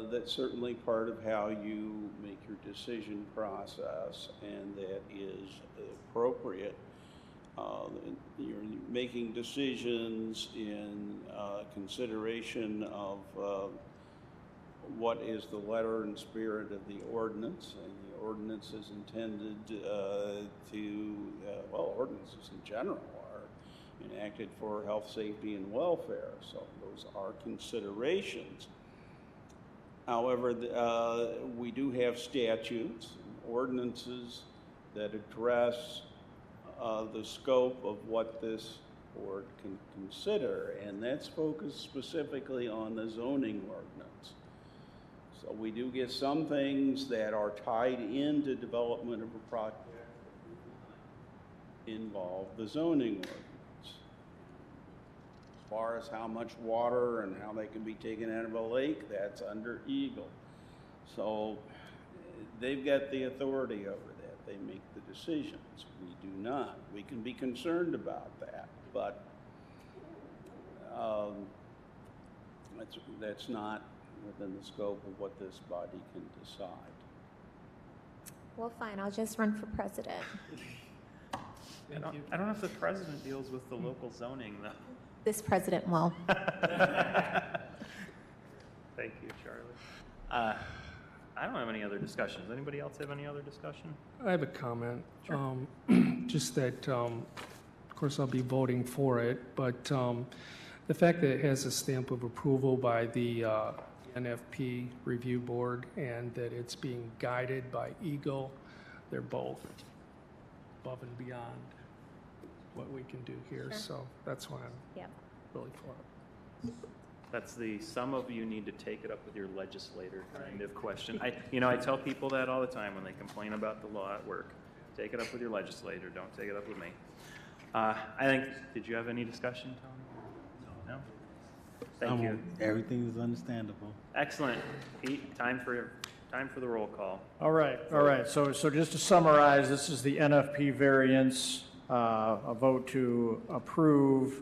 That's certainly part of how you make your decision process, and that is appropriate. You're making decisions in consideration of what is the letter and spirit of the ordinance, and the ordinance is intended ordinances in general enacted for health, safety, and welfare. So those are considerations. However, we do have statutes and ordinances that address the scope of what this board can consider, and that's focused specifically on the zoning ordinance. So we do get some things that are tied into development of a project that involve the zoning ordinance. As far as how much water and how they can be taken out of a lake, that's under Eagle. So they've got the authority over that. They make the decisions. We do not. We can be concerned about that, but that's not within the scope of what this body can decide. Well, fine, I'll just run for president. I don't know if the president deals with the local zoning, though. This president will. Thank you, Charlie. I don't have any other discussions. Anybody else have any other discussion? I have a comment. Just that, of course, I'll be voting for it, but the fact that it has a stamp of approval by the NFP Review Board and that it's being guided by Eagle, they're both above and beyond what we can do here. Sure. So that's why I'm Yep. really for it. That's the, some of you need to take it up with your legislator kind of question. I tell people that all the time when they complain about the law at work. Take it up with your legislator, don't take it up with me. Did you have any discussion, Tony? No? Thank you. Everything is understandable. Excellent. Pete, time for the roll call. All right. So just to summarize, this is the NFP variance, a vote to approve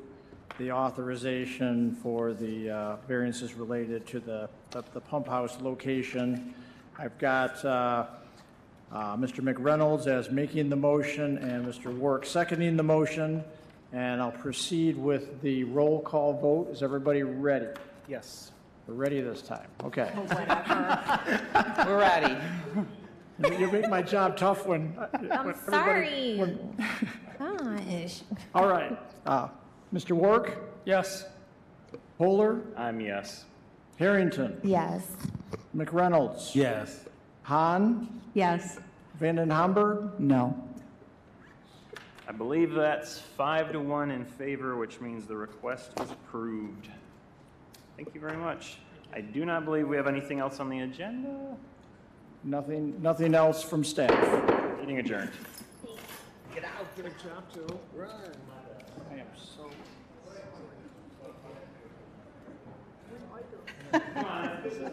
the authorization for the variances related to the pump house location. I've got Mr. McReynolds as making the motion and Mr. Work seconding the motion. And I'll proceed with the roll call vote. Is everybody ready? Yes. We're ready this time. Okay. We're ready. You make my job tough when. I'm sorry. Gosh. All right. Mr. Work? Yes. Polar? I'm yes. Harrington? Yes. McReynolds? Yes. Hahn? Yes. Vanden Hamburg? No. I believe that's 5-1 in favor, which means the request is approved. Thank you very much. I do not believe we have anything else on the agenda. Nothing else from staff. Meeting adjourned. Get out, get a job too. Run. I am so. Come on.